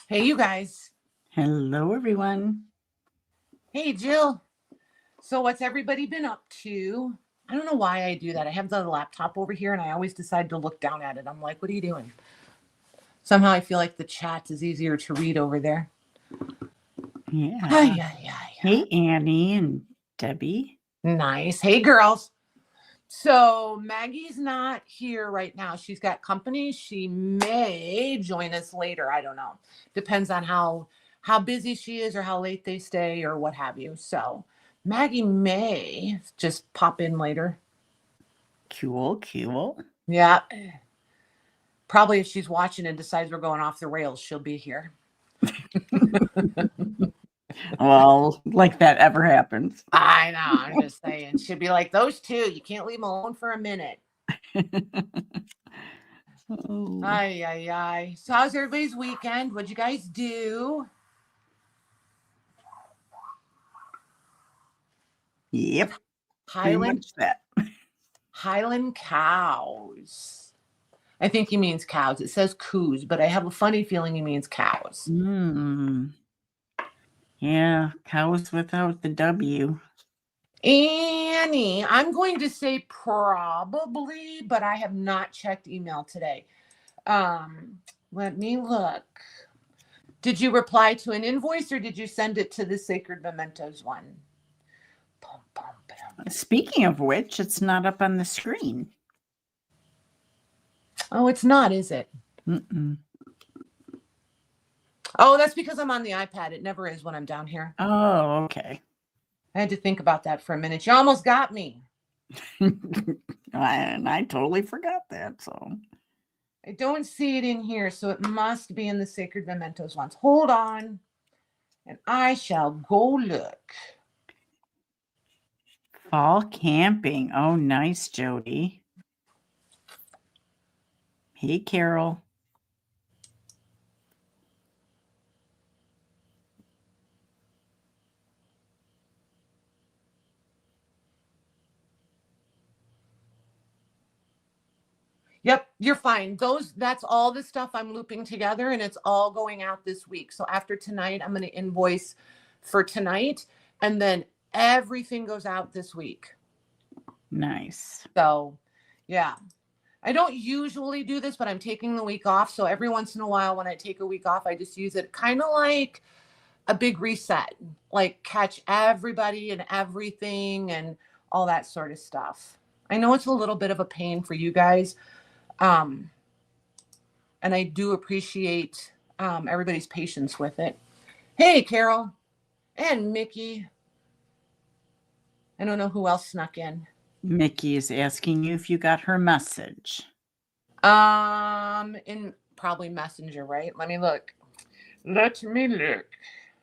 Hey, you guys. Hello, everyone. Hey, Jill. So, what's everybody been up to? I don't know why I do that. I have the laptop over here and I always decide to look down at it. I'm like, what are you doing? Somehow I feel like the chat is easier to read over there. Yeah. Ay, ay, ay. Hey, Annie and Debbie. Nice. Hey, girls. So, Maggie's not here right now. She's got company. She may join us later. I don't know. Depends on how busy she is or how late they stay or what have you. So, Maggie may just pop in later. Cool. Yeah. Probably if she's watching and decides we're going off the rails, she'll be here. Well, like that ever happens. I know. I'm just saying. She'd be like, those two, you can't leave them alone for a minute. Oh. Ay. So how's everybody's weekend? What'd you guys do? Yep. Highland cows. I think he means cows. It says coos, but I have a funny feeling he means cows. Yeah, cows without the W. Annie, I'm going to say probably, but I have not checked email today. Let me look. Did you reply to an invoice or did you send it to the SacredMementos one? Speaking of which, it's not up on the screen. Oh, it's not, is it? Mm-mm. Oh, that's because I'm on the iPad. It never is when I'm down here. Oh, okay. I had to think about that for a minute. You almost got me. And I totally forgot that. So I don't see it in here, so it must be in the SacredMementos ones. Hold on, and I shall go look. fall camping. Oh, nice, Jody. Hey, Carol. Yep, you're fine. That's all the stuff I'm looping together and it's all going out this week. So after tonight, I'm going to invoice for tonight and then everything goes out this week. Nice. So, yeah. I don't usually do this, but I'm taking the week off. So every once in a while when I take a week off, I just use it kind of like a big reset, like catch everybody and everything and all that sort of stuff. I know it's a little bit of a pain for you guys. And I do appreciate everybody's patience with it. Hey, Carol and Mickey. I don't know who else snuck in. Mickey is asking you if you got her message. In probably Messenger, right? Let me look.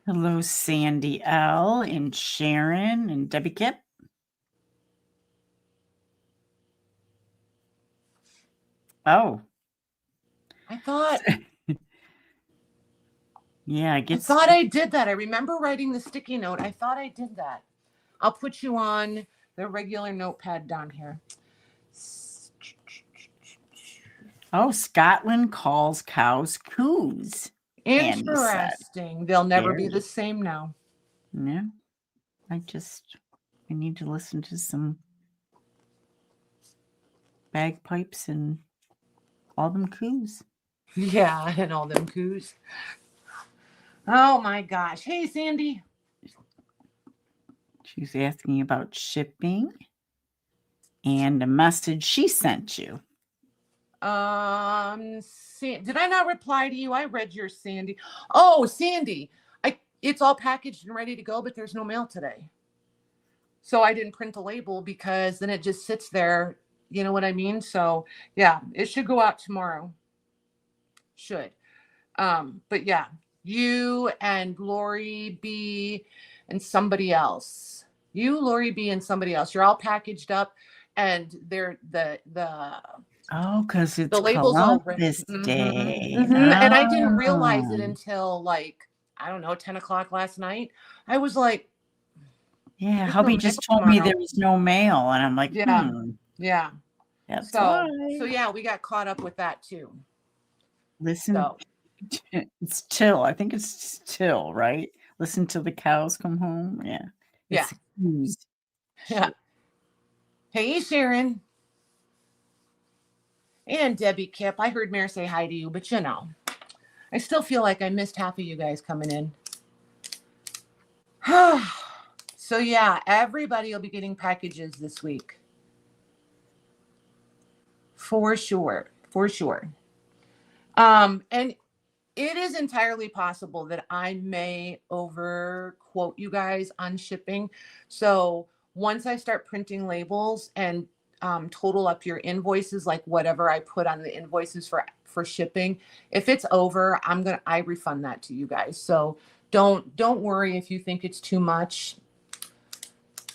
Hello, Sandy L. and Sharon and Debbie Kip. Oh. I thought. Yeah, I thought I did that. I remember writing the sticky note. I thought I did that. I'll put you on the regular notepad down here. Oh, Scotland calls cows coos. Interesting. They'll never be the same now. No. I need to listen to some bagpipes and all them coos. Yeah, and all them coos. Oh my gosh. Hey, Sandy. She's asking about shipping and a message she sent you. Did I not reply to you? I read your Sandy. Oh, Sandy. It's all packaged and ready to go, but there's no mail today. So I didn't print the label because then it just sits there. You know what I mean? So yeah, it should go out tomorrow. Should. But yeah, you and Lori B and somebody else. You, Lori B, and somebody else. You're all packaged up, and they're the Oh, because it's the label's all Columbus Day. Mm-hmm. Oh. And I didn't realize it until like, I don't know, 10 o'clock last night. I was like, yeah, hubby just told me there was no mail. And I'm like, Yeah. That's why. So yeah, we got caught up with that too. Listen It's till. I think it's till, right? Listen till the cows come home. Yeah. Yeah. It's used. Yeah. Hey, Sharon. And Debbie Kip. I heard Mare say hi to you, but I still feel like I missed half of you guys coming in. So yeah, everybody will be getting packages this week. For sure. For sure. And it is entirely possible that I may over quote you guys on shipping. So once I start printing labels and total up your invoices, like whatever I put on the invoices for shipping, if it's over, I refund that to you guys. So don't worry if you think it's too much.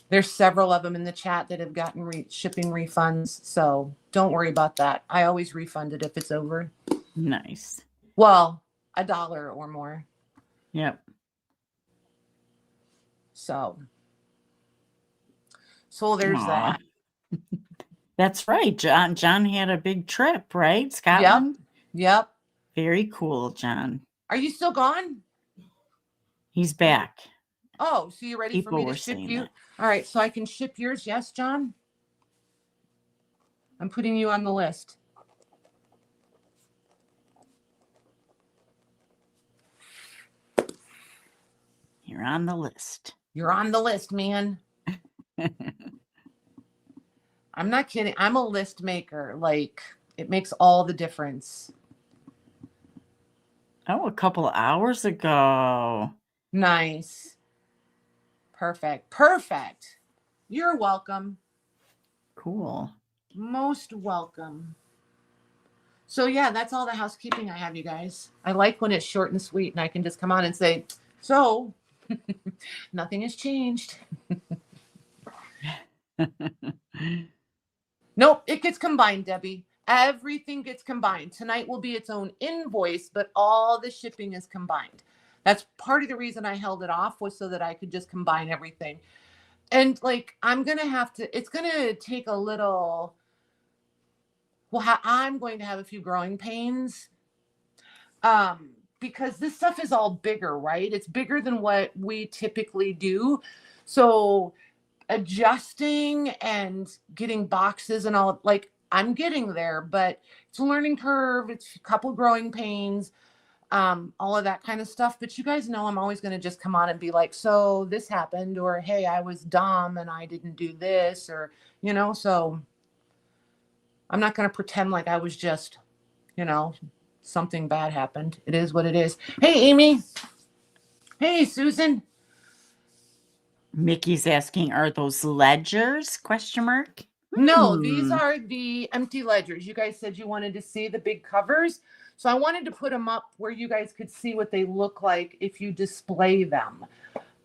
There's several of them in the chat that have gotten shipping refunds. So don't worry about that. I always refund it if it's over. Nice. Well, $1 or more. Yep. So there's that. That's right. John had a big trip, right? Scotland? Yep. Very cool, John. Are you still gone? He's back. Oh, so you're ready for me to ship you? That. All right, so I can ship yours. Yes, John? I'm putting you on the list. You're on the list. You're on the list, man. I'm not kidding. I'm a list maker. Like, it makes all the difference. Oh, a couple of hours ago. Nice. Perfect. Perfect. You're welcome. Cool. Most welcome. So yeah, that's all the housekeeping I have, you guys. I like when it's short and sweet and I can just come on and say, so nothing has changed. Nope, it gets combined, Debbie. Everything gets combined. Tonight will be its own invoice, but all the shipping is combined. That's part of the reason I held it off, was so that I could just combine everything. And like, it's going to take a little, I'm going to have a few growing pains. Because this stuff is all bigger, right? It's bigger than what we typically do. So adjusting and getting boxes and all, like, I'm getting there, but it's a learning curve. It's a couple growing pains, all of that kind of stuff. But you guys know I'm always going to just come on and be like, so this happened, or hey, I was dumb and I didn't do this, or, so I'm not going to pretend like I was just, something bad happened. It is what it is. Hey, Amy. Hey, Susan. Mickey's asking, are those ledgers? ? No, these are the empty ledgers. You guys said you wanted to see the big covers. So I wanted to put them up where you guys could see what they look like if you display them.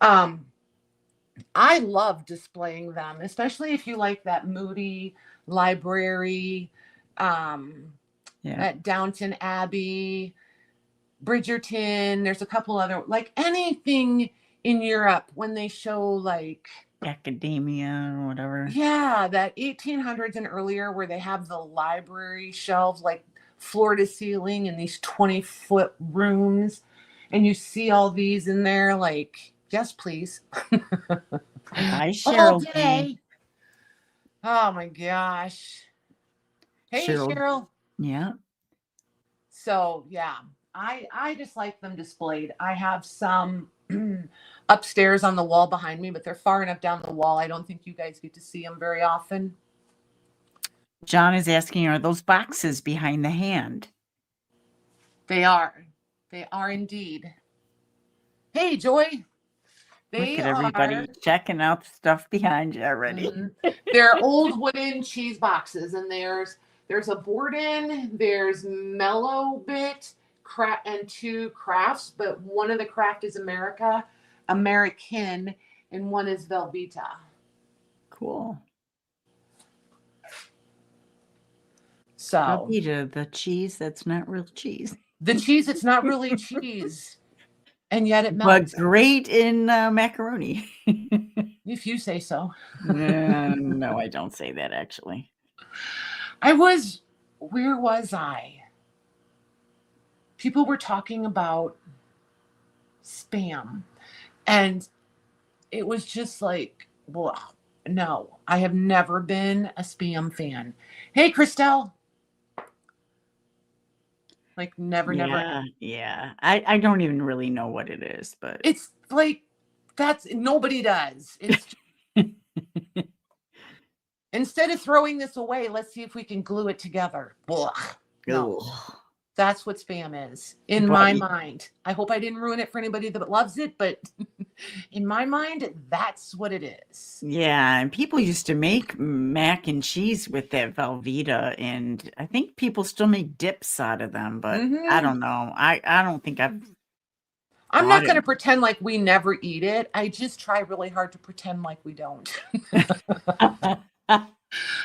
I love displaying them, especially if you like that Moody library, at Downton Abbey, Bridgerton. There's a couple other, like anything in Europe when they show like academia or whatever. Yeah, that 1800s and earlier, where they have the library shelves like floor to ceiling in these 20-foot rooms, and you see all these in there. Like, yes, please. Hi, Cheryl. All day. Oh my gosh. Hey, Cheryl. Yeah. So yeah, I just like them displayed. I have some upstairs on the wall behind me, but they're far enough down the wall. I don't think you guys get to see them very often. John is asking, are those boxes behind the hand? They are. They are indeed. Hey, Joy. Look at everybody checking out the stuff behind you already. Mm-hmm. They're old wooden cheese boxes, and there's a Borden, there's Mellow Bit, and 2 crafts, but one of the craft is American, and one is Velveeta. Cool. So Velveeta, the cheese that's not real cheese. The cheese, it's not really cheese, and yet it melts. But great in macaroni. If you say so. No, I don't say that actually. Where was I? people were talking about spam, and it was just like, well, no, I have never been a spam fan. Hey, Christelle. Like never. Yeah. I don't even really know what it is, but It's like, that's, nobody does. It's instead of throwing this away, let's see if we can glue it together. Blah. No, Ugh. that's what spam is in But my mind. I hope I didn't ruin it for anybody that loves it, but in my mind, that's what it is. yeah, and people used to make mac and cheese with that Velveeta, and I think people still make dips out of them, but I Mhm. don't know. I don't think I've I'm not bought going to it. pretend like we never eat it. I just try really hard to pretend like we don't.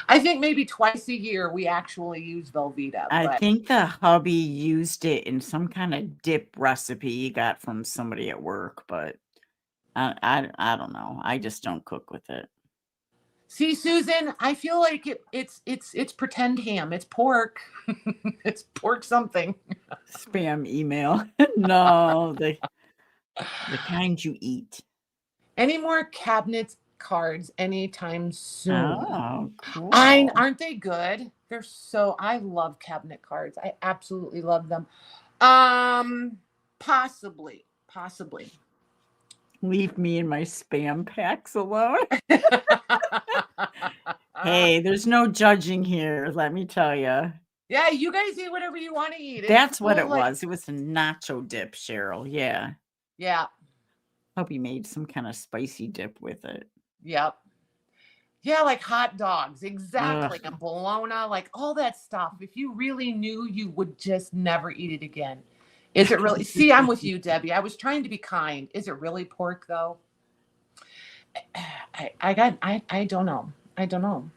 I think maybe twice a year we actually use Velveeta, I but think the hubby used it in some kind of dip recipe he got from somebody at work, but I don't know. I just don't cook with it. see, Susan, I feel like it's pretend ham. It's pork. It's pork something. Spam email. No, the kind you eat. Any more cabinets cards anytime soon? Oh, cool. Aren't they good? They're so, I love cabinet cards. I absolutely love them. Possibly. Leave me and my spam packs alone. Hey, there's no judging here, let me tell you. Yeah, you guys eat whatever you want to eat. That's what cool, it was. It was a nacho dip, Cheryl. Yeah. Yeah. Hope you made some kind of spicy dip with it. Yep. Yeah, like hot dogs. Exactly. Ugh. And bologna, like all that stuff. If you really knew, you would just never eat it again. Is it really? See, I'm with you, Debbie. I was trying to be kind. Is it really pork, though? I don't know. I don't know.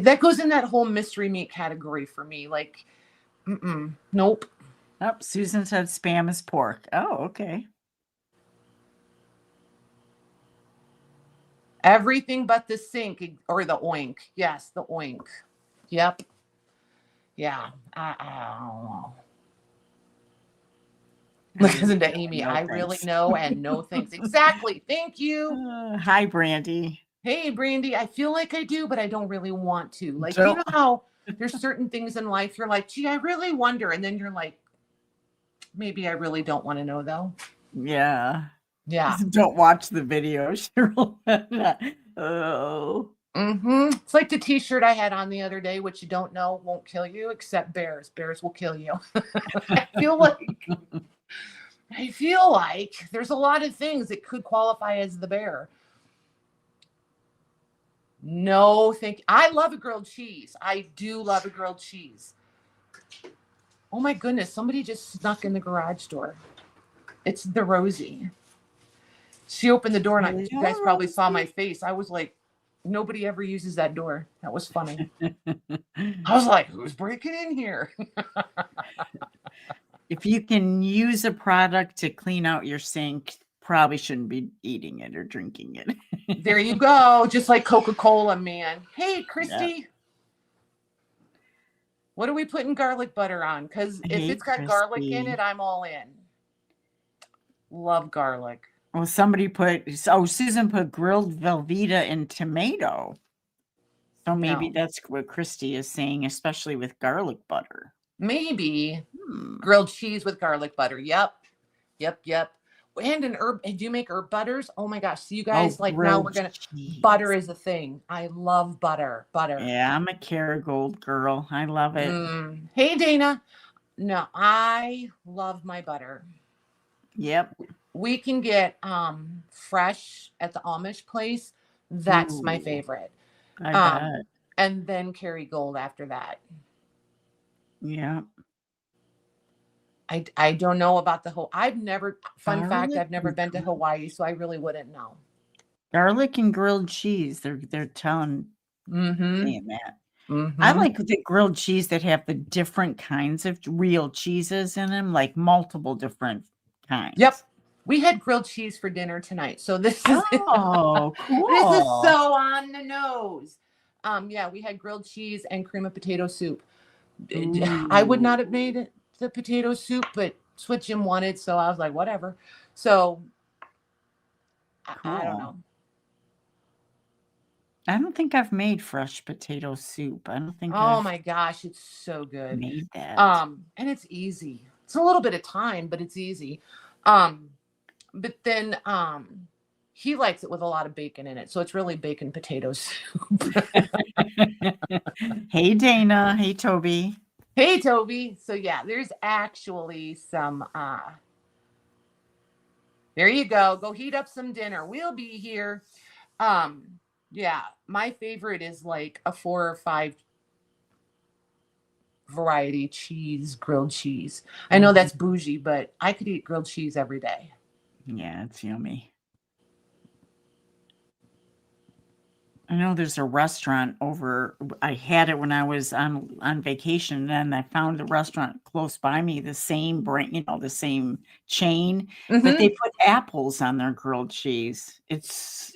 That goes in that whole mystery meat category for me. Like, nope. Oh, Susan said spam is pork. Oh, okay. Everything but the sink or the oink. Yes, the oink. Yep. Yeah. I don't know. Listen to Amy. No I thanks. really know, and no thanks. Exactly. Thank you. Hi, Brandy. Hey, Brandy. I feel like I do, but I don't really want to. Like, Don't- you know how there's certain things in life you're like, gee, I really wonder. And then you're like, maybe I really don't want to know, though. Yeah. Yeah. Don't watch the video, Cheryl. Oh. It's like the t-shirt I had on the other day, which you don't know won't kill you, except bears. Bears will kill you. I feel like there's a lot of things that could qualify as the bear. No, I love a grilled cheese. I do love a grilled cheese. Oh my goodness, somebody just snuck in the garage door. It's the Rosie. She opened the door, and you guys probably saw my face. I was like, nobody ever uses that door. That was funny. I was like, who's breaking in here? If you can use a product to clean out your sink, probably shouldn't be eating it or drinking it. There you go. Just like Coca-Cola, man. Hey, Christy. Yeah. What are we putting garlic butter on? Because if it's got garlic in it, I'm all in. Love garlic. Well, Susan put grilled Velveeta and tomato. So maybe that's what Christy is saying, especially with garlic butter. Maybe grilled cheese with garlic butter. Yep. And an herb. Do you make herb butters? Oh my gosh. So you guys, like, now we're going to, butter is a thing. I love butter. Yeah, I'm a Kerrygold girl. I love it. Hey, Dana. No, I love my butter. Yep. We can get fresh at the Amish place. That's my favorite. I bet. And then Kerrygold after that. Yeah. I don't know about the whole. I've never been to Hawaii, so I really wouldn't know. Garlic and grilled cheese. They're telling saying that. Mm-hmm. I like the grilled cheese that have the different kinds of real cheeses in them, like multiple different kinds. Yep. We had grilled cheese for dinner tonight. So this is cool. This is so on the nose. Yeah, we had grilled cheese and cream of potato soup. I would not have made it the potato soup, but it's what Jim wanted, so I was like, whatever. So I don't Cool. know. I don't think I've made fresh potato soup. I don't think Oh I've my gosh, it's so good. made that. And it's easy. It's a little bit of time, but it's easy. But then he likes it with a lot of bacon in it, so it's really bacon potato soup. Hey, Dana. Hey, Toby. Hey, Toby. So yeah, there's actually some there you go. Go heat up some dinner. We'll be here. Yeah, my favorite is like a 4 or 5 variety cheese, grilled cheese. I know that's bougie, but I could eat grilled cheese every day. Yeah, it's yummy. I know there's a restaurant over. I had it when I was on vacation, and I found a restaurant close by me, the same brand, the same chain, but they put apples on their grilled cheese. It's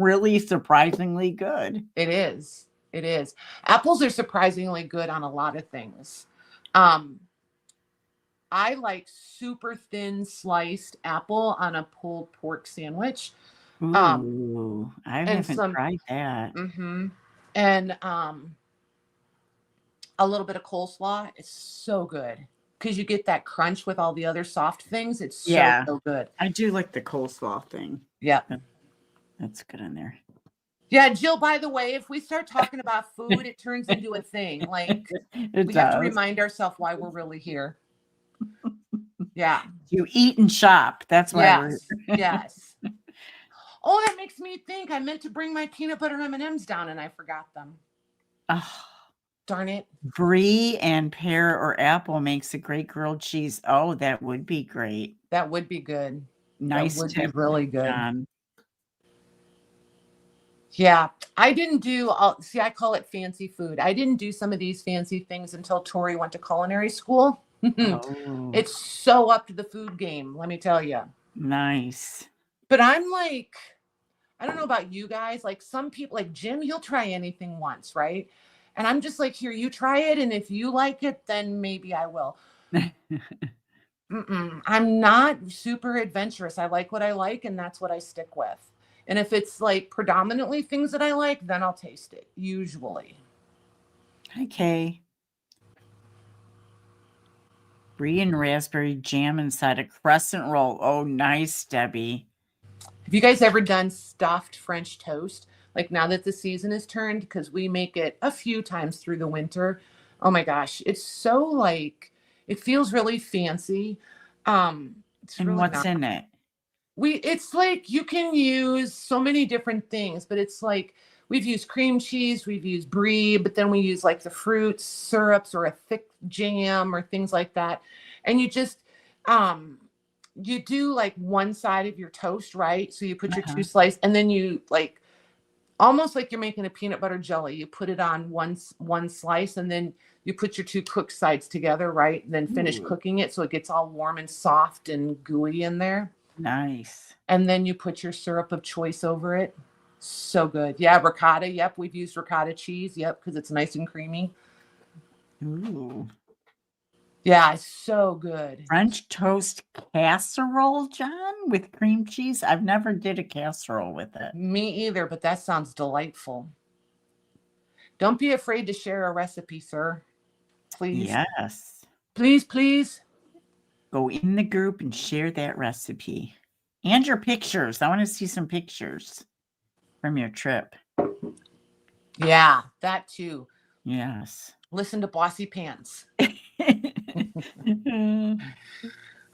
really surprisingly good. It is. It is. Apples are surprisingly good on a lot of things. I like super thin sliced apple on a pulled pork sandwich. Ooh, I haven't tried that. And a little bit of coleslaw. It's so good because you get that crunch with all the other soft things. It's so good. I do like the coleslaw thing. Yeah. That's good in there. Yeah, Jill, by the way, if we start talking about food, it turns into a thing. Like we have to remind ourselves why we're really here. Yeah. You eat and shop. That's why we're Yes. Oh, that makes me think I meant to bring my peanut butter M&Ms down and I forgot them. Oh, darn it. Brie and pear or apple makes a great grilled cheese. Oh, that would be great. That would be good. Nice that would tip, be really good. John. Yeah, I didn't do see, I call it fancy food. I didn't do some of these fancy things until Tori went to culinary school. Oh, It's so up to the food game, let me tell you. nice. But I'm like, I don't know about you guys. Like some people, like Jim, he'll try anything once, right? And I'm just like, here, you try it. And if you like it, then maybe I will. I'm not super adventurous. I like what I like, and that's what I stick with. And if it's like predominantly things that I like, then I'll taste it, usually. Okay. Brie and raspberry jam inside a crescent roll. Oh, nice, Debbie. Have you guys ever done stuffed French toast? Like now that the season is turned, because we make it a few times through the winter. Oh my gosh, it's so like, it feels really fancy. It's and really what's in it? It's like you can use so many different things, but it's like we've used cream cheese, we've used brie, but then we use like the fruits, syrups, or a thick jam or things like that. And you just you do like one side of your toast, right? So you put your 2 slices, and then you like almost like you're making a peanut butter jelly. You put it on one slice, and then you put your 2 cooked sides together, right? And then finish cooking it so it gets all warm and soft and gooey in there. Nice. And then you put your syrup of choice over it. So good. Yeah, ricotta. Yep, we've used ricotta cheese. Yep, because it's nice and creamy. Ooh. Yeah, it's so good. French toast casserole, John, with cream cheese. I've never did a casserole with it. Me either, but that sounds delightful. Don't be afraid to share a recipe, sir. Please. Yes. Please, please. Go in the group and share that recipe. And your pictures. I want to see some pictures from your trip. Yeah, that too. Yes. Listen to Bossy Pants.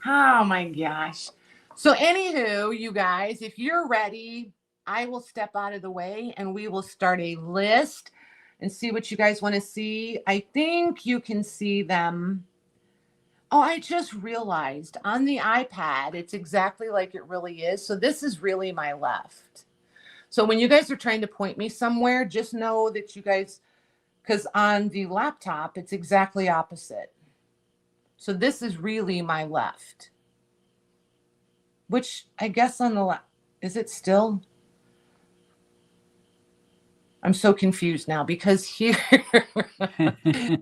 Oh my gosh. So anywho, you guys, if you're ready, I will step out of the way and we will start a list and see what you guys want to see. I think you can see them. Oh, I just realized on the iPad, it's exactly like it really is. So this is really my left. So when you guys are trying to point me somewhere, just know that you guys, because on the laptop, it's exactly opposite. So this is really my left. Which I guess on the left, is it still? I'm so confused now because here,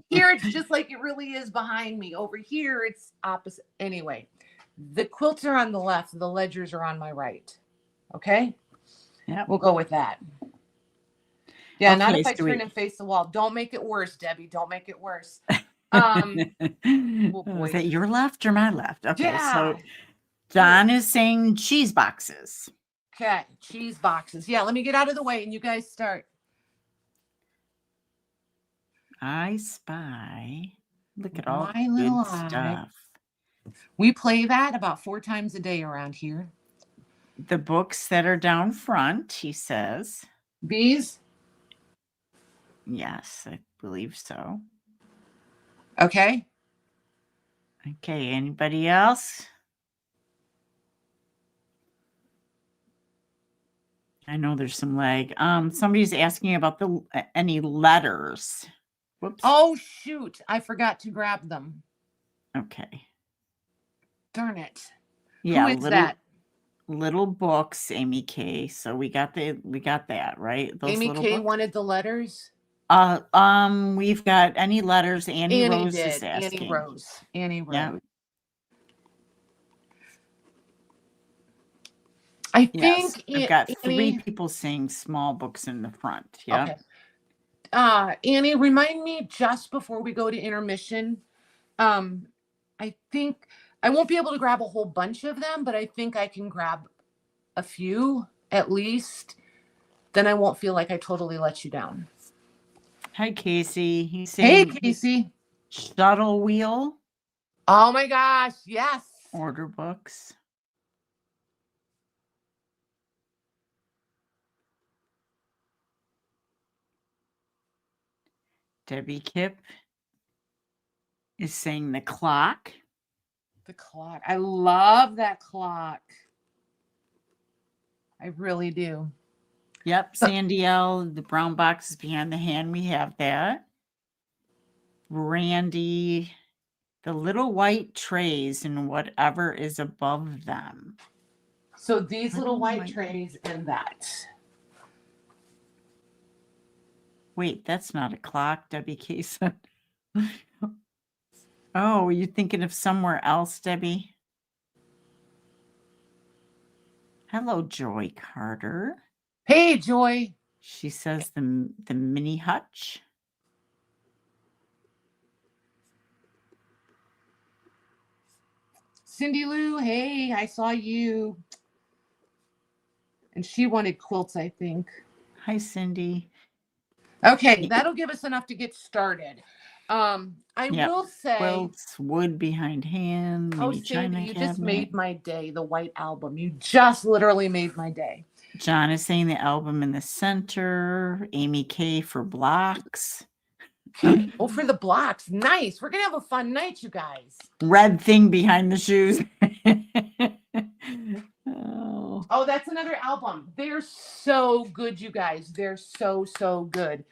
here it's just like it really is behind me. Over here, it's opposite. Anyway, the quilts are on the left. The ledgers are on my right. Okay. Yeah. We'll go with that. Yeah. Not Okay, if I so turn and face the wall. Don't make it worse, Debbie. Don't make it worse. Was that your left or my left? Okay, Yeah. so John is saying cheese boxes. Okay. Cheese boxes. Yeah. Let me get out of the way and you guys start. I spy. Look at all My the little good eye. stuff. We play that about 4 times a day around here. The books that are down front, he says. Bees. Yes, I believe so. Okay. Okay, anybody else? I know there's some lag. Somebody's asking about the any letters. Whoops. Oh, shoot. I forgot to grab them. Okay. Darn it. Yeah, Who is that? Little books, Amy K. So we got that, right? Those Amy little K books? wanted the letters. We've got any letters. Annie Rose is asking. Annie Rose. Annie Rose. Yeah. I think Yes, I've got 3 Annie, people saying small books in the front. Yeah. Okay. Annie, remind me just before we go to intermission. I think I won't be able to grab a whole bunch of them, but I think I can grab a few at least. Then I won't feel like I totally let you down. Hi, Casey. He's Hey, saying Casey. shuttle wheel. Oh my gosh. Yes. Order books. Debbie Kip is saying the clock. The clock. I love that clock. I really do. Yep. Sandy L, the brown box is behind the hand. We have that. Randy, the little white trays and whatever is above them. So these little Oh white my- trays and that. Wait, that's not a clock, Debbie K said. Oh, you're thinking of somewhere else, Debbie? Hello, Joy Carter. Hey, Joy. She says the mini hutch. Cindy Lou, hey, I saw you. And she wanted quilts, I think. Hi, Cindy. Okay, that'll give us enough to get started. I will say, quilts, wood behind hand. oh, Mini Cindy, china you cabinet. just made my day. The white album. You just literally made my day. John is saying the album in the center. Amy K for blocks. Oh, for the blocks. Nice. We're going to have a fun night, you guys. Red thing behind the shoes. Oh, that's another album. They're so good, you guys. They're so, so good.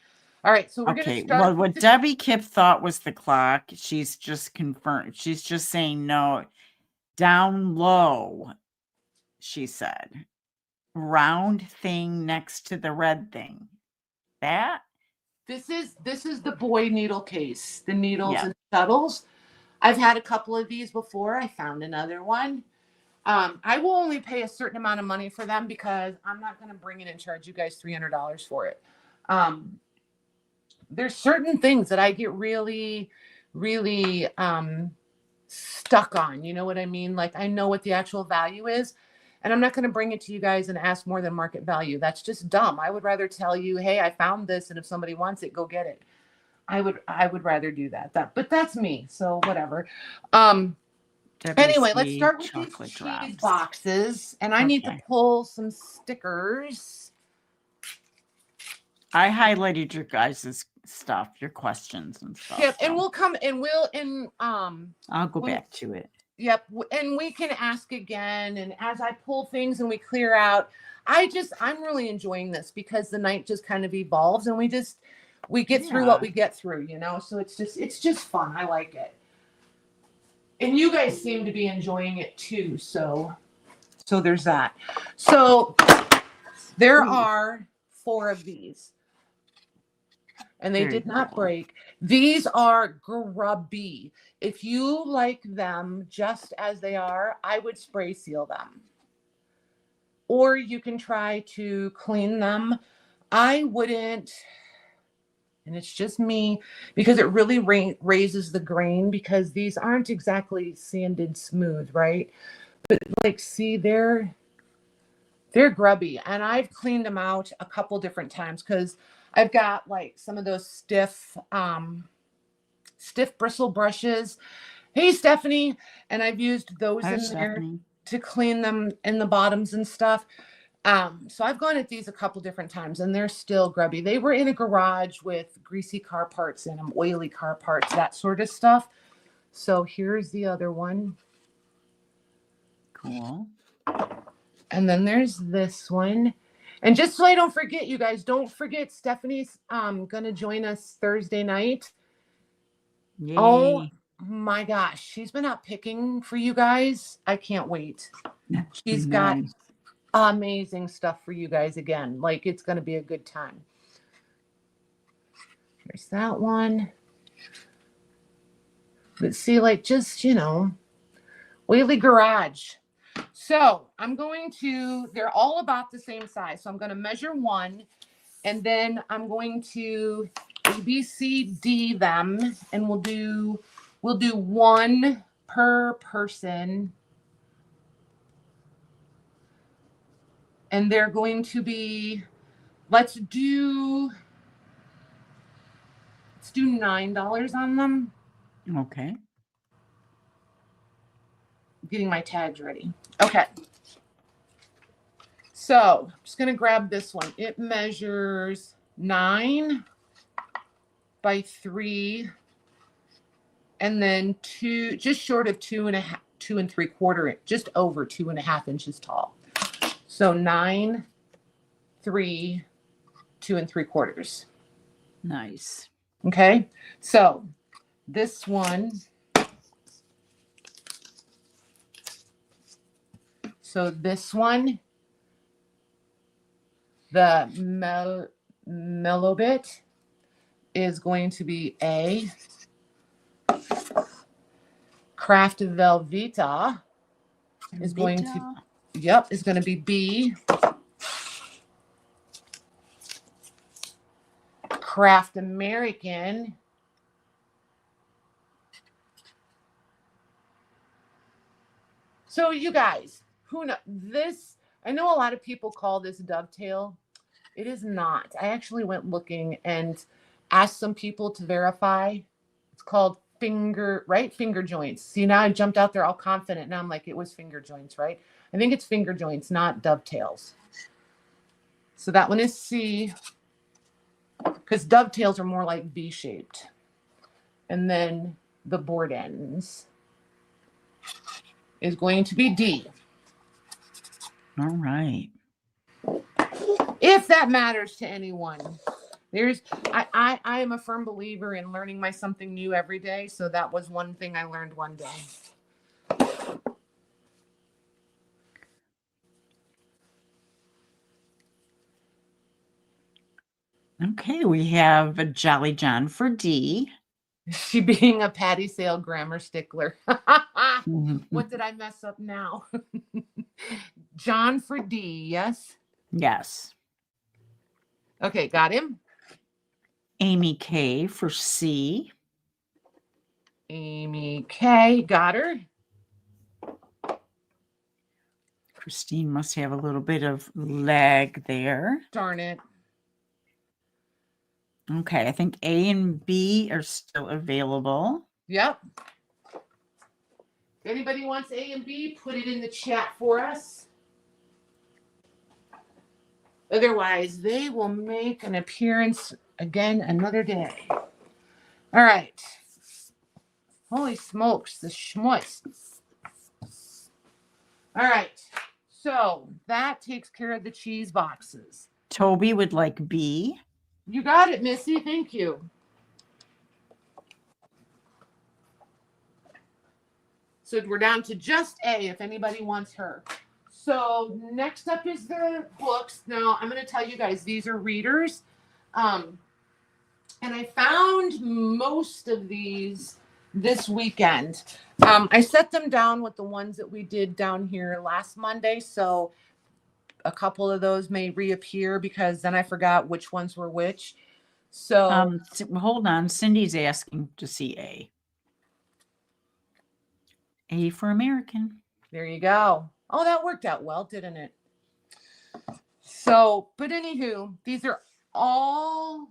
All right, so we're going to start. Well, what Debbie Kip thought was the clock. She's just confirmed. She's just saying no. Down low, she said. Round thing next to the red thing. That? This is the boy needle case, the needles and shuttles. I've had a couple of these before. I found another one. I will only pay a certain amount of money for them because I'm not going to bring it and charge you guys $300 for it. There's certain things that I get really, really stuck on. You know what I mean? Like I know what the actual value is. And I'm not going to bring it to you guys and ask more than market value. That's just dumb. I would rather tell you, hey, I found this. And if somebody wants it, go get it. I would rather do that. But that's me. So whatever. Anyway, let's start with these cheese boxes. And I need to pull some stickers. I highlighted your guys' stuff, your questions and stuff. Yep. And we'll come and I'll go back to it. Yep. And we can ask again. And as I pull things and we clear out, I'm really enjoying this because the night just kind of evolves and we get through what we get through, you know? So it's just fun. I like it. And you guys seem to be enjoying it too. So there's that. So there are 4 of these. and they Very did not cool. break. These are grubby. If you like them just as they are, I would spray seal them. Or you can try to clean them. I wouldn't, and it's just me, because it really raises the grain, because these aren't exactly sanded smooth, right? But like, see, they're grubby, and I've cleaned them out a couple different times because I've got like some of those stiff bristle brushes. Hey, Stephanie. And I've used those Hi, in there Stephanie. to clean them in the bottoms and stuff. So I've gone at these a couple different times, and they're still grubby. They were in a garage with greasy car parts in them, oily car parts, that sort of stuff. So here's the other one. Cool. And then there's this one. And just so I don't forget, you guys, don't forget Stephanie's gonna join us Thursday night. Yay. Oh my gosh, she's been out picking for you guys. I can't wait. She's got Nice. amazing stuff for you guys again. Like, it's gonna be a good time. There's that one. Let's see, like, just, you know, oily garage. So I'm going to, they're all about the same size. So I'm going to measure one, and then I'm going to ABCD them, and we'll do one per person. And they're going to be, let's do $9 on them. Okay. Getting my tags ready. Okay. So I'm just going to grab this one. It measures 9 by 3, and then 2, just short of 2 3/4, just over 2.5 inches tall. So 9, 3, 2 3/4. Nice. Okay. So this one. So this one, the mellow bit, is going to be A. Craft Velveeta is going to, yep, is going to be B. Craft American So you guys, who know this? I know a lot of people call this dovetail. It is not. I actually went looking and asked some people to verify. It's called finger joints. See, now I jumped out there all confident. Now I'm like, it was finger joints, right? I think it's finger joints, not dovetails. So that one is C, because dovetails are more like V-shaped. And then the board ends is going to be D. All right. If that matters to anyone. I am a firm believer in learning something new every day. So that was one thing I learned one day. Okay, we have a Jolly John for D. She being a Patty Sale grammar stickler. What did I mess up now? John for D, yes? Yes. Okay, got him. Amy K for C. Amy K, got her. Christine must have a little bit of lag there. Darn it. Okay, I think A and B are still available. Yep. If anybody wants A and B, put it in the chat for us. Otherwise, they will make an appearance again another day. All right. Holy smokes, the schmutz. All right. So that takes care of the cheese boxes. Toby would like B. You got it, Missy. Thank you. So we're down to just A if anybody wants her. So next up is the books. Now I'm going to tell you guys, these are readers. And I found most of these this weekend. I set them down with the ones that we did down here last Monday. So a couple of those may reappear because then I forgot which ones were which. So Hold on. Cindy's asking to see A. A for American. there you go. Oh, that worked out well, didn't it? So, but anywho, these are all,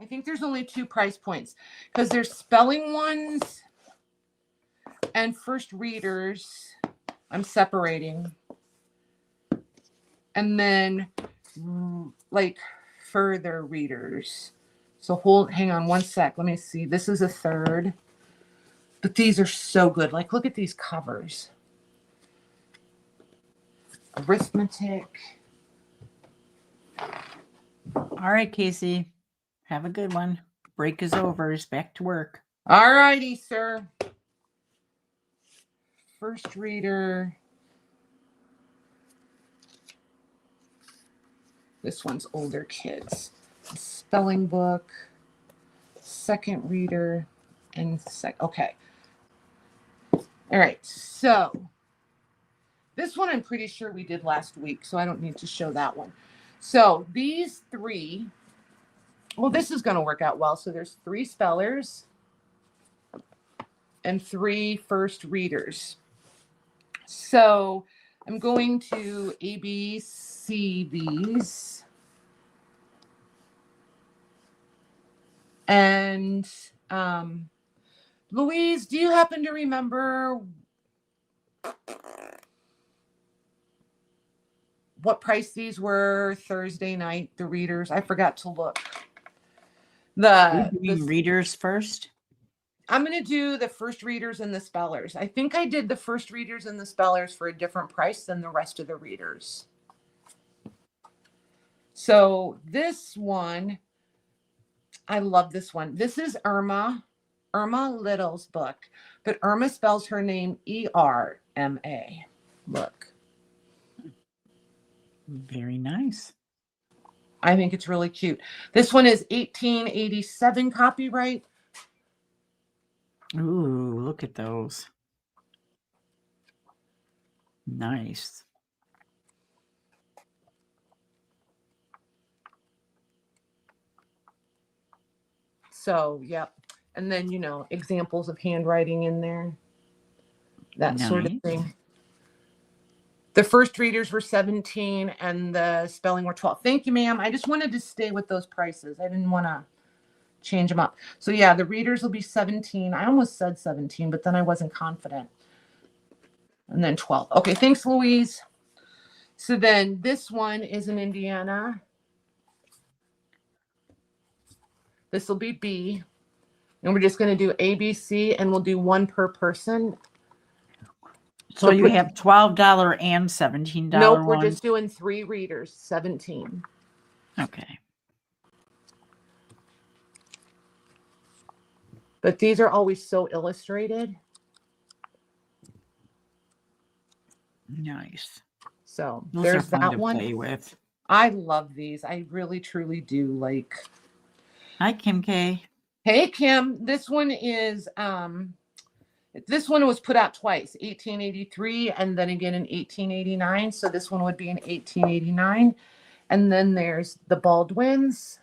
I think there's only 2 price points because there's spelling ones and first readers. I'm separating. And then like further readers. So hang on one sec. Let me see. This is a third. But these are so good. Like, look at these covers. Arithmetic. All right, Casey. Have a good one. Break is over. It's back to work. All righty, sir. First reader. This one's older kids. Spelling book. Second reader. And okay. All right. So this one I'm pretty sure we did last week, so I don't need to show that one. So these 3, well, this is going to work out well. So there's 3 spellers and 3 first readers. So I'm going to ABC these. And Louise, do you happen to remember what price these were Thursday night, the readers? I forgot to look. We're doing readers first. I'm going to do the first readers and the spellers. I think I did the first readers and the spellers for a different price than the rest of the readers. So this one, I love this one. This is Irma Little's book, but Irma spells her name E-R-M-A. Look. Very nice. I think it's really cute. This one is 1887 copyright. Ooh, look at those. Nice. So, yep. And then, you know, examples of handwriting in there. That sort of thing. The first readers were 17 and the spelling were 12. Thank you, ma'am. I just wanted to stay with those prices. I didn't want to change them up. So yeah, the readers will be 17. I almost said 17, but then I wasn't confident. And then 12. Okay, thanks, Louise. So then this one is in Indiana. This will be B. And we're just going to do ABC and we'll do 1 per person. So you have $12 and $17. Nope, we're just doing 3 readers, 17. Okay. But these are always so illustrated. Nice. So those there's are fun that to one. Play with. I love these. I really, truly do. Like. Hi, Kim K. Hey, Kim. This one is this one was put out twice, 1883 and then again in 1889. So this one would be in 1889. And then there's the Baldwins.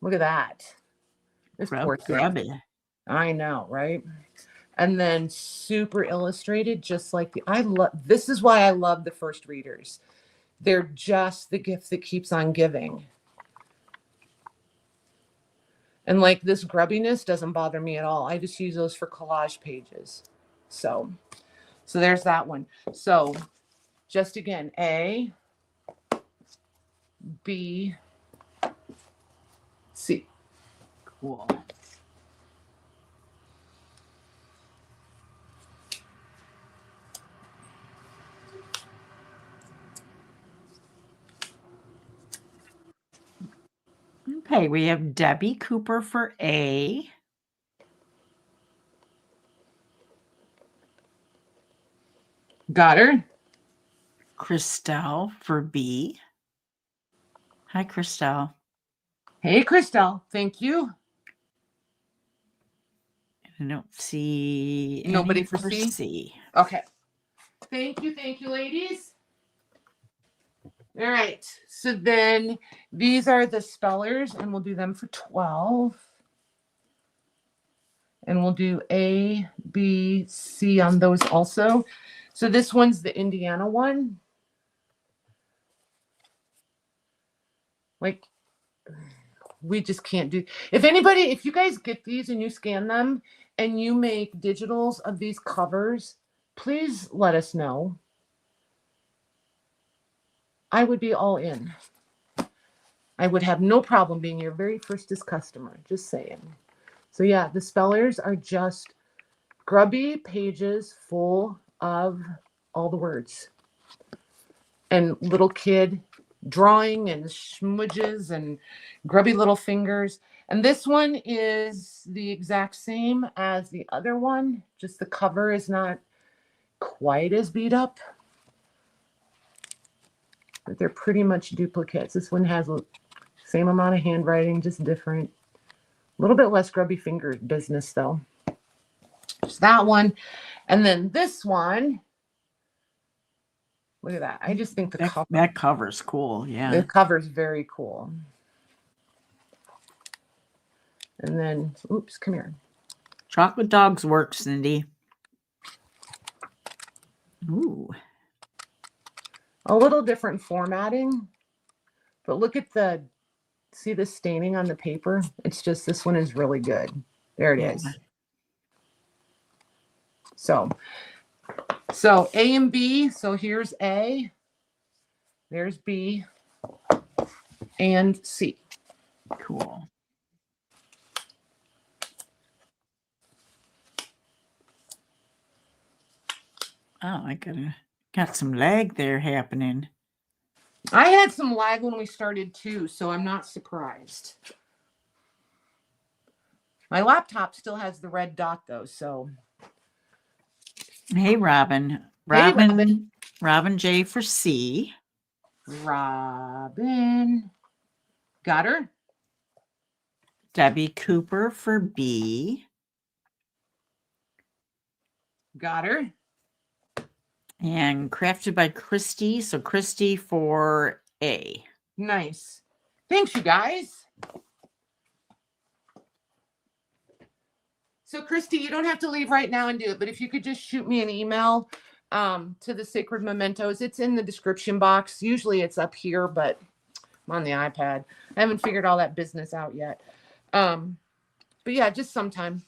Look at that. This poor thing. I know, right? And then super illustrated, just like this is why I love the first readers. They're just the gift that keeps on giving. And like this grubbiness doesn't bother me at all. I just use those for collage pages. So there's that one. So just again, A, B, C. Cool. Okay, we have Debbie Cooper for A. Got her. Christelle for B. Hi, Christelle. Hey, Christelle. Thank you. I don't see Nobody any for for C? C. Okay. Thank you, ladies. All right. So then these are the spellers, and we'll do them for 12. And we'll do A, B, C on those also. So this one's the Indiana one. Like, we just can't do. If you guys get these and you scan them and you make digitals of these covers, please let us know. I would be all in. I would have no problem being your very firstest customer. Just saying. So yeah, the spellers are just grubby pages full of all the words. And little kid drawing and smudges and grubby little fingers. And this one is the exact same as the other one, just the cover is not quite as beat up. But they're pretty much duplicates. This one has the same amount of handwriting, just different. A little bit less grubby finger business though. Just that one. And then this one, look at that. I just think That cover's cool. Yeah. The cover's very cool. And then, oops, come here. Chocolate Dogs work, Cindy. Ooh. A little different formatting, but look at see the staining on the paper? It's just, this one is really good. There it is. So A and B. So here's A, there's B, and C. Cool. Oh, I got some lag there happening. I had some lag when we started too, so I'm not surprised. My laptop still has the red dot though, so. Hey, Robin. Robin J for C. Robin. Got her. Debbie Cooper for B. Got her. And Crafted by Christy. So Christy for A. Nice. Thanks, you guys. So Christy, you don't have to leave right now and do it, but if you could just shoot me an email to the SacredMementos. It's in the description box. Usually it's up here, but I'm on the iPad. I haven't figured all that business out yet. But yeah, just sometime.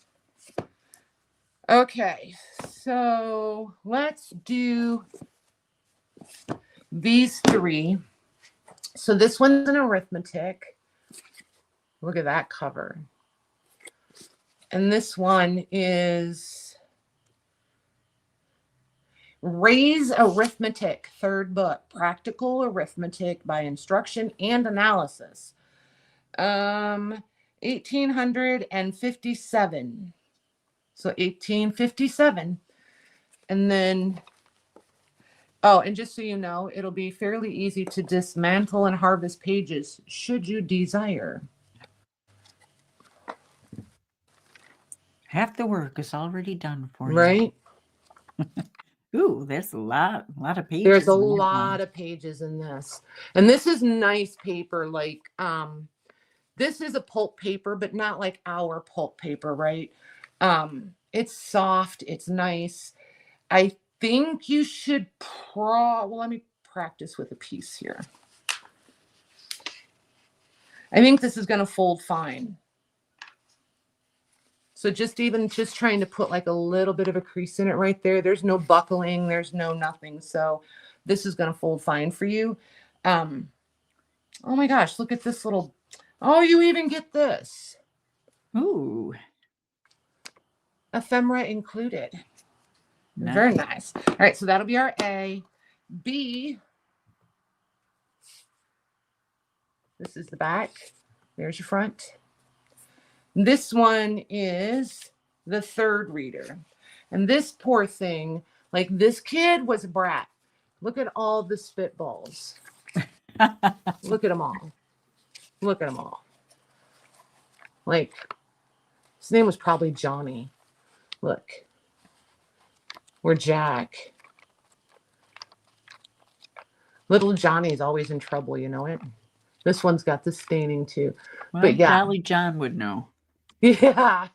Okay, so let's do these three. So this one's an arithmetic. Look at that cover. And this one is Raise Arithmetic, third book, Practical Arithmetic by Instruction and Analysis. 1857. So 1857. And then, oh, and just so you know, it'll be fairly easy to dismantle and harvest pages should you desire. Half the work is already done for you. Right? Ooh, there's a lot of pages. There's a lot of pages in this. And this is nice paper. Like, this is a pulp paper, but not like our pulp paper, right? It's soft. It's nice. I think you should well, let me practice with a piece here. I think this is going to fold fine. So just trying to put like a little bit of a crease in it right there. There's no buckling. There's no nothing. So this is going to fold fine for you. Oh my gosh, look at this little, oh, you even get this. Ooh. Ephemera included. Nice. Very nice. All right, so that'll be our A. B. This is the back. There's your front. This one is the third reader. And this poor thing, like this kid was a brat. Look at all the spitballs. Look at them all. Look at them all. Like, his name was probably Johnny. Look. Or Jack. Little Johnny's always in trouble, you know it? This one's got the staining too. Well, but yeah. Jolly John would know. Yeah.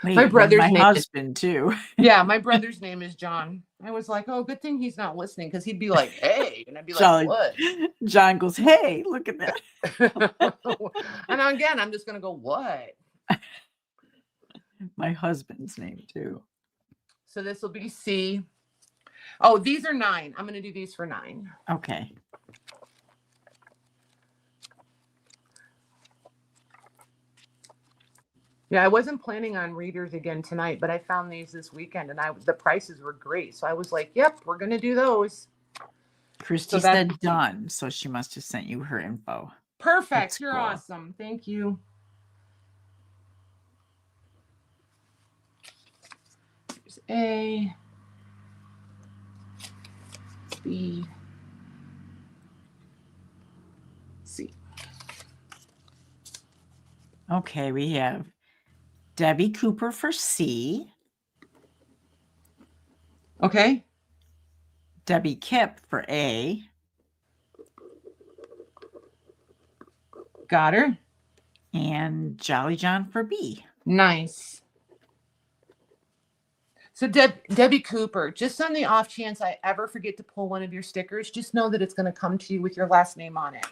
Wait, my brother's my name husband too. Yeah, my brother's name is John. I was like, oh, good thing he's not listening, because he'd be like, hey. And I'd be Jolly, like, what? John goes, hey, look at that. And again, I'm just going to go, what? My husband's name too. So this will be C. Oh, these are 9. I'm going to do these for 9. Okay. Yeah, I wasn't planning on readers again tonight, but I found these this weekend, and the prices were great. So I was like, yep, we're going to do those. Christy said done, so she must have sent you her info. Perfect. That's You're cool. Awesome. Thank you. Here's A, B, C. Okay, we have Debbie Cooper for C. Okay. Debbie Kipp for A. Got her. And Jolly John for B. Nice. So Debbie Cooper, just on the off chance I ever forget to pull one of your stickers, just know that it's going to come to you with your last name on it.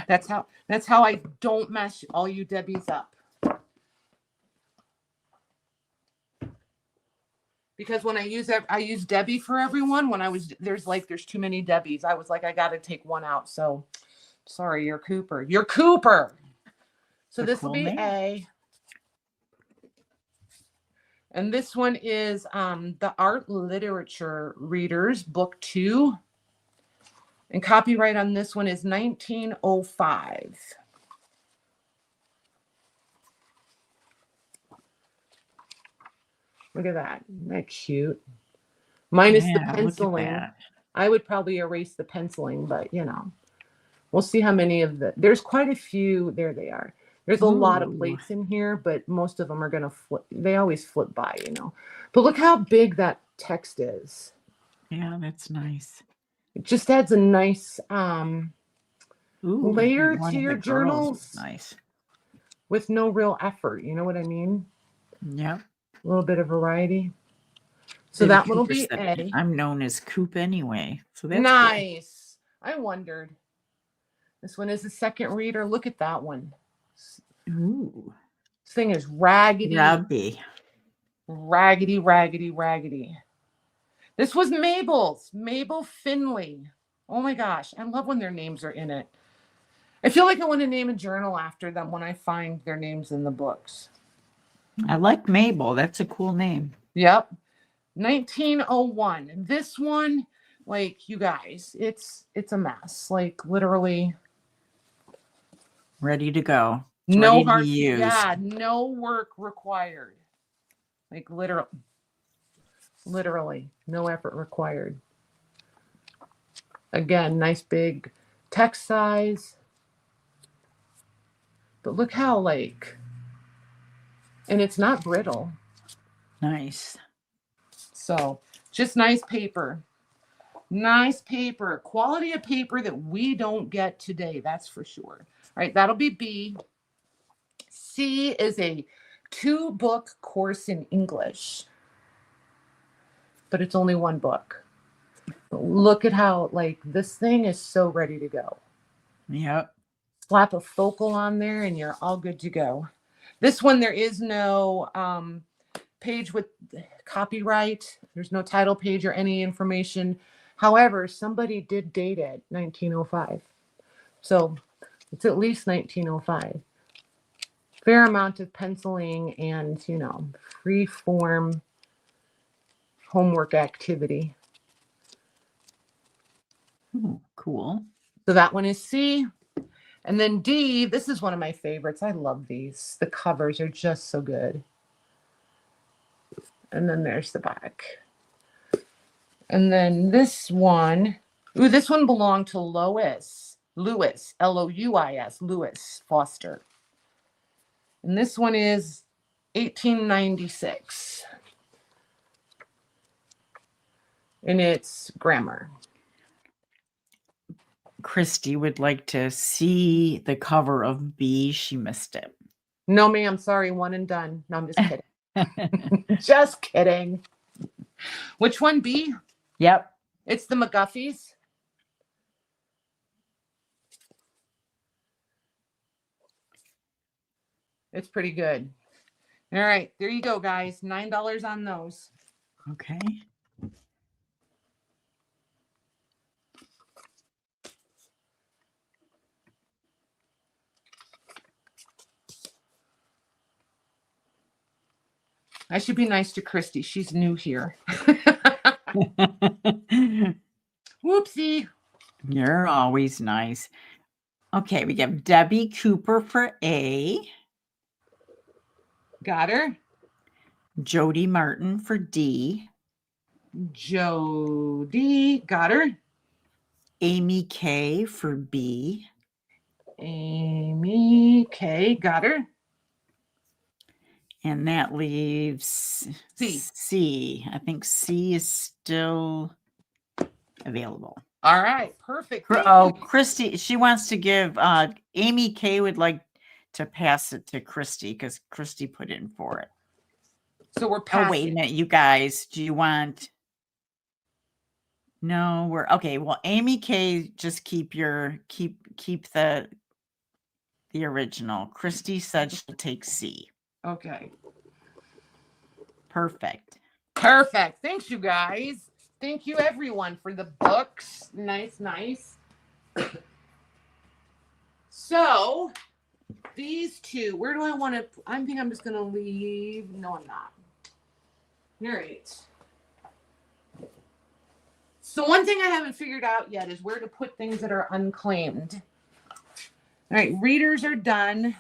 That's how I don't mess all you Debbies up. Because when I use Debbie for everyone. When there's too many Debbies. I was like, I got to take one out. So sorry, you're Cooper. You're Cooper. So this will be A. And this one is the Art Literature Readers, Book 2. And copyright on this one is 1905. Look at that. Isn't that cute? Minus the penciling. I would probably erase the penciling, but we'll see how many of there's quite a few. There they are. There's a lot of plates in here, but most of them are going to flip. They always flip by, But look how big that text is. Yeah, that's nice. It just adds a nice layer to your journals. Nice. With no real effort. You know what I mean? Yeah. A little bit of variety. So that one will be A. I'm known as Coop anyway. So that's nice. Cool. I wondered. This one is the second reader. Look at that one. Ooh. This thing is raggedy. Raggedy, raggedy, raggedy. This was Mabel's. Mabel Finley. Oh my gosh. I love when their names are in it. I feel like I want to name a journal after them when I find their names in the books. I like Mabel. That's a cool name. Yep. 1901. This one, you guys, it's a mess. Literally. Ready to go. No hard to use. Yeah, no work required. Literally, no effort required. Again, nice big text size. But look how and it's not brittle. Nice. So just nice paper. Nice paper. Quality of paper that we don't get today, that's for sure. All right, that'll be B. C is a 2-book course in English. But it's only 1 book. But look at how, this thing is so ready to go. Yep. Slap a focal on there and you're all good to go. This one, there is no page with copyright. There's no title page or any information. However, somebody did date it 1905. So it's at least 1905. Fair amount of penciling and, free form homework activity. Ooh, cool. So that one is C. And then D, this is one of my favorites. I love these. The covers are just so good. And then there's the back. And then this one, this one belonged to Lois. Louis, Louis, Louis Foster. And this one is 1896. And it's grammar. Christy would like to see the cover of B. She missed it. No, ma'am. Sorry, one and done. No, I'm just kidding. Just kidding. Which one, B? Yep. It's the McGuffies. It's pretty good. All right, there you go, guys. $9 on those. Okay. I should be nice to Christy. She's new here. Whoopsie. You're always nice. Okay, we have Debbie Cooper for A. Got her. Jody Martin for D. Jody. Got her. Amy K for B. Amy K. Got her. And that leaves C. I think C is still available. All right, perfect. Christy, she wants to give, Amy K would like to pass it to Christy because Christy put in for it. So we're passing. Oh, wait a minute, you guys, do you want? No, we're okay. Well, Amy K, just keep the original. Christy said she'll take C. Okay. Perfect. Perfect. Thanks, you guys. Thank you, everyone, for the books. Nice, nice. So, these two, where do I want to? I think I'm just going to leave. No, I'm not. All right. So, one thing I haven't figured out yet is where to put things that are unclaimed. All right, readers are done.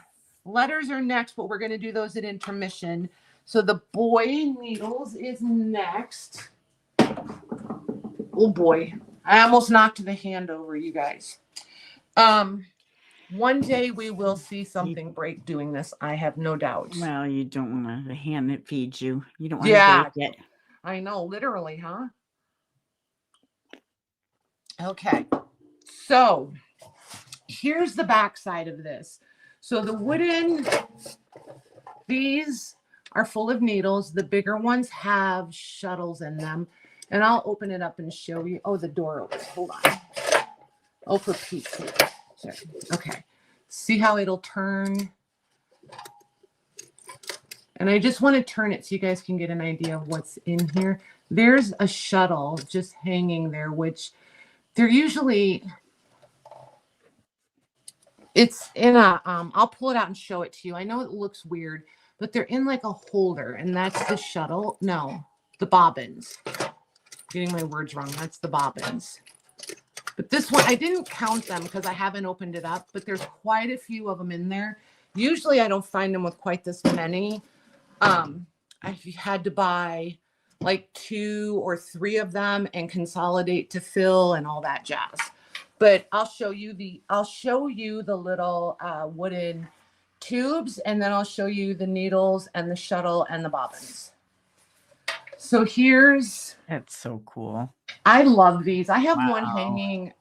Letters are next, but we're going to do those at intermission. So the boy needles is next. Oh boy, I almost knocked the hand over, you guys. One day we will see something break doing this. I have no doubt. Well, you don't want the hand that feeds you. You don't want to break it. I know, literally, huh? Okay, so here's the back side of this. So the wooden, these are full of needles. The bigger ones have shuttles in them. And I'll open it up and show you. Oh, the door opens. Hold on. Oh, for Pete's sake. Sorry. Okay. See how it'll turn? And I just want to turn it so you guys can get an idea of what's in here. There's a shuttle just hanging there, which they're usually... It's in a, I'll pull it out and show it to you. I know it looks weird, but they're in like a holder, and that's the shuttle. No, the bobbins. Getting my words wrong. That's the bobbins. But this one, I didn't count them because I haven't opened it up, but there's quite a few of them in there. Usually I don't find them with quite this many. I had to buy like 2 or 3 of them and consolidate to fill and all that jazz. But I'll show you the little wooden tubes, and then I'll show you the needles and the shuttle and the bobbins. So that's so cool. I love these. I have one hanging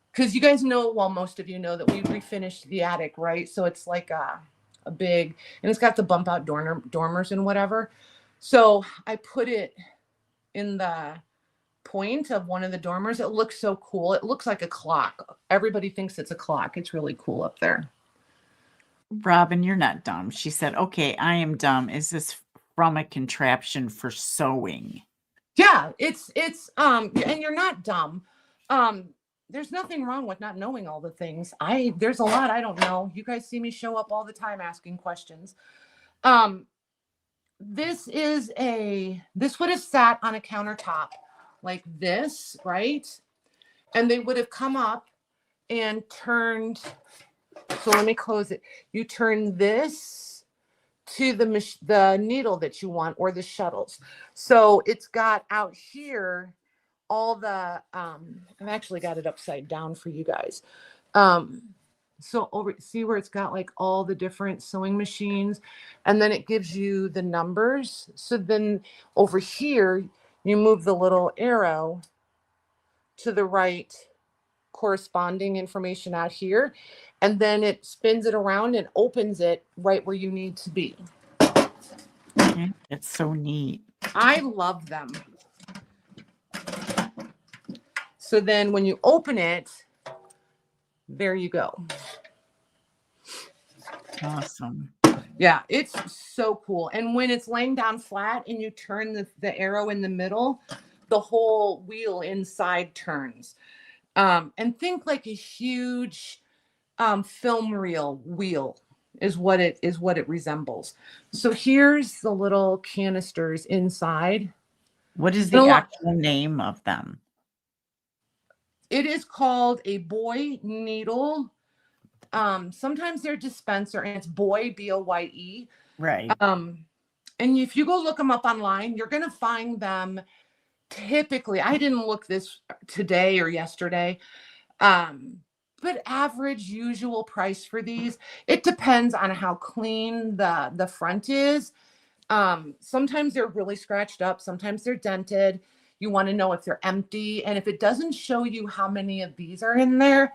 because you guys know, well, most of you know that we refinished the attic, right? So it's like a big, and it's got the bump out dormers and whatever. So I put it in the point of one of the dormers. It looks so cool. It looks like a clock. Everybody thinks it's a clock. It's really cool up there. Robin, you're not dumb. She said, okay, I am dumb. Is this from a contraption for sewing? Yeah, it's and you're not dumb. There's nothing wrong with not knowing all the things. There's a lot I don't know. You guys see me show up all the time asking questions. This would have sat on a countertop like this, right? And they would have come up and turned. So let me close it. You turn this to the needle that you want, or the shuttles. So it's got out here all the, I've actually got it upside down for you guys. So over, see where it's got like all the different sewing machines, and then it gives you the numbers. So then over here, you move the little arrow to the right, corresponding information out here, and then it spins it around and opens it right where you need to be. Yeah, it's so neat. I love them. So then when you open it, there you go. Awesome. Yeah, it's so cool. And when it's laying down flat and you turn the arrow in the middle, the whole wheel inside turns. And think like a huge film reel wheel is what it resembles. So here's the little canisters inside. What is the actual name of them? It is called a boy needle. Sometimes they're dispenser, and it's boy, BOYE. Right. And if you go look them up online, you're going to find them typically. I didn't look this today or yesterday. But average usual price for these, it depends on how clean the front is. Sometimes they're really scratched up. Sometimes they're dented. You want to know if they're empty. And if it doesn't show you how many of these are in there,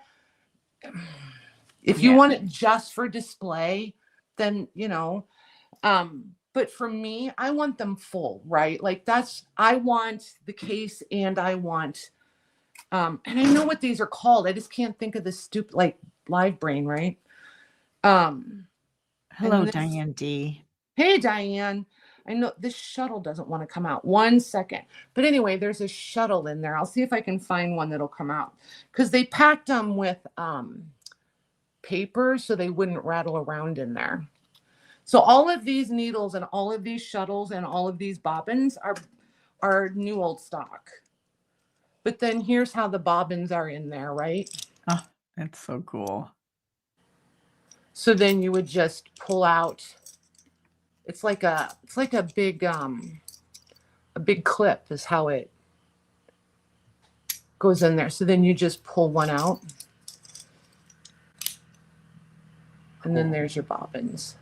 if you want it just for display, then, you know, but for me, I want them full, right? Like I want the case, and I want, and I know what these are called. I just can't think of the stupid, like live brain, right? Hello, Diane D. Hey, Diane. I know this shuttle doesn't want to come out. 1 second. But anyway, there's a shuttle in there. I'll see if I can find one that'll come out, because they packed them with paper so they wouldn't rattle around in there. So all of these needles and all of these shuttles and all of these bobbins are new old stock. But then here's how the bobbins are in there, right? Oh, that's so cool. So then you would just pull out. It's like a big clip is how it goes in there. So then you just pull one out. And then there's your bobbins.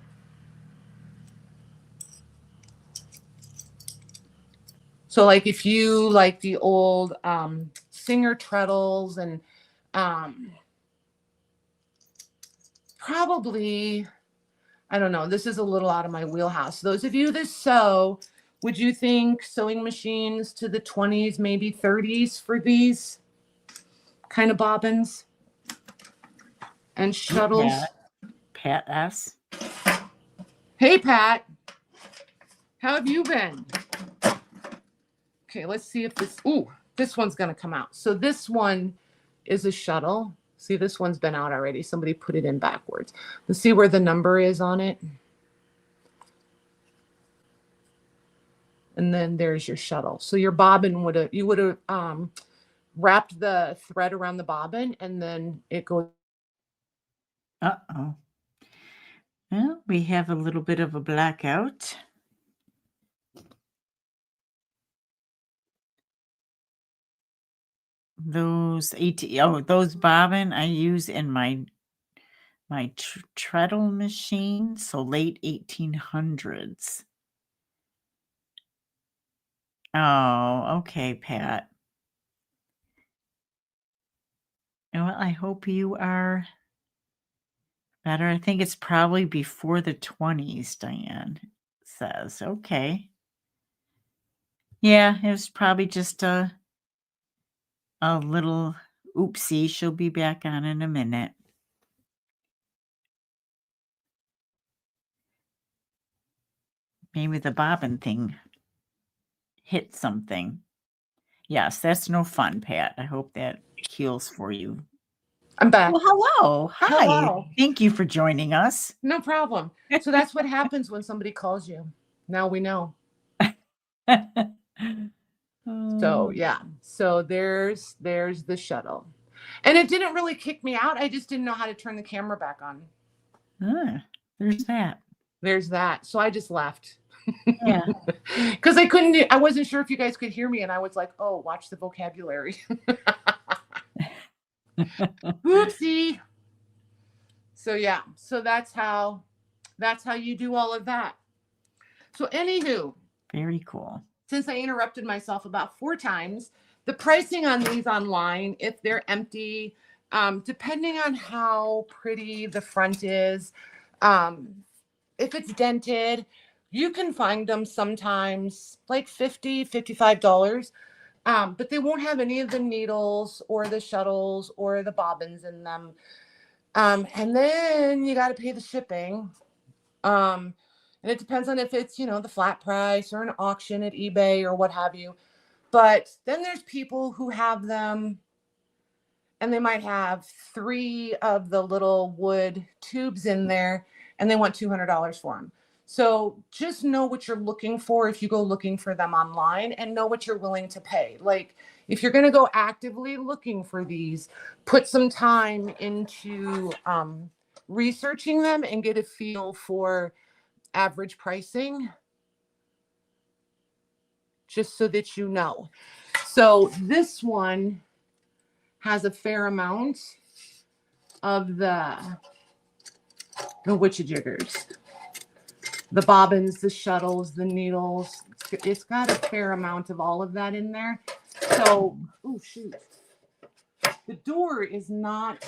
So like if you like the old Singer treadles and probably, I don't know, this is a little out of my wheelhouse. Those of you that sew, would you think sewing machines to the 20s, maybe 30s for these kind of bobbins and shuttles? Pat S. Hey, Pat. How have you been? Okay, let's see if this one's going to come out. So this one is a shuttle. See, this one's been out already. Somebody put it in backwards. Let's see where the number is on it. And then there's your shuttle. So your bobbin would have wrapped the thread around the bobbin, and then it goes. Uh-oh. Well, we have a little bit of a blackout. Those those bobbin I use in my treadle machine, so late 1800s. Oh, okay, Pat. Well, I hope you are better. I think it's probably before the 20s, Diane says. Okay. Yeah, it was probably just a little oopsie. She'll be back on in a minute. Maybe the bobbin thing hit something. Yes, that's no fun, Pat. I hope that heals for you. I'm back. Well, hello. Hi. Hello. Thank you for joining us. No problem. So that's what happens when somebody calls you. Now we know. So yeah. So there's the shuttle. And it didn't really kick me out. I just didn't know how to turn the camera back on. There's that. There's that. So I just left. Yeah. Because I wasn't sure if you guys could hear me, and I was like, oh, watch the vocabulary. Oopsie. So yeah, so that's how you do all of that. So anywho, Very cool. since I interrupted myself about 4 times, the pricing on these online, if they're empty, depending on how pretty the front is, if it's dented, you can find them sometimes like $50, $55. But they won't have any of the needles or the shuttles or the bobbins in them. And then you got to pay the shipping. And it depends on if it's, the flat price or an auction at eBay or what have you. But then there's people who have them and they might have 3 of the little wood tubes in there and they want $200 for them. So just know what you're looking for if you go looking for them online, and know what you're willing to pay. Like if you're going to go actively looking for these, put some time into researching them and get a feel for average pricing, just so that you know. So this one has a fair amount of the witchy jiggers, the bobbins, the shuttles, the needles. It's got a fair amount of all of that in there. So, oh shoot, the door is not,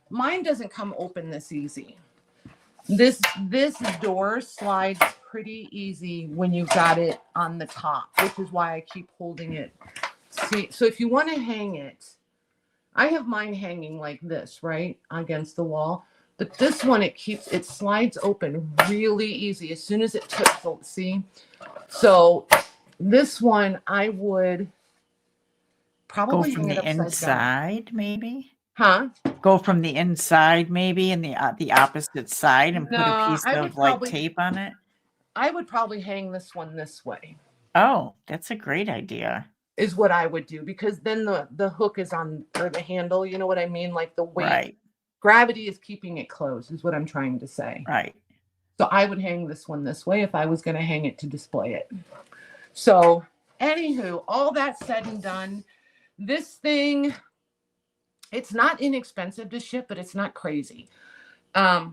mine doesn't come open this easy. This door slides pretty easy when you've got it on the top, which is why I keep holding it. See, so if you want to hang it, I have mine hanging like this, right, against the wall. But this one, it slides open really easy as soon as it tips. See? So this one, I would probably go from hang it the upside inside, down. maybe. Huh? Go from the inside, maybe, and the opposite side, and put a piece of like tape on it. I would probably hang this one this way. Oh, that's a great idea. Is what I would do, because then the hook is on, or the handle, you know what I mean? Like the weight. Right. Gravity is keeping it closed, is what I'm trying to say. Right. So I would hang this one this way if I was going to hang it to display it. So anywho, all that said and done, this thing, it's not inexpensive to ship, but it's not crazy. I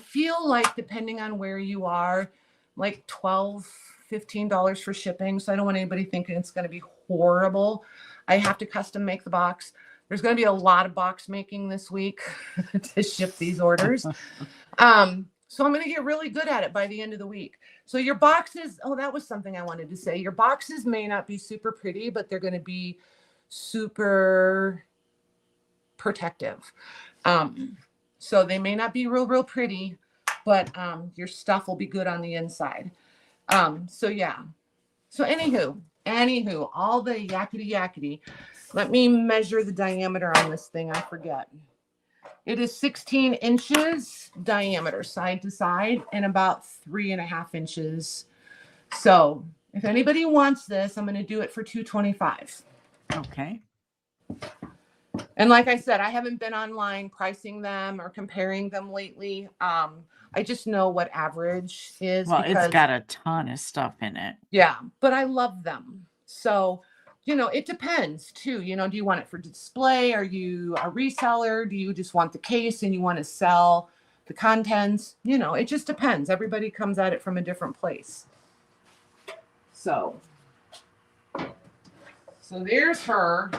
feel like depending on where you are, like $12, $15 for shipping. So I don't want anybody thinking it's going to be horrible. I have to custom make the box. There's going to be a lot of box making this week to ship these orders. So I'm going to get really good at it by the end of the week. So your boxes, oh, that was something I wanted to say. Your boxes may not be super pretty, but they're going to be super protective. So they may not be real pretty, but your stuff will be good on the inside. So yeah. So anywho, all the yakety. Let me measure the diameter on this thing. I forget. It is 16 inches diameter, side to side, and about 3.5 inches. So if anybody wants this, I'm going to do it for $225. Okay. And like I said, I haven't been online pricing them or comparing them lately. I just know what average is. Well, it's got a ton of stuff in it. Yeah, but I love them. So, it depends too. Do you want it for display? Are you a reseller? Do you just want the case and you want to sell the contents? It just depends. Everybody comes at it from a different place. So there's her.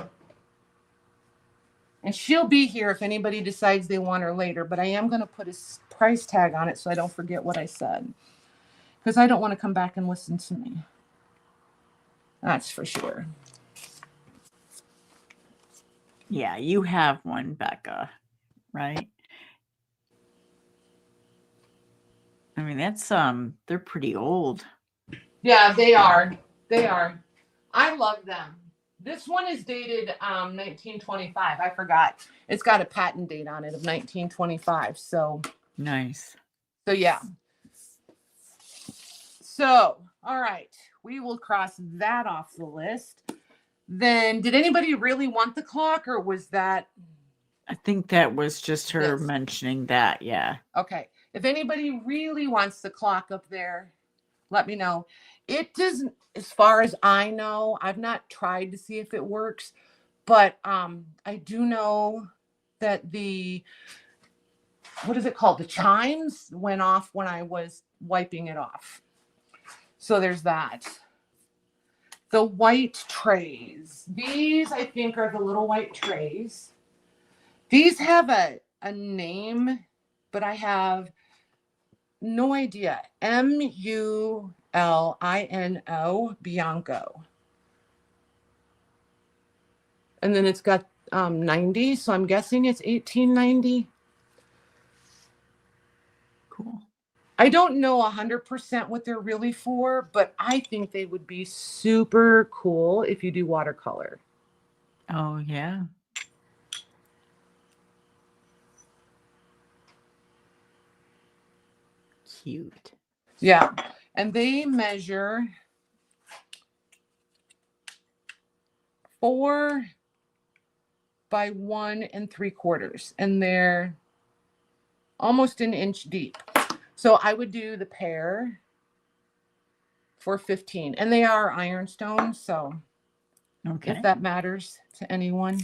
And she'll be here if anybody decides they want her later. But I am going to put a price tag on it so I don't forget what I said. Because I don't want to come back and listen to me. That's for sure. Yeah, you have one, Becca, right? I mean, that's they're pretty old. Yeah, they are. I love them. This one is dated 1925. I forgot. It's got a patent date on it of 1925. So nice. So yeah. So, all right. We will cross that off the list. Then, did anybody really want the clock, or was that? I think that was just her mentioning that. Yeah. Okay. If anybody really wants the clock up there, let me know. It doesn't, as far as I know, I've not tried to see if it works, but I do know that the, what is it called? The chimes went off when I was wiping it off. So there's that. The white trays. These, I think, are the little white trays. These have a name, but I have no idea. Mulino, Bianco. And then it's got 90, so I'm guessing it's 1890. Cool. I don't know 100% what they're really for, but I think they would be super cool if you do watercolor. Oh, yeah. Cute. Yeah. And they measure 4 by 1 3/4, and they're almost an inch deep. So I would do the pair for 15, and they are ironstone. So Okay. if that matters to anyone.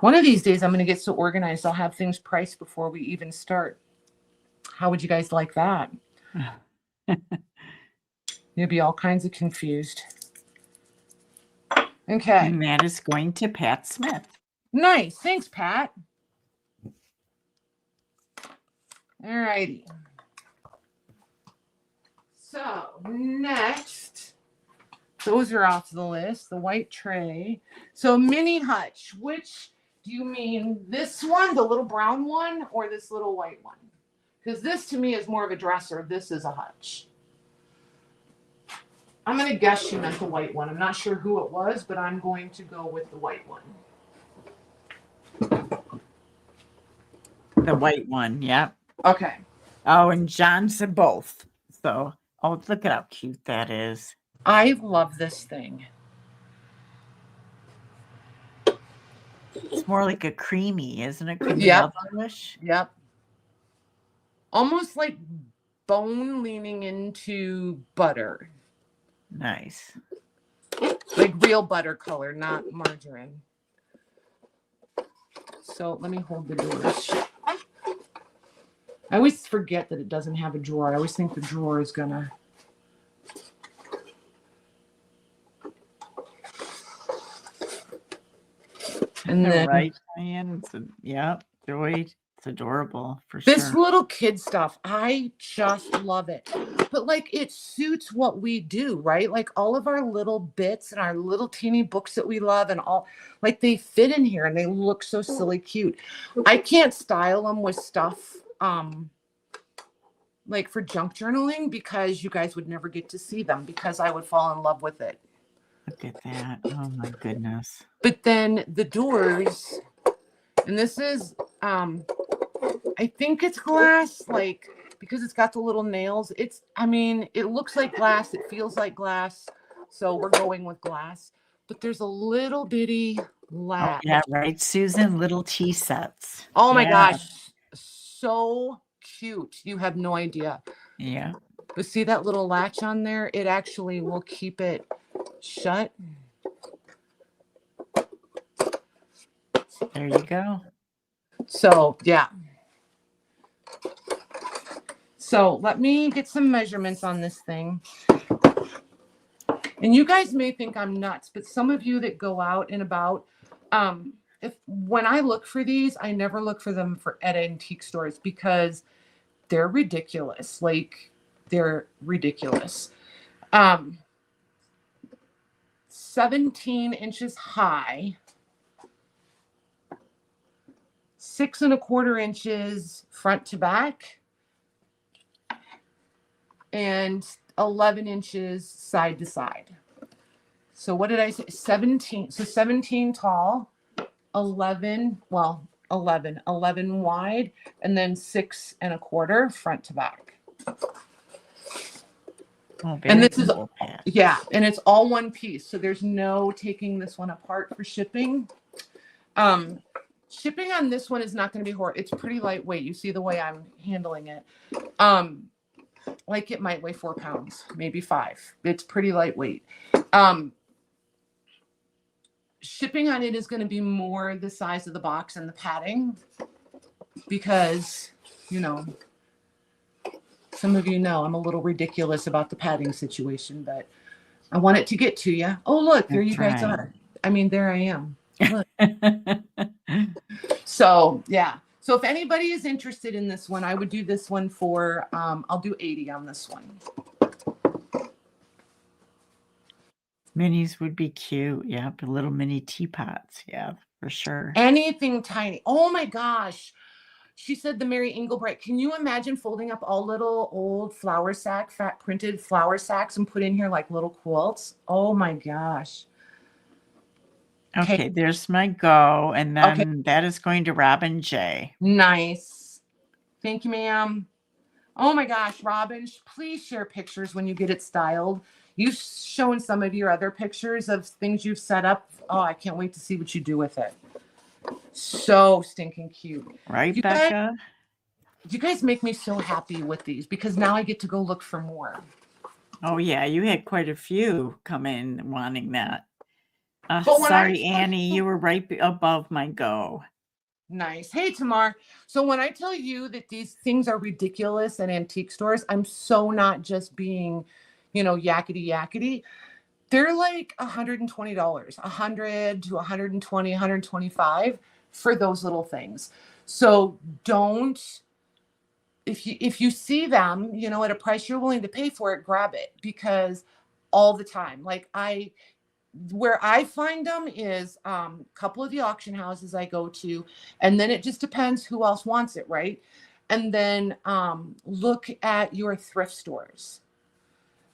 One of these days I'm going to get so organized I'll have things priced before we even start. How would you guys like that? You'll be all kinds of confused. Okay. And that is going to Pat Smith. Nice. Thanks, Pat. All righty. So next, those are off the list. The white tray. So mini hutch. Which do you mean? This one, the little brown one, or this little white one? Because this to me is more of a dresser. This is a hutch. I'm going to guess she meant the white one. I'm not sure who it was, but I'm going to go with the white one. The white one, yep. Okay. Oh, and John said both. So, oh, look at how cute that is. I love this thing. It's more like a creamy, isn't it? Creamy Yep. yellowish. Yep. Almost like bone leaning into butter. Nice. Like real butter color, not margarine. So let me hold the doors shut. I always forget that it doesn't have a drawer. I always think the drawer is gonna. And then Right, Diane. Yep, Joy. It's adorable for this sure. little kid stuff, I just love it. But like it suits what we do, right? Like all of our little bits and our little teeny books that we love and all, like they fit in here and they look so silly cute. I can't style them with stuff like for junk journaling because you guys would never get to see them because I would fall in love with it. Look at that. Oh my goodness. But then the doors, and this is I think it's glass, like because it's got the little nails. It's, I mean, it looks like glass, it feels like glass, so we're going with glass. But there's a little bitty latch. Oh, yeah, right, Susan. Little tea sets. Oh my Yeah. gosh, so cute. You have no idea. Yeah. But see that little latch on there? It actually will keep it shut. There you go. So yeah. So let me get some measurements on this thing. And you guys may think I'm nuts, but some of you that go out and about, when I look for these, I never look for them at antique stores because they're ridiculous. Like they're ridiculous. 17 inches high, 6 1/4 inches front to back, and 11 inches side to side. So what did I say? 17. So 17 tall, 11 wide, and then 6 1/4 front to back. Oh, And very this is, cool, Pat. yeah, and it's all one piece. So there's no taking this one apart for shipping. Shipping on this one is not going to be hard. It's pretty lightweight. You see the way I'm handling it. Like it might weigh 4 pounds, maybe 5. It's pretty lightweight. Shipping on it is going to be more the size of the box and the padding because, you know, some of you know I'm a little ridiculous about the padding situation, but I want it to get to you. Oh, look, there you guys are. I mean, there I am. Look. So, yeah. So if anybody is interested in this one, I would do this one for, I'll do 80 on this one. Minis would be cute. Yeah, the little mini teapots. Yeah, for sure. Anything tiny. Oh my gosh. She said the Mary Engelbreit. Can you imagine folding up all little old flour sack, fat printed flour sacks and put in here like little quilts? Oh my gosh. Okay, there's my go. And then that is going to Robin J. Nice. Thank you, ma'am. Oh my gosh, Robin, please share pictures when you get it styled. You've shown some of your other pictures of things you've set up. Oh, I can't wait to see what you do with it. So stinking cute. Right, Becca? You guys make me so happy with these because now I get to go look for more. Oh, yeah, you had quite a few come in wanting that. Sorry, Annie, you were right above my go. Nice. Hey, Tamar. So when I tell you that these things are ridiculous at antique stores, I'm so not just being, you know, yakety yakety. They're like $120, $100 to $120, $125 for those little things. So don't, if you see them, you know, at a price you're willing to pay for it, grab it because all the time, like where I find them is a couple of the auction houses I go to, and then it just depends who else wants it, right? And then look at your thrift stores.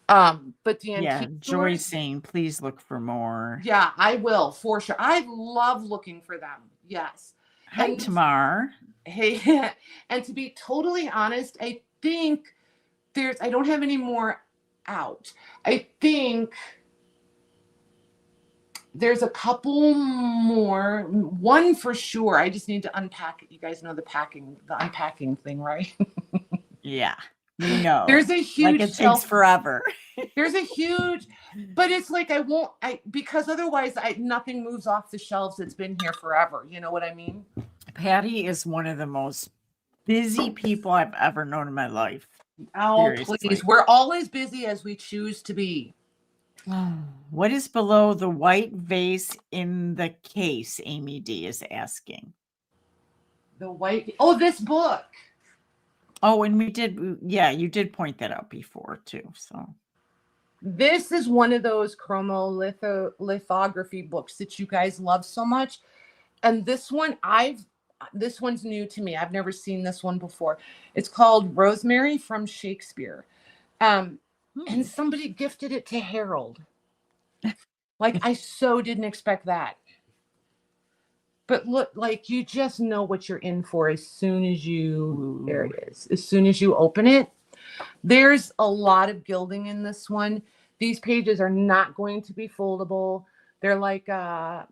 But the antique Joy's saying, please look for more. Yeah, I will for sure. I love looking for them. Yes. Hi, Tamar. Hey, and to be totally honest, I think I don't have any more out. I think there's a couple more, one for sure. I just need to unpack it. You guys know the unpacking thing, right? Yeah, we know. There's a huge it takes forever. There's a huge, but it's like because otherwise nothing moves off the shelves. It's been here forever. You know what I mean? Patty is one of the most busy people I've ever known in my life. Oh, seriously. Please. We're all as busy as we choose to be. What is below the white vase in the case? Amy D is asking. The white. Oh, this book. Oh, and you did point that out before too. So this is one of those chromolithography books that you guys love so much. And this one's new to me. I've never seen this one before. It's called Rosemary from Shakespeare. And somebody gifted it to Harold. Like, I so didn't expect that. But look, like, you just know what you're in for as soon as there it is. As soon as you open it. There's a lot of gilding in this one. These pages are not going to be foldable. They're like a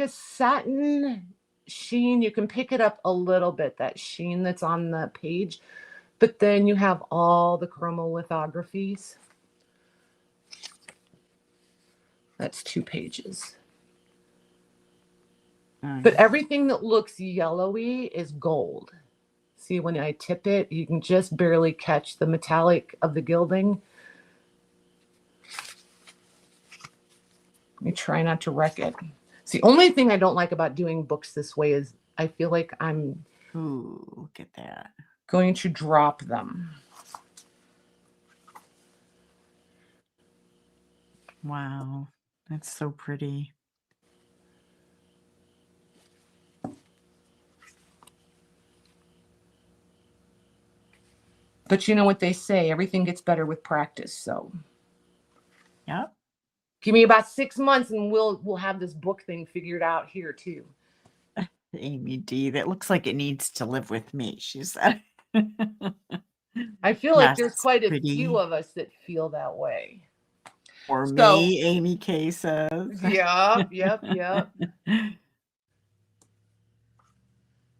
satin sheen. You can pick it up a little bit, that sheen that's on the page. But then you have all the chromolithographies. That's 2 pages. But everything that looks yellowy is gold. See, when I tip it, you can just barely catch the metallic of the gilding. Let me try not to wreck it. It's the only thing I don't like about doing books this way is I feel like I'm look at that. Going to drop them. Wow, that's so pretty. But you know what they say, everything gets better with practice. So yep. Give me about 6 months and we'll have this book thing figured out here too. Amy D, that looks like it needs to live with me, she said. I feel like Yes, there's quite a pretty. few of us that feel that way. For So, me, Amy K says. yep.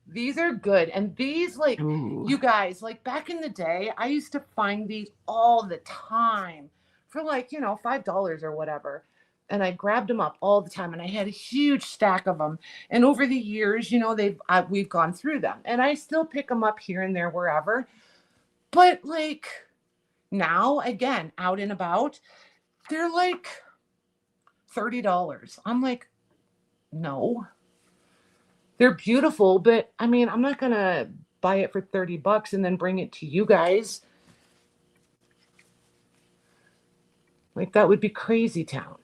These are good. And these, like, Ooh. you guys, like back in the day, I used to find these all the time for like, $5 or whatever. And I grabbed them up all the time, and I had a huge stack of them. And over the years, we've gone through them, and I still pick them up here and there, wherever. But like now, again, out and about, they're like $30. I'm like, no, they're beautiful, but I mean, I'm not gonna buy it for $30 and then bring it to you guys. Like, that would be crazy town.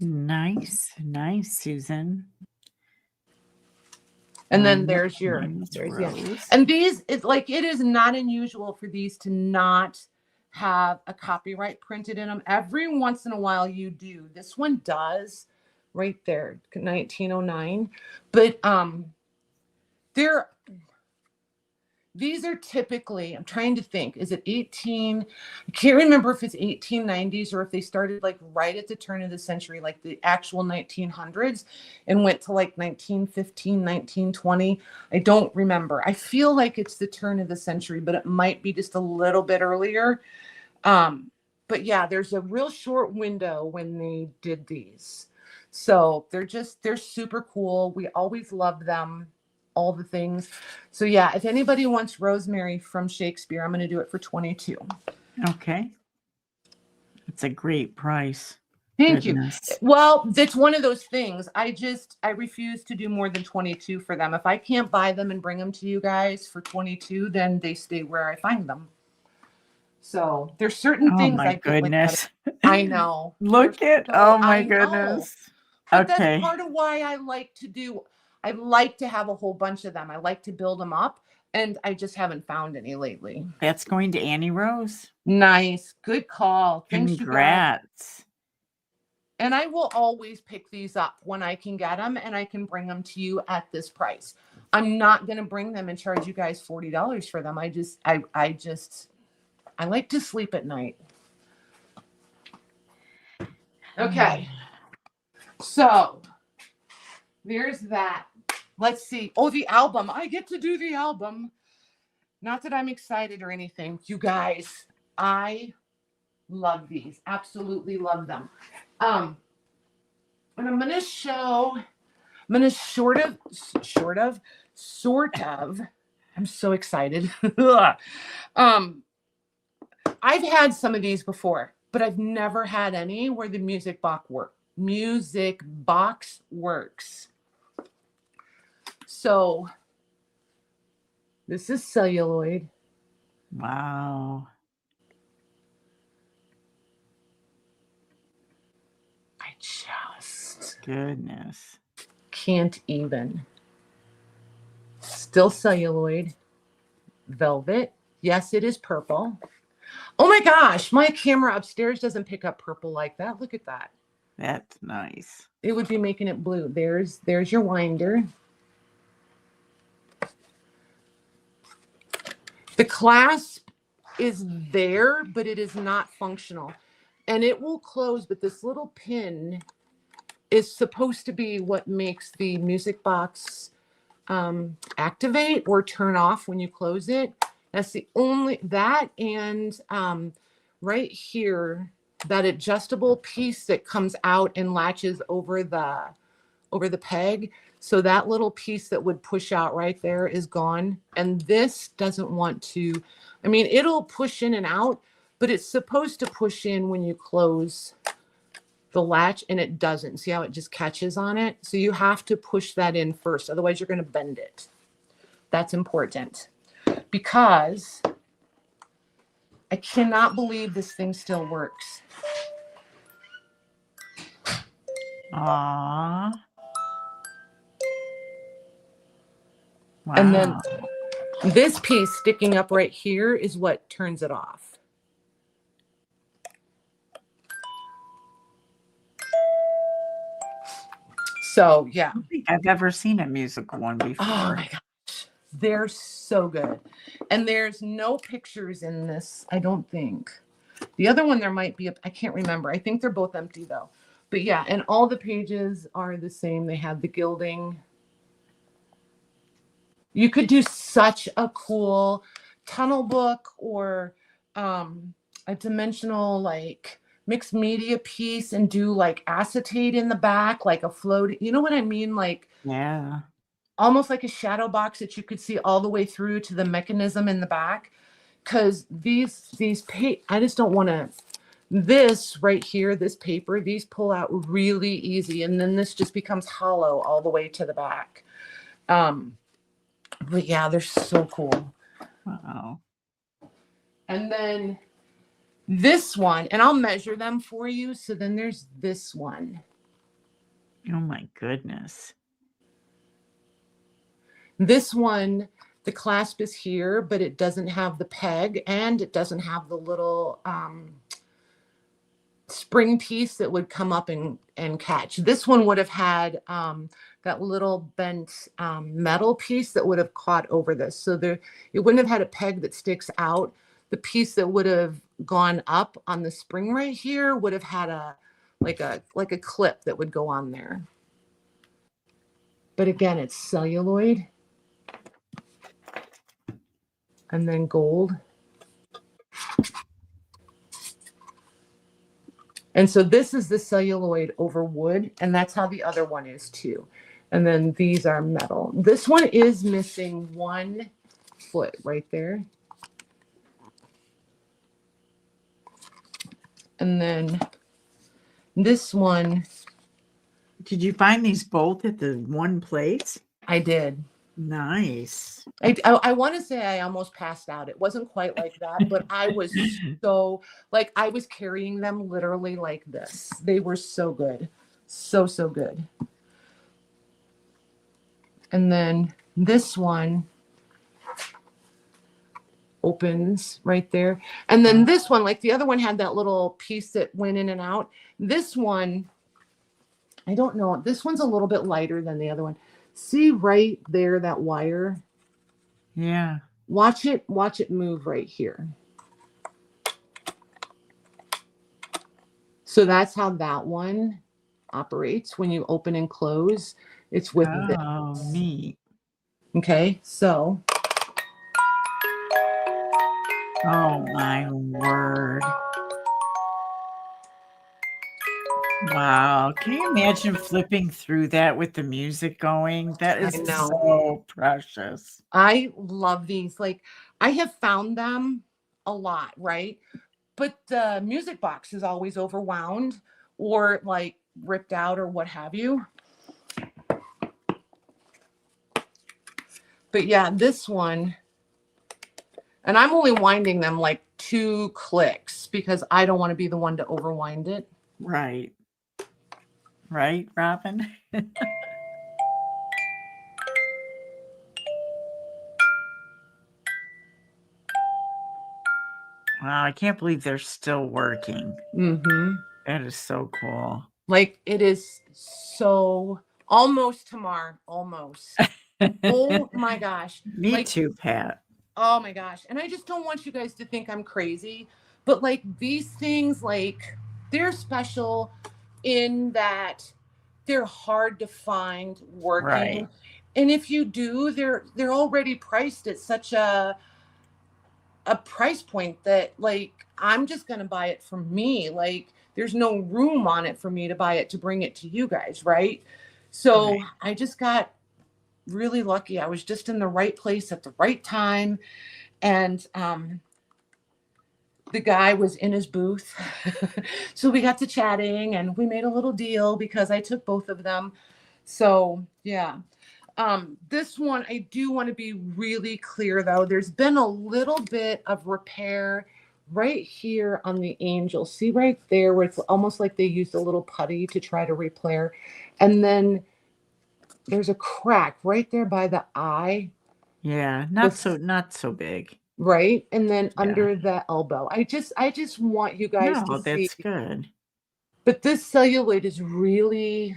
Nice, Susan. And then there's Rose. And these, it is not unusual for these to not have a copyright printed in them. Every once in a while you do. This one does right there, 1909. But these are typically, I'm trying to think, is it 18? I can't remember if it's 1890s or if they started like right at the turn of the century, like the actual 1900s, and went to like 1915, 1920. I don't remember. I feel like it's the turn of the century, but it might be just a little bit earlier. But yeah, there's a real short window when they did these. So they're super cool. We always love them. All the things. So yeah, if anybody wants Rosemary from Shakespeare, I'm going to do it for $22. Okay. It's a great price. Thank you. Well, it's one of those things. I refuse to do more than $22 for them. If I can't buy them and bring them to you guys for $22, then they stay where I find them. So there's certain things I get goodness. Like that. I know. Look at, oh my goodness. But that's part of why I like to have a whole bunch of them. I like to build them up, and I just haven't found any lately. That's going to Annie Rose. Nice. Good call. Thanks. Congrats. And I will always pick these up when I can get them, and I can bring them to you at this price. I'm not going to bring them and charge you guys $40 for them. I like to sleep at night. Okay. So there's that. Let's see. Oh, the album. I get to do the album. Not that I'm excited or anything. You guys, I love these. Absolutely love them. And I'm going to sort of. I'm so excited. I've had some of these before, but I've never had any where the music box works. So this is celluloid. Wow. I just goodness can't even. Still celluloid. Velvet. Yes, it is purple. Oh my gosh, my camera upstairs doesn't pick up purple like that. Look at that. That's nice. It would be making it blue. There's your winder. The clasp is there, but it is not functional. And it will close, but this little pin is supposed to be what makes the music box activate or turn off when you close it. That's the only, that and right here, that adjustable piece that comes out and latches over the peg. So that little piece that would push out right there is gone. And this doesn't want to, I mean, it'll push in and out, but it's supposed to push in when you close the latch, and it doesn't. See how it just catches on it? So you have to push that in first. Otherwise you're going to bend it. That's important because I cannot believe this thing still works. Aww. Wow. And then this piece sticking up right here is what turns it off. So, yeah. I don't think I've ever seen a musical one before. Oh my gosh. They're so good. And there's no pictures in this, I don't think. The other one, there might be, I can't remember. I think they're both empty though. But yeah, and all the pages are the same. They have the gilding. You could do such a cool tunnel book or a dimensional like mixed media piece and do like acetate in the back, like a float. You know what I mean? Like, Yeah. almost like a shadow box that you could see all the way through to the mechanism in the back. Because I just don't want to, this right here, this paper, these pull out really easy. And then this just becomes hollow all the way to the back. But yeah, they're so cool. Wow. And then this one, and I'll measure them for you. So then there's this one. Oh my goodness. This one, the clasp is here, but it doesn't have the peg and it doesn't have the little spring piece that would come up and catch. This one would have had that little bent metal piece that would have caught over this. So there, it wouldn't have had a peg that sticks out. The piece that would have gone up on the spring right here would have had like a clip that would go on there. But again, it's celluloid. And then gold. And so this is the celluloid over wood, and that's how the other one is too. And then these are metal. This one is missing 1 foot right there. And then this one. Did you find these both at the one place? I did. Nice. I want to say I almost passed out. It wasn't quite like that, but I was so, like, I was carrying them literally like this. They were so good. So good. And then this one opens right there. And then this one, like the other one had that little piece that went in and out. This one, I don't know. This one's a little bit lighter than the other one. See right there, that wire? Yeah. Watch it move right here. So that's how that one operates when you open and close. It's with this. Oh, neat. Okay, so. Oh my word. Wow. Can you imagine flipping through that with the music going? That is so precious. I love these. Like, I have found them a lot, right? But the music box is always overwound or like ripped out or what have you. But yeah, this one, and I'm only winding them like 2 clicks because I don't want to be the one to overwind it. Right. Right, Robin? Wow, I can't believe they're still working. Mm-hmm. That is so cool. Like, it is so almost tomorrow. Almost. Oh my gosh. Me like, too, Pat. Oh my gosh. And I just don't want you guys to think I'm crazy. But like these things, like, they're special in that they're hard to find working. Right. And if you do, they're already priced at such a price point that, like, I'm just going to buy it for me. Like, there's no room on it for me to buy it to bring it to you guys, right? So Right. I just got really lucky. I was just in the right place at the right time. And the guy was in his booth. So we got to chatting and we made a little deal because I took both of them. So yeah. This one, I do want to be really clear though. There's been a little bit of repair right here on the angel. See right there where it's almost like they used a little putty to try to repair. And then there's a crack right there by the eye. Yeah, not so big. Right. And then under the elbow. I just want you guys to see. That's good. But this celluloid is really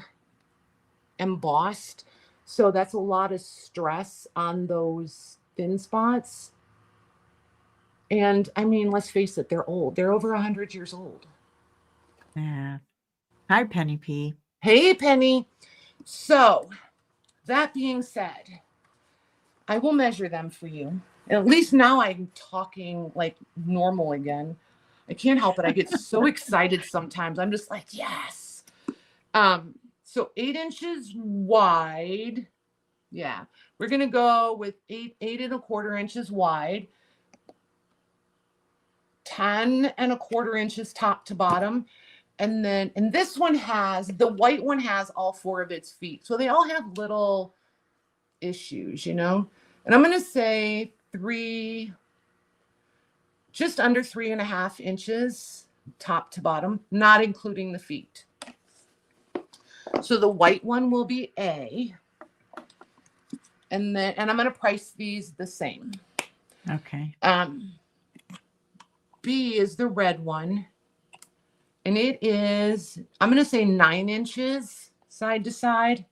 embossed. So that's a lot of stress on those thin spots. And I mean, let's face it, they're old. They're over 100 years old. Yeah. Hi, Penny P. Hey, Penny. So that being said, I will measure them for you. At least now I'm talking like normal again. I can't help it. I get so excited sometimes. I'm just like, yes. So 8 inches wide. Yeah. We're going to go with 8.25 inches wide, 10.25 inches top to bottom. And this one the white one has all 4 of its feet. So they all have little issues, And I'm going to say just under 3.5 inches top to bottom, not including the feet. So the white one will be A. And I'm going to price these the same. Okay. B is the red one. And it is, I'm going to say 9 inches side to side.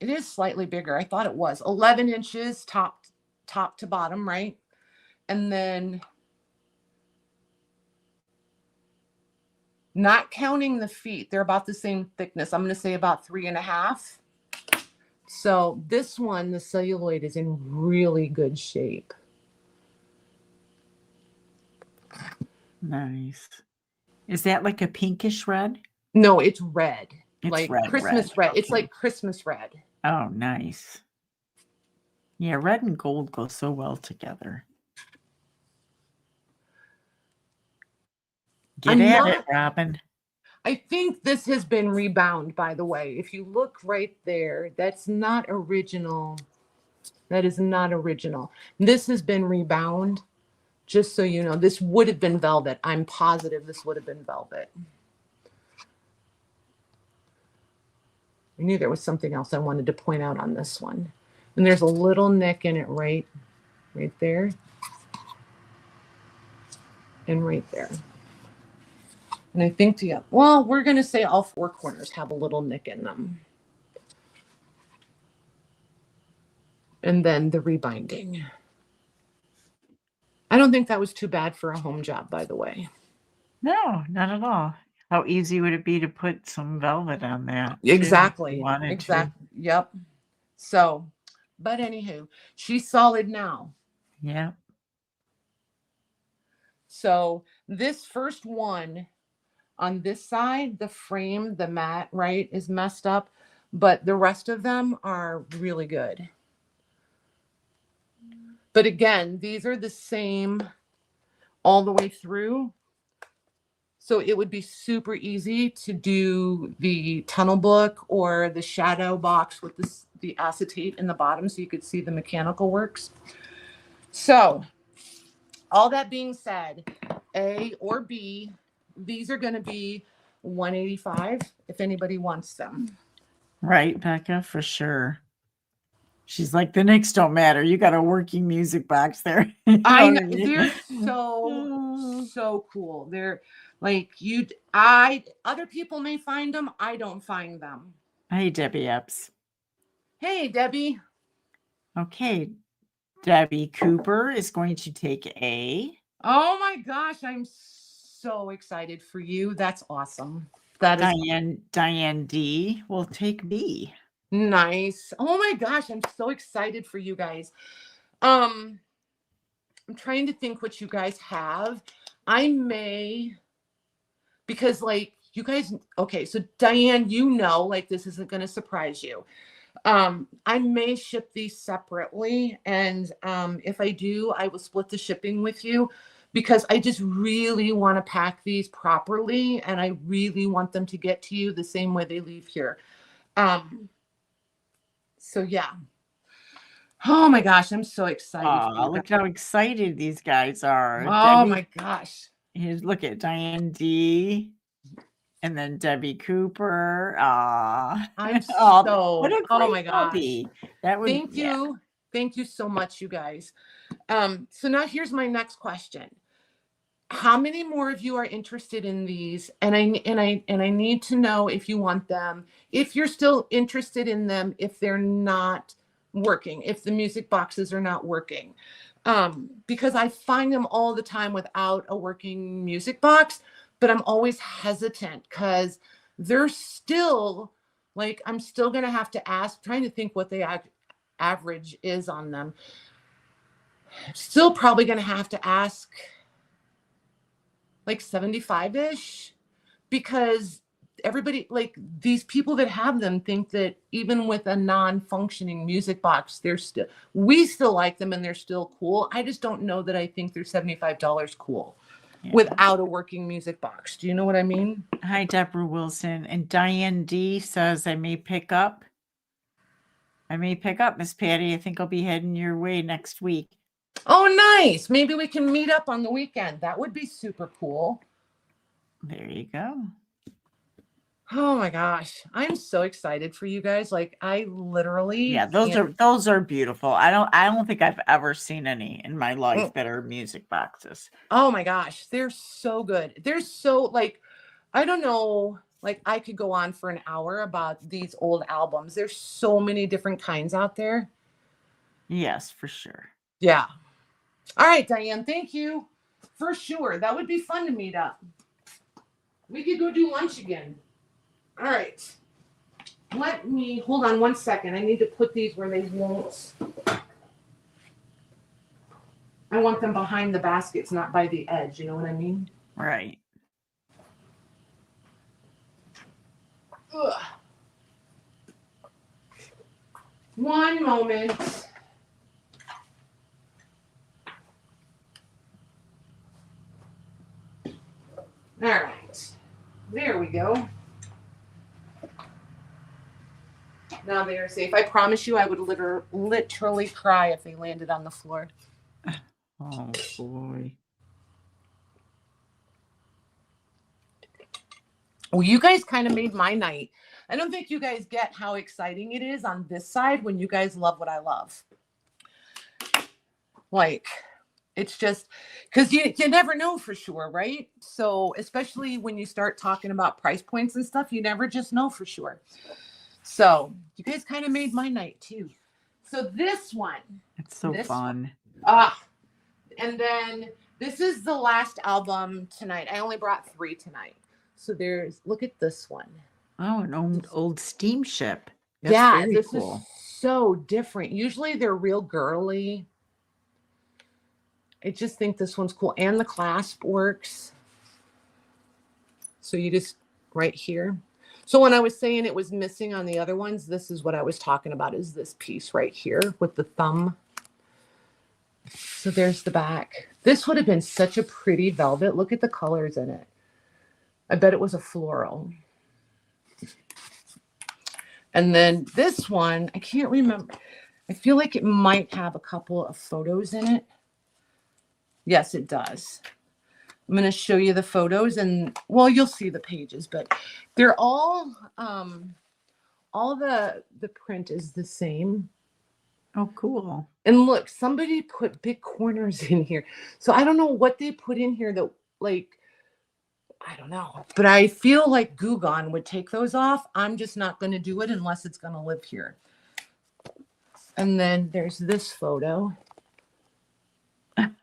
It is slightly bigger. I thought it was 11 inches top to bottom, right? And then not counting the feet, they're about the same thickness. I'm going to say about 3.5. So this one, the celluloid is in really good shape. Nice. Is that like a pinkish red? No, it's red. It's like red, Christmas red. Okay. It's like Christmas red. Oh, nice. Yeah, red and gold go so well together. Get at it, Robin. I think this has been rebound, by the way. If you look right there, that's not original. That is not original. This has been rebound. Just so you know, this would have been velvet. I'm positive this would have been velvet. I knew there was something else I wanted to point out on this one. And there's a little nick in it right there. And right there. And I think we're going to say all 4 corners have a little nick in them. And then the rebinding. I don't think that was too bad for a home job, by the way. No, not at all. How easy would it be to put some velvet on that? Exactly. Exactly. Yep. So, but anywho, she's solid now. Yeah. So this first one on this side, the frame, the mat, right, is messed up, but the rest of them are really good. But again, these are the same all the way through. So it would be super easy to do the tunnel book or the shadow box with the acetate in the bottom so you could see the mechanical works. So all that being said, A or B, these are going to be $185 if anybody wants them. Right, Becca, for sure. She's like, the nicks don't matter. You got a working music box there. I know. They're so cool. They're like other people may find them. I don't find them. Hey, Debbie Epps. Hey, Debbie. Okay. Debbie Cooper is going to take A. Oh my gosh. I'm so excited for you. That's awesome. That is Diane D will take B. Nice. Oh my gosh, I'm so excited for you guys. I'm trying to think what you guys have. I may, because like you guys, okay, so Diane, like this isn't going to surprise you. I may ship these separately, and if I do, I will split the shipping with you because I just really want to pack these properly, and I really want them to get to you the same way they leave here. So yeah. Oh my gosh, I'm so excited. Oh, look how excited these guys are. Oh my gosh. Here's look at Diane D. And then Debbie Cooper. I'm so what a great my gosh. Puppy. That would Thank you. Thank you so much, you guys. So now here's my next question. how many more of you are interested in these? And I need to know if you want them, if you're still interested in them, if they're not working, if the music boxes are not working. Because I find them all the time without a working music box, but I'm always hesitant because they're still like, I'm still going to have to ask, trying to think what the average is on them. Still probably going to have to ask like 75-ish, because everybody, like these people that have them, think that even with a non-functioning music box, we still like them and they're still cool. I just don't know that I think they're $75 cool without a working music box. Do you know what I mean? Hi, Deborah Wilson. And Diane D says, I may pick up, Miss Patty. I think I'll be heading your way next week. Oh, nice. Maybe we can meet up on the weekend. That would be super cool. There you go. Oh my gosh. I'm so excited for you guys. Like, I literally. Yeah, those are beautiful. I don't think I've ever seen any in my life that are music boxes. Oh my gosh. They're so good. They're so, like, I don't know. Like, I could go on for an hour about these old albums. There's so many different kinds out there. Yes, for sure. Yeah. All right, Diane. Thank you. For sure. That would be fun to meet up. We could go do lunch again. All right. Let me, hold on one second. I need to put these where they won't. I want them behind the baskets, not by the edge. You know what I mean? Right. Ugh. One moment. All right. There we go. Now they are safe. I promise you I would literally cry if they landed on the floor. Oh, boy. Well, you guys kind of made my night. I don't think you guys get how exciting it is on this side when you guys love what I love. Like, it's just because you never know for sure, right? So especially when you start talking about price points and stuff, you never just know for sure. So you guys kind of made my night too. So this one. It's so fun. And then this is the last album tonight. I only brought 3 tonight. So look at this one. Oh, an old steamship. That's very cool. Is so different. Usually they're real girly. I just think this one's cool. And the clasp works. So you just right here. So when I was saying it was missing on the other ones, this is what I was talking about, is this piece right here with the thumb. So there's the back. This would have been such a pretty velvet. Look at the colors in it. I bet it was a floral. And then this one, I can't remember. I feel like it might have a couple of photos in it. Yes, it does. I'm going to show you the photos and, well, you'll see the pages, but they're all the print is the same. Oh, cool. And look, somebody put big corners in here. So I don't know what they put in here that, like, I don't know, but I feel like Goo Gone would take those off. I'm just not going to do it unless it's going to live here. And then there's this photo.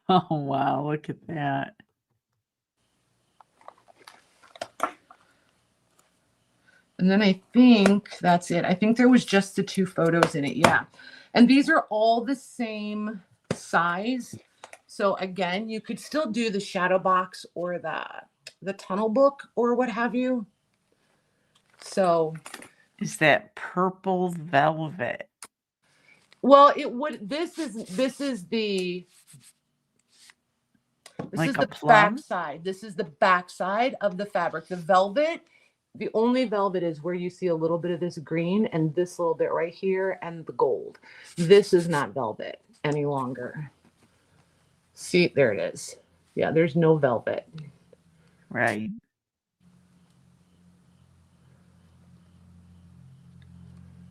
Oh, wow. Look at that. And then I think that's it. I think there was just the 2 photos in it. Yeah. And these are all the same size. So again, you could still do the shadow box or the tunnel book or what have you. So is that purple velvet? Well, it would, this is the back side. This is the back side of the fabric. The velvet, the only velvet is where you see a little bit of this green and this little bit right here and the gold. This is not velvet any longer. See, there it is. Yeah, there's no velvet. Right.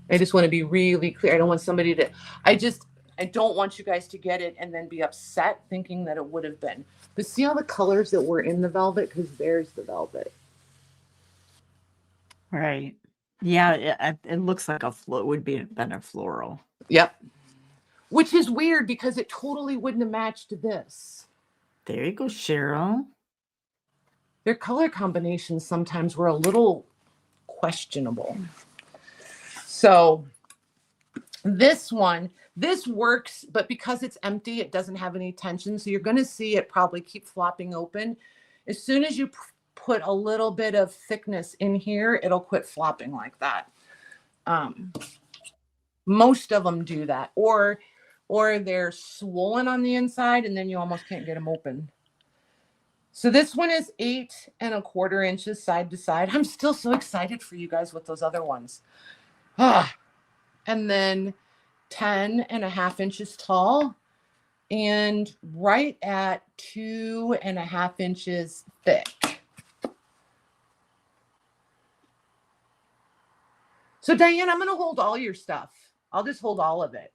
I just want to be really clear. I don't want somebody to, I don't want you guys to get it and then be upset thinking that it would have been. But see all the colors that were in the velvet? Because there's the velvet. Right. Yeah, it looks like it would been a floral. Yep. Which is weird because it totally wouldn't have matched this. There you go, Cheryl. Their color combinations sometimes were a little questionable. So this one, this works, but because it's empty, it doesn't have any tension. So you're going to see it probably keep flopping open. As soon as you put a little bit of thickness in here, it'll quit flopping like that. Most of them do that, or they're swollen on the inside and then you almost can't get them open. So this one is 8 1/4 inches side to side. I'm still so excited for you guys with those other ones. And then 10 1/2 inches tall and right at 2 1/2 inches thick. So Diane, I'm going to hold all your stuff. I'll just hold all of it.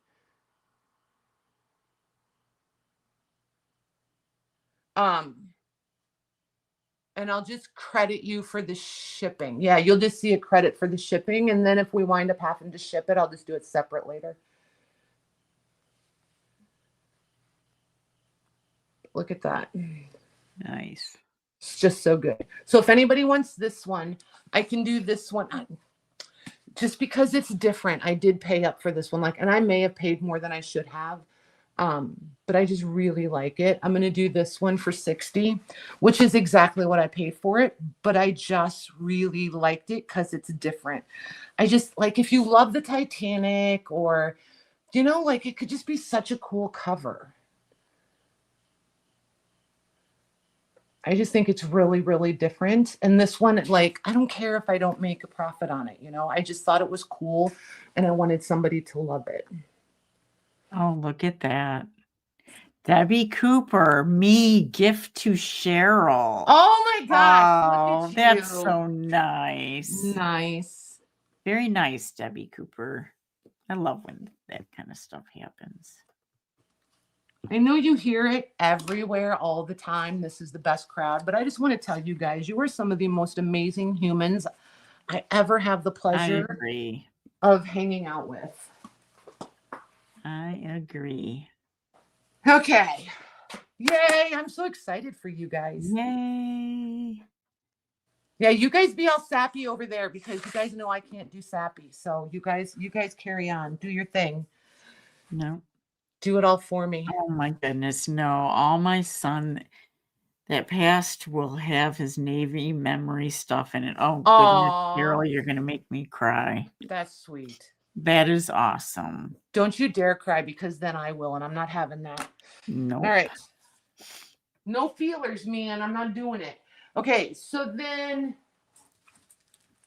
And I'll just credit you for the shipping. Yeah, you'll just see a credit for the shipping. And then if we wind up having to ship it, I'll just do it separate later. Look at that. Nice. It's just so good. So if anybody wants this one, I can do this one. Just because it's different, I did pay up for this one. And I may have paid more than I should have. But I just really like it. I'm going to do this one for $60, which is exactly what I paid for it. But I just really liked it because it's different. I just if you love the Titanic or, it could just be such a cool cover. I just think it's really, really different. And this one, I don't care if I don't make a profit on it. I just thought it was cool and I wanted somebody to love it. Oh, look at that. Debbie Cooper, me gift to Cheryl. Oh my gosh. Oh, look at that's you. so nice. Nice. Very nice, Debbie Cooper. I love when that kind of stuff happens. I know you hear it everywhere all the time. This is the best crowd. But I just want to tell you guys, you are some of the most amazing humans I ever have the pleasure of hanging out with. I agree. Okay. Yay. I'm so excited for you guys. Yay. Yeah, you guys be all sappy over there because you guys know I can't do sappy. So you guys carry on. Do your thing. No. Do it all for me. Oh my goodness. No. All my son that passed will have his Navy memory stuff in it. Oh goodness, Carol, you're going to make me cry. That's sweet. That is awesome. Don't you dare cry because then I will, and I'm not having that. No. All right. No feelers, man. I'm not doing it. Okay, so then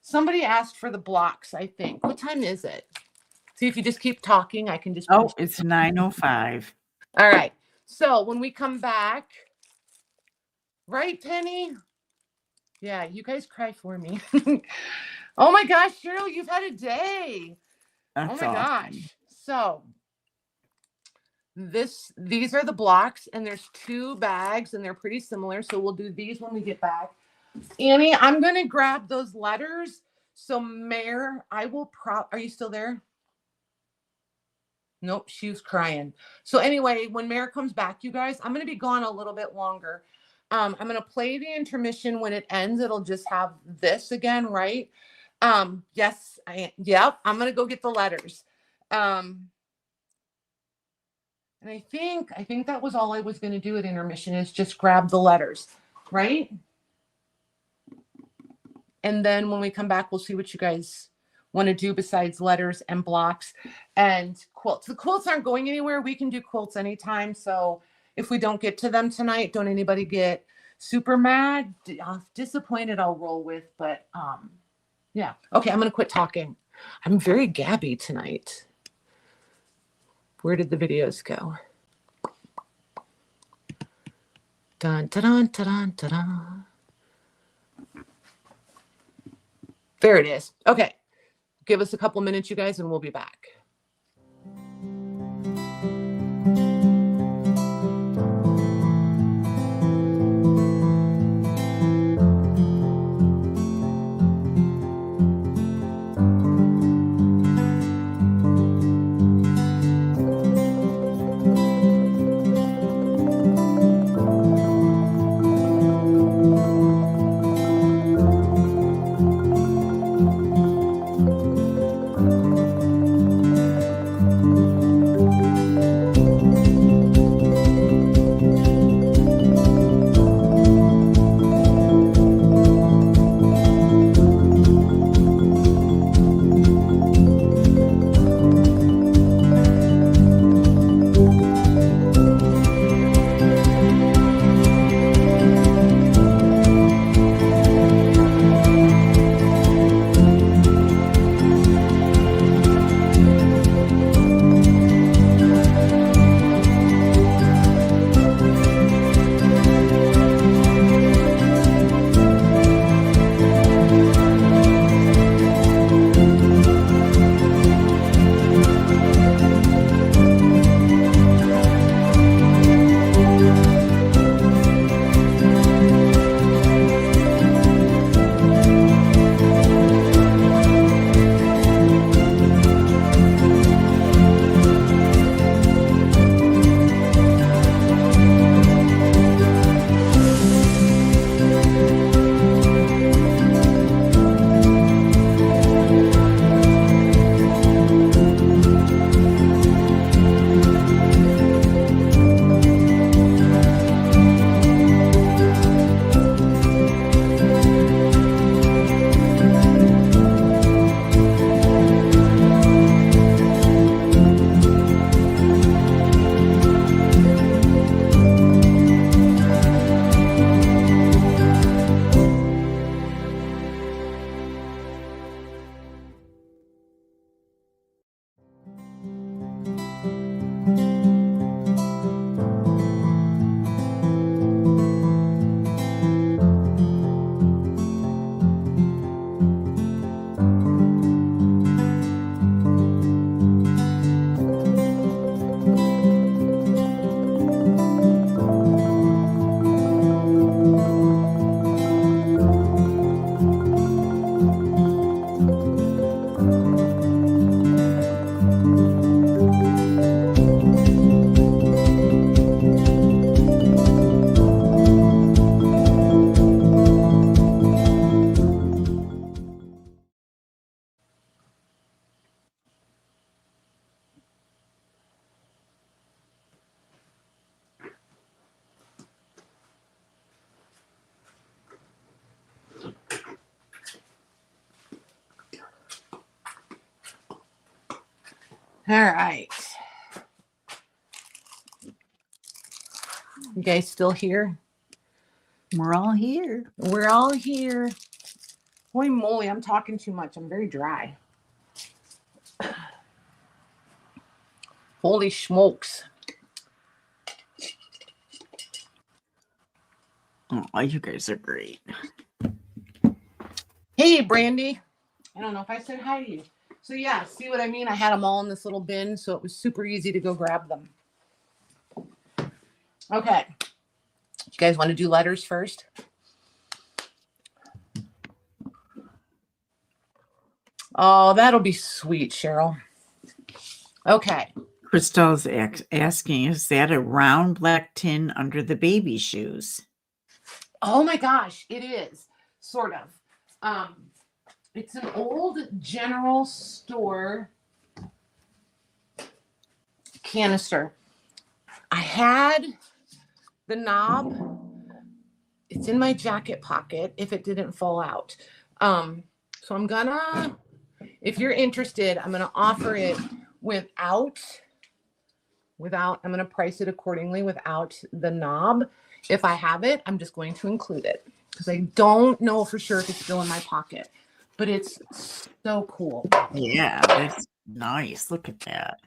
somebody asked for the blocks, I think. What time is it? See, if you just keep talking, I can just... Oh, it's 9:05. All right. So when we come back... Right, Penny? Yeah, you guys cry for me. Oh my gosh, Cheryl, you've had a day. That's oh my awesome. Gosh. So these are the blocks and there's 2 bags and they're pretty similar. So we'll do these when we get back. Annie, I'm going to grab those letters. So Mare, are you still there? Nope, she was crying. So anyway, when Mare comes back, you guys, I'm going to be gone a little bit longer. I'm going to play the intermission. When it ends, it'll just have this again, right? Yes, yep, I'm going to go get the letters. And I think that was all I was going to do at intermission is just grab the letters, right? And then when we come back, we'll see what you guys want to do besides letters and blocks and quilts. The quilts aren't going anywhere. We can do quilts anytime. So if we don't get to them tonight, don't anybody get super mad. Disappointed I'll roll with, but yeah. Okay, I'm going to quit talking. I'm very gabby tonight. Where did the videos go? Dun, dun, dun, dun, dun, dun. There it is. Okay. Give us a couple minutes, you guys, and we'll be back. All right. You guys still here? We're all here. We're all here. Holy moly, I'm talking too much. I'm very dry. Holy smokes. Oh, you guys are great. Hey, Brandy. I don't know if I said hi to you. So yeah, see what I mean? I had them all in this little bin, so it was super easy to go grab them. Okay. You guys want to do letters first? Oh, that'll be sweet, Cheryl. Okay. Crystal's asking, is that a round black tin under the baby shoes? Oh my gosh, it is. Sort of. It's an old general store canister. I had the knob. It's in my jacket pocket if it didn't fall out. So I'm gonna, if you're interested, I'm gonna offer it without, I'm gonna price it accordingly without the knob. If I have it, I'm just going to include it because I don't know for sure if it's still in my pocket, but it's so cool. Yeah, that's nice. Look at that.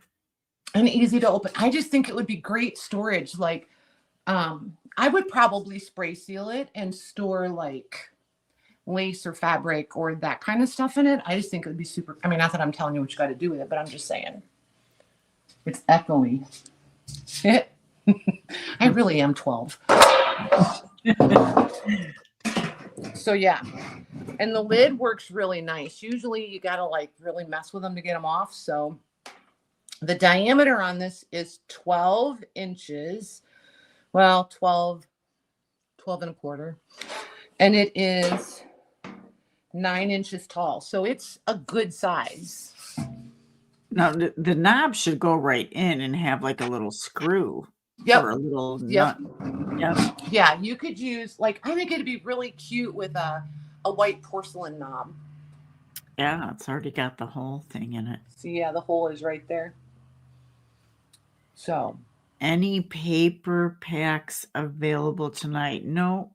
And easy to open. I just think it would be great storage. Like, I would probably spray seal it and store like lace or fabric or that kind of stuff in it. I just think it would be super. I mean, not that I'm telling you what you got to do with it, but I'm just saying. It's echoey. I really am 12. So yeah. And the lid works really nice. Usually you got to like really mess with them to get them off. So the diameter on this is 12 inches. Well, 12 and a quarter. And it is 9 inches tall. So it's a good size. Now, the knob should go right in and have like a little screw. Yep. Or a little Yep. nut. Yep. Yeah, you could use, like, I think it'd be really cute with a white porcelain knob. Yeah, it's already got the whole thing in it. See, yeah, the hole is right there. So. Any paper packs available tonight? No,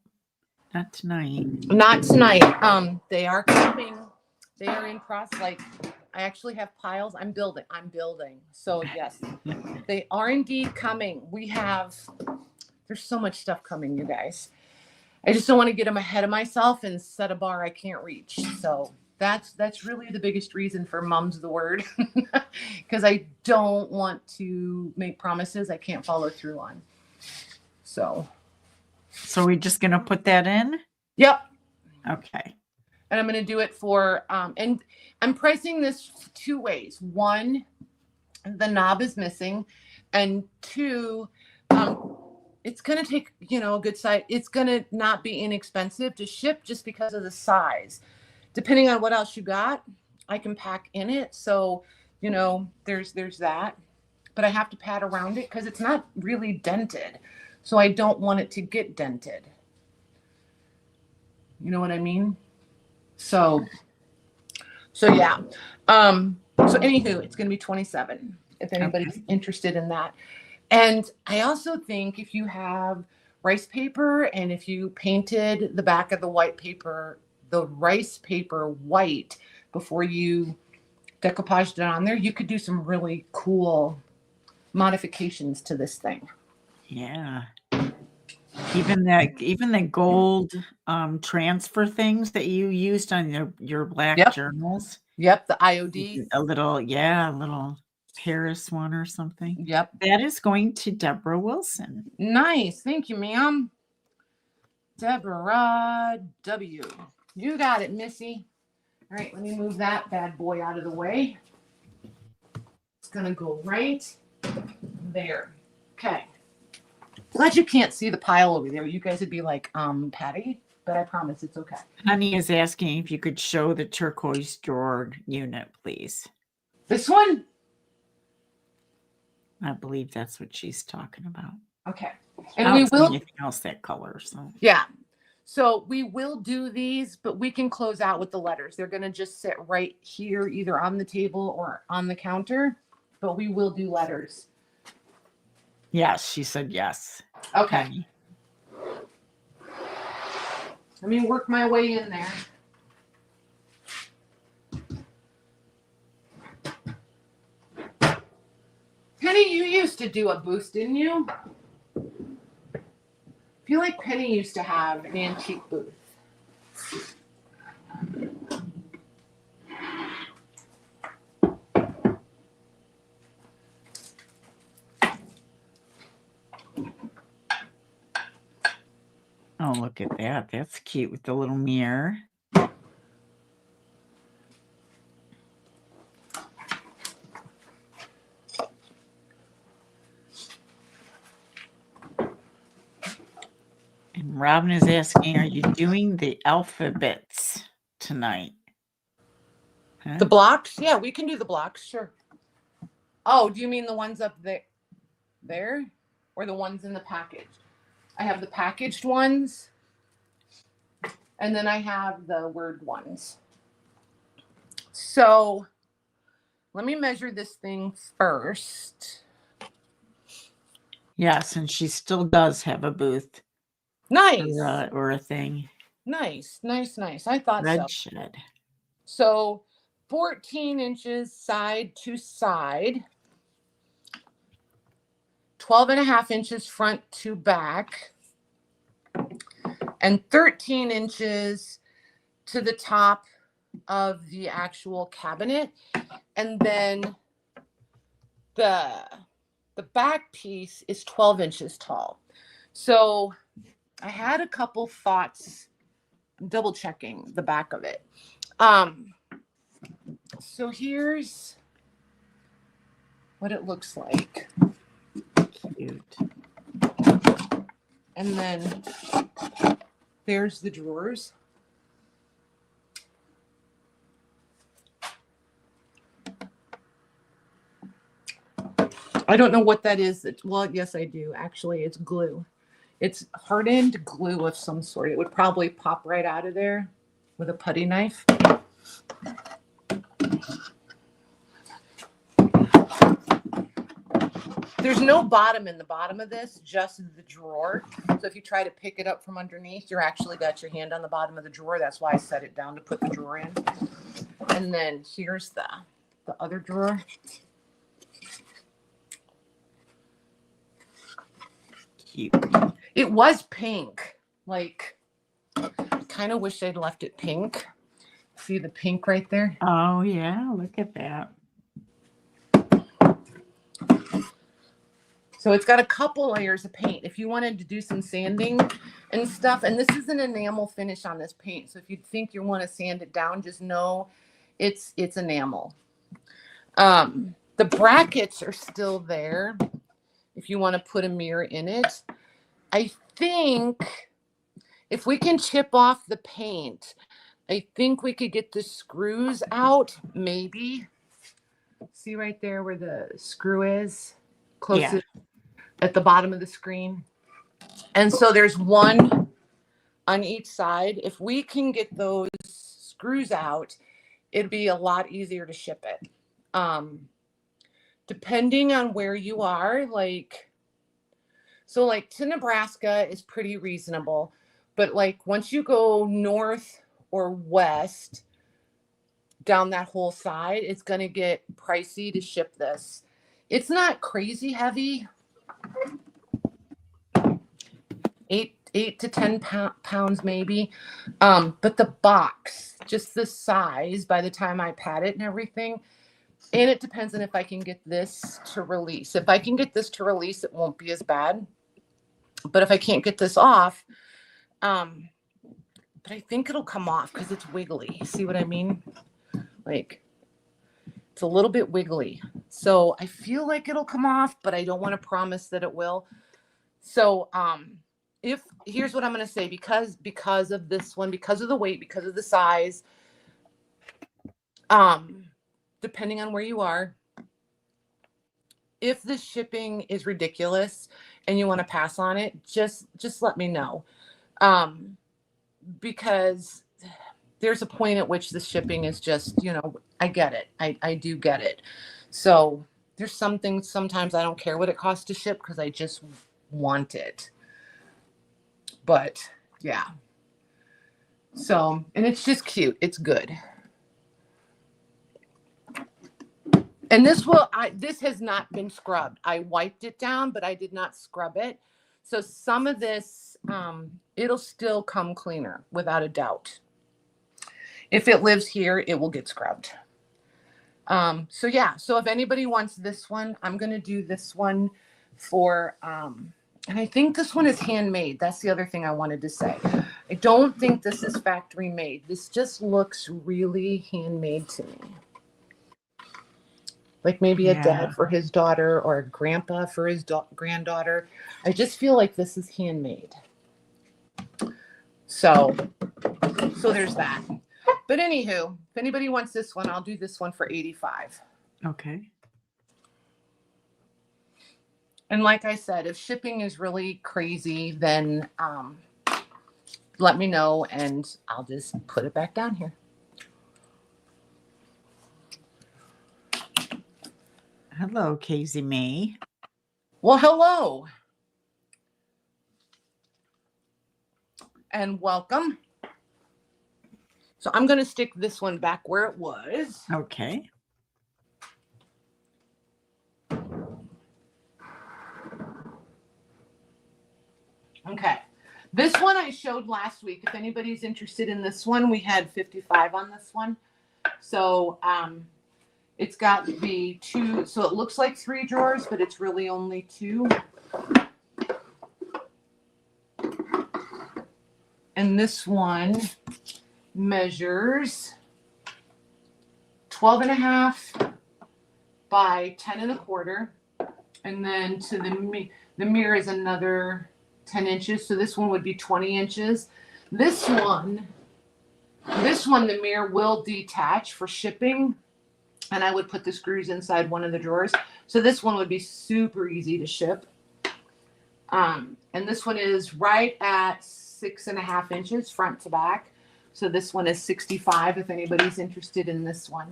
not tonight. Not tonight. They are coming. They are in process. Like, I actually have piles. I'm building. So yes, they are indeed coming. There's so much stuff coming, you guys. I just don't want to get them ahead of myself and set a bar I can't reach. So that's really the biggest reason for mum's the word, because I don't want to make promises I can't follow through on. So we're just going to put that in? Yep. Okay. And I'm going to do it for, and I'm pricing this 2 ways. 1, the knob is missing. And 2, it's going to take, a good size. It's going to not be inexpensive to ship just because of the size. Depending on what else you got, I can pack in it. So, there's that. But I have to pat around it because it's not really dented. So I don't want it to get dented. You know what I mean? So yeah. So anywho, it's going to be 27 if anybody's interested in that. And I also think if you have rice paper and if you painted the back of the rice paper white before you decoupaged it on there, you could do some really cool modifications to this thing. Yeah. Even the gold transfer things that you used on your black journals. Yep, the IOD. A little Paris one or something. Yep. That is going to Deborah Wilson. Nice. Thank you, ma'am. Deborah W. You got it, Missy. All right, let me move that bad boy out of the way. It's going to go right there. Okay. Glad you can't see the pile over there. You guys would be like, Patty, but I promise it's okay. Honey is asking if you could show the turquoise drawer unit, please. This one? I believe that's what she's talking about. Okay. And we will anything else that color. So yeah. So we will do these, but we can close out with the letters. They're going to just sit right here, either on the table or on the counter. but we will do letters. Yes, she said yes. Okay. Penny. Let me work my way in there. Penny, you used to do a booth, didn't you? I feel like Penny used to have an antique booth. Oh, look at that. That's cute with the little mirror. And Robin is asking, are you doing the alphabets tonight? Huh? The blocks? Yeah, we can do the blocks, sure. Oh, do you mean the ones up there? Or the ones in the package? I have the packaged ones, and then I have the word ones. So let me measure this thing first. Yes, and she still does have a booth. Nice. Or a thing. Nice. I thought Red so. shed. So 14 inches side to side, 12 and a half inches front to back, and 13 inches to the top of the actual cabinet. And then the back piece is 12 inches tall. So I had a couple thoughts, double checking the back of it. So here's what it looks like. Cute. And then there's the drawers. I don't know what that is. Well, yes, I do. Actually, it's glue. It's hardened glue of some sort. It would probably pop right out of there with a putty knife. There's no bottom in the bottom of this, just the drawer. So if you try to pick it up from underneath, you're actually got your hand on the bottom of the drawer. That's why I set it down to put the drawer in. And then here's the other drawer. Cute. It was pink. Like, I kind of wish they'd left it pink. See the pink right there? Oh, yeah. Look at that. So it's got a couple layers of paint. If you wanted to do some sanding and stuff, and this is an enamel finish on this paint. So if you think you want to sand it down, just know it's enamel. The brackets are still there if you want to put a mirror in it. I think if we can chip off the paint, I think we could get the screws out, maybe. See right there where the screw is? Closest at the bottom of the screen. And so there's one on each side. If we can get those screws out, it'd be a lot easier to ship it. Depending on where you are, like to Nebraska is pretty reasonable. But like once you go north or west down that whole side, it's going to get pricey to ship this. It's not crazy heavy. 8 to 10 pounds maybe. But the box, just the size by the time I pat it and everything, and it depends on if I can get this to release. If I can get this to release, it won't be as bad. But if I can't get this off, but I think it'll come off because it's wiggly. See what I mean? Like, it's a little bit wiggly. So I feel like it'll come off, but I don't want to promise that it will. So here's what I'm going to say, because of this one, because of the weight, because of the size, depending on where you are, if the shipping is ridiculous and you want to pass on it, just let me know. Because there's a point at which the shipping is just, I get it. I do get it. So there's some things sometimes I don't care what it costs to ship because I just want it. But yeah. So, and it's just cute. It's good. And this has not been scrubbed. I wiped it down, but I did not scrub it. So some of this, it'll still come cleaner without a doubt. If it lives here, it will get scrubbed. So yeah, so if anybody wants this one, I'm going to do this one for, and I think this one is handmade. That's the other thing I wanted to say. I don't think this is factory made. This just looks really handmade to me. Like maybe a dad for his daughter or a grandpa for his granddaughter. I just feel like this is handmade. So there's that. But anywho, if anybody wants this one, I'll do this one for $85. Okay. And like I said, if shipping is really crazy, then let me know and I'll just put it back down here. Hello, Casey May. Well, hello. And welcome. So I'm going to stick this one back where it was. Okay. Okay. This one I showed last week. If anybody's interested in this one, we had 55 on this one. So, it's got the two, so it looks like 3 drawers, but it's really only 2. And this one measures 12.5 by 10.25. And then to the mirror is another 10 inches. So this one would be 20 inches. This one, the mirror will detach for shipping. And I would put the screws inside one of the drawers. So this one would be super easy to ship. And this one is right at 6.5 inches front to back. So this one is 65 if anybody's interested in this one.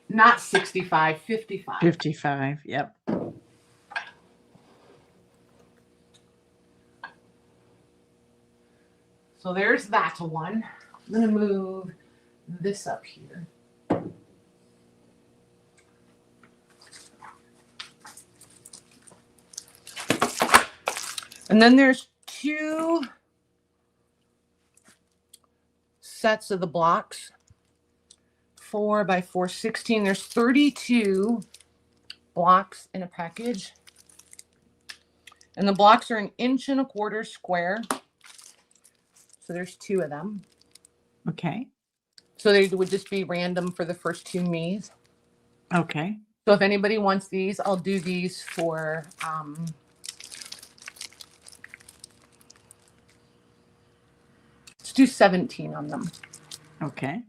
Not 65, 55. 55, yep. So there's that one. I'm going to move this up here. And then there's 2 sets of the blocks. 4 by 4, 16. There's 32 blocks in a package. And the blocks are 1.25 inches square. So there's 2 of them. Okay. So they would just be random for the first 2 me's. Okay. So if anybody wants these, I'll do these for let's do 17 on them. Okay.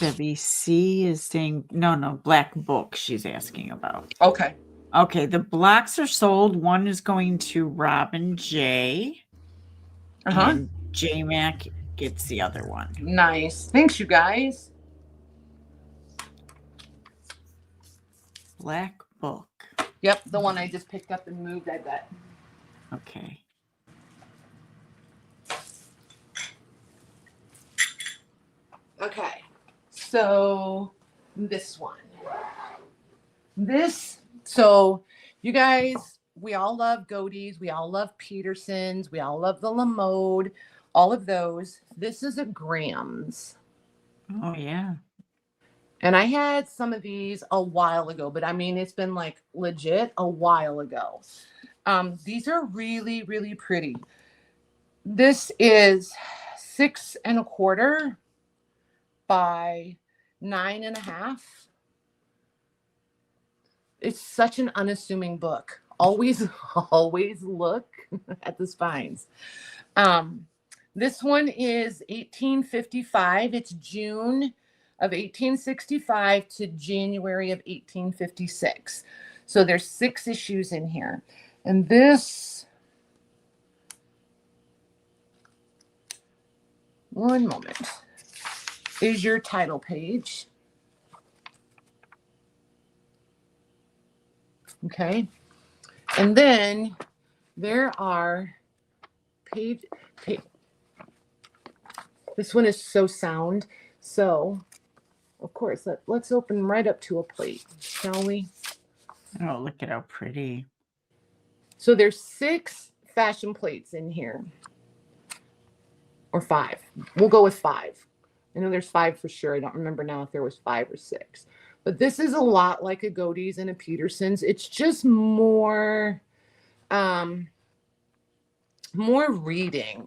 Debbie C is saying no black book she's asking about. Okay. Okay, the blocks are sold. One is going to Robin J. And J Mac gets the other one. Nice. Thanks, you guys. Black book. Yep, the one I just picked up and moved, I bet. Okay. Okay. So this one. So you guys, we all love Godey's. We all love Peterson's. We all love the Lamode. All of those. This is a Graham's. Oh, yeah. And I had some of these a while ago, but I mean, it's been like legit a while ago. These are really, really pretty. This is 6.25 by 9.5. It's such an unassuming book. Always look at the spines. This one is 1855. It's June of 1865 to January of 1856. So there's 6 issues in here. And this one moment, is your title page. Okay. And then there are page. This one is so sound. So, of course, let's open right up to a plate, shall we? Oh, look at how pretty. So there's 6 fashion plates in here. Or 5. We'll go with 5. I know there's 5 for sure. I don't remember now if there was 5 or 6. But this is a lot like a Godey's and a Peterson's. It's just more more reading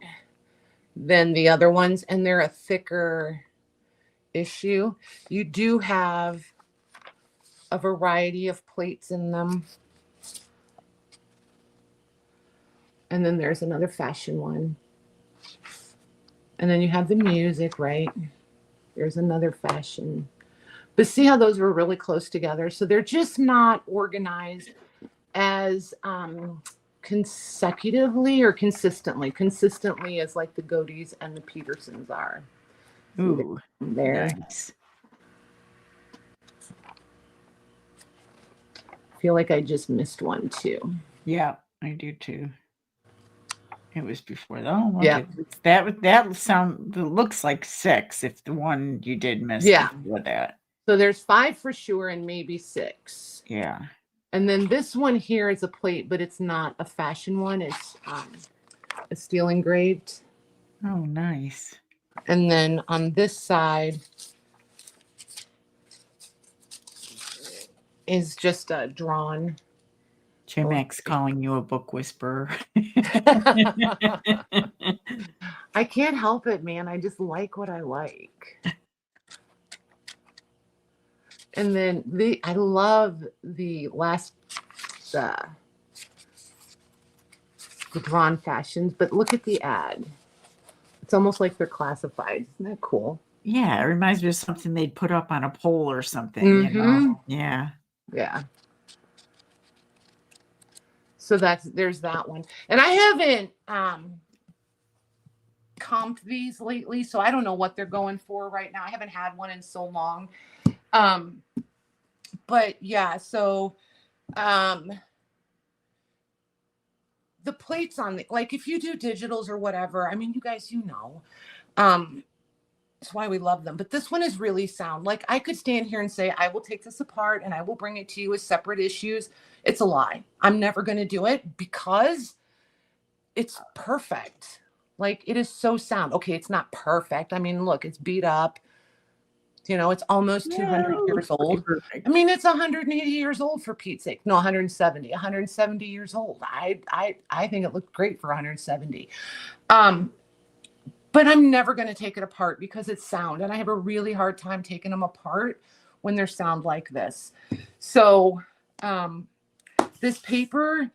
than the other ones, and they're a thicker issue. You do have a variety of plates in them. And then there's another fashion one. And then you have the music, right? There's another fashion. But see how those were really close together? So they're just not organized as consecutively or consistently. Consistently as like the Godey's and the Petersons are. Ooh, there. nice. I feel like I just missed one too. Yeah, I do too. It was before that. Oh, yeah. That looks like 6 if the one you did miss before that. So there's 5 for sure and maybe 6. Yeah. And then this one here is a plate, but it's not a fashion one. It's a steel engraved. Oh, nice. And then on this side is just a drawn. Jim X calling you a book whisperer. I can't help it, man. I just like what I like. And then I love the last the drawn fashions, but look at the ad. It's almost like they're classified. Isn't that cool? Yeah, it reminds me of something they'd put up on a pole or something. You know? Yeah. Yeah. So there's that one. And I haven't comped these lately, so I don't know what they're going for right now. I haven't had one in so long. But yeah, so the plates on like if you do digitals or whatever, I mean, you guys, that's why we love them. But this one is really sound. Like I could stand here and say, I will take this apart and I will bring it to you as separate issues. It's a lie. I'm never going to do it because it's perfect. Like it is so sound. Okay, it's not perfect. I mean, look, it's beat up. It's almost 200 years old. Perfect. I mean, it's 180 years old for Pete's sake. No, 170 years old. I think it looked great for 170. But I'm never going to take it apart because it's sound. And I have a really hard time taking them apart when they're sound like this. So this paper,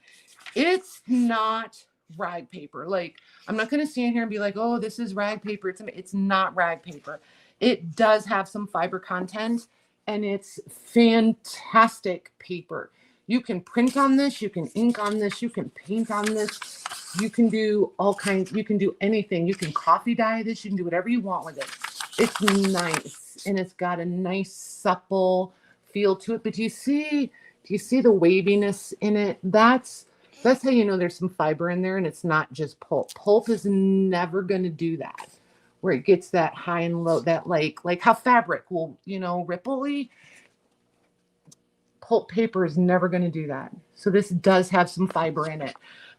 it's not rag paper. Like, I'm not going to stand here and be like, oh, this is rag paper. It's not rag paper. It does have some fiber content, and it's fantastic paper. You can print on this. You can ink on this. You can paint on this. You can do all kinds. You can do anything. You can coffee dye this. You can do whatever you want with it. It's nice, and it's got a nice supple feel to it. But do you see the waviness in it? That's how you know there's some fiber in there, and it's not just pulp. Pulp is never going to do that, where it gets that high and low, that like how fabric will, ripply. Pulp paper is never going to do that. So this does have some fiber in it.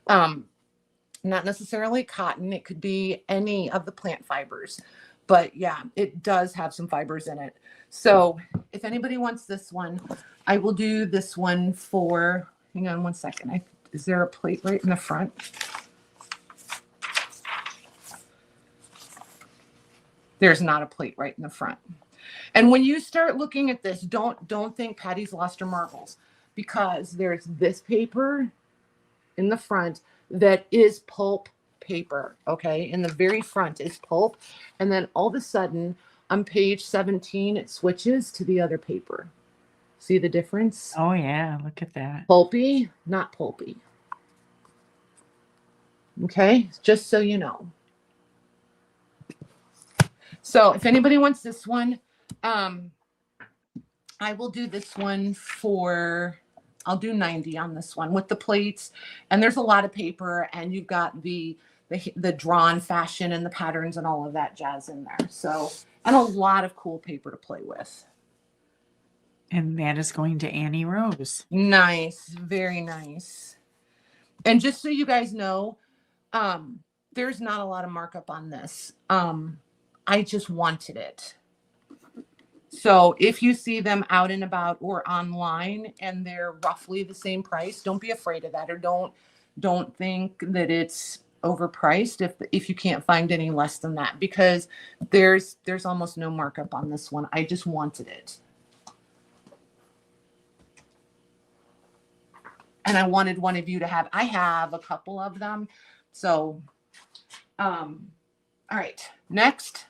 Not necessarily cotton. It could be any of the plant fibers. But yeah, it does have some fibers in it. So if anybody wants this one, I will do this one for, hang on one second. Is there a plate right in the front? There's not a plate right in the front. And when you start looking at this, don't think Patty's lost her marbles, because there's this paper in the front that is pulp paper. Okay, in the very front is pulp, and then all of a sudden on page 17 it switches to the other paper. See the difference? Oh yeah, look at that. Pulpy, not pulpy. Okay, just so you know. So if anybody wants this one, I will do this one for, I'll do 90 on this one with the plates. And there's a lot of paper, and you've got the drawn fashion and the patterns and all of that jazz in there. So, and a lot of cool paper to play with. And that is going to Annie Rose. Nice. Very nice. And just so you guys know, there's not a lot of markup on this. I just wanted it. So if you see them out and about or online and they're roughly the same price, don't be afraid of that, or don't think that it's overpriced if you can't find any less than that, because there's almost no markup on this one. I just wanted it. And I wanted one of you to have, I have a couple of them. So, all right, next.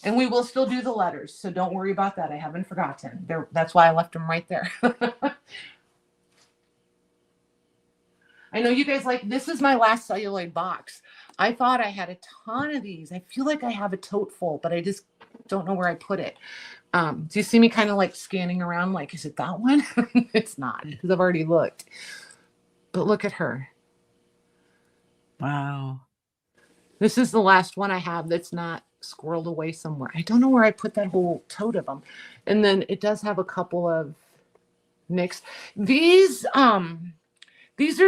And we will still do the letters, so don't worry about that. I haven't forgotten. That's why I left them right there. I know you guys like, this is my last celluloid box. I thought I had a ton of these. I feel like I have a tote full, but I just don't know where I put it. Do you see me kind of like scanning around like, is it that one? It's not, because I've already looked. But look at her. Wow. This is the last one I have that's not squirreled away somewhere. I don't know where I put that whole tote of them. And then it does have a couple of mixed. These are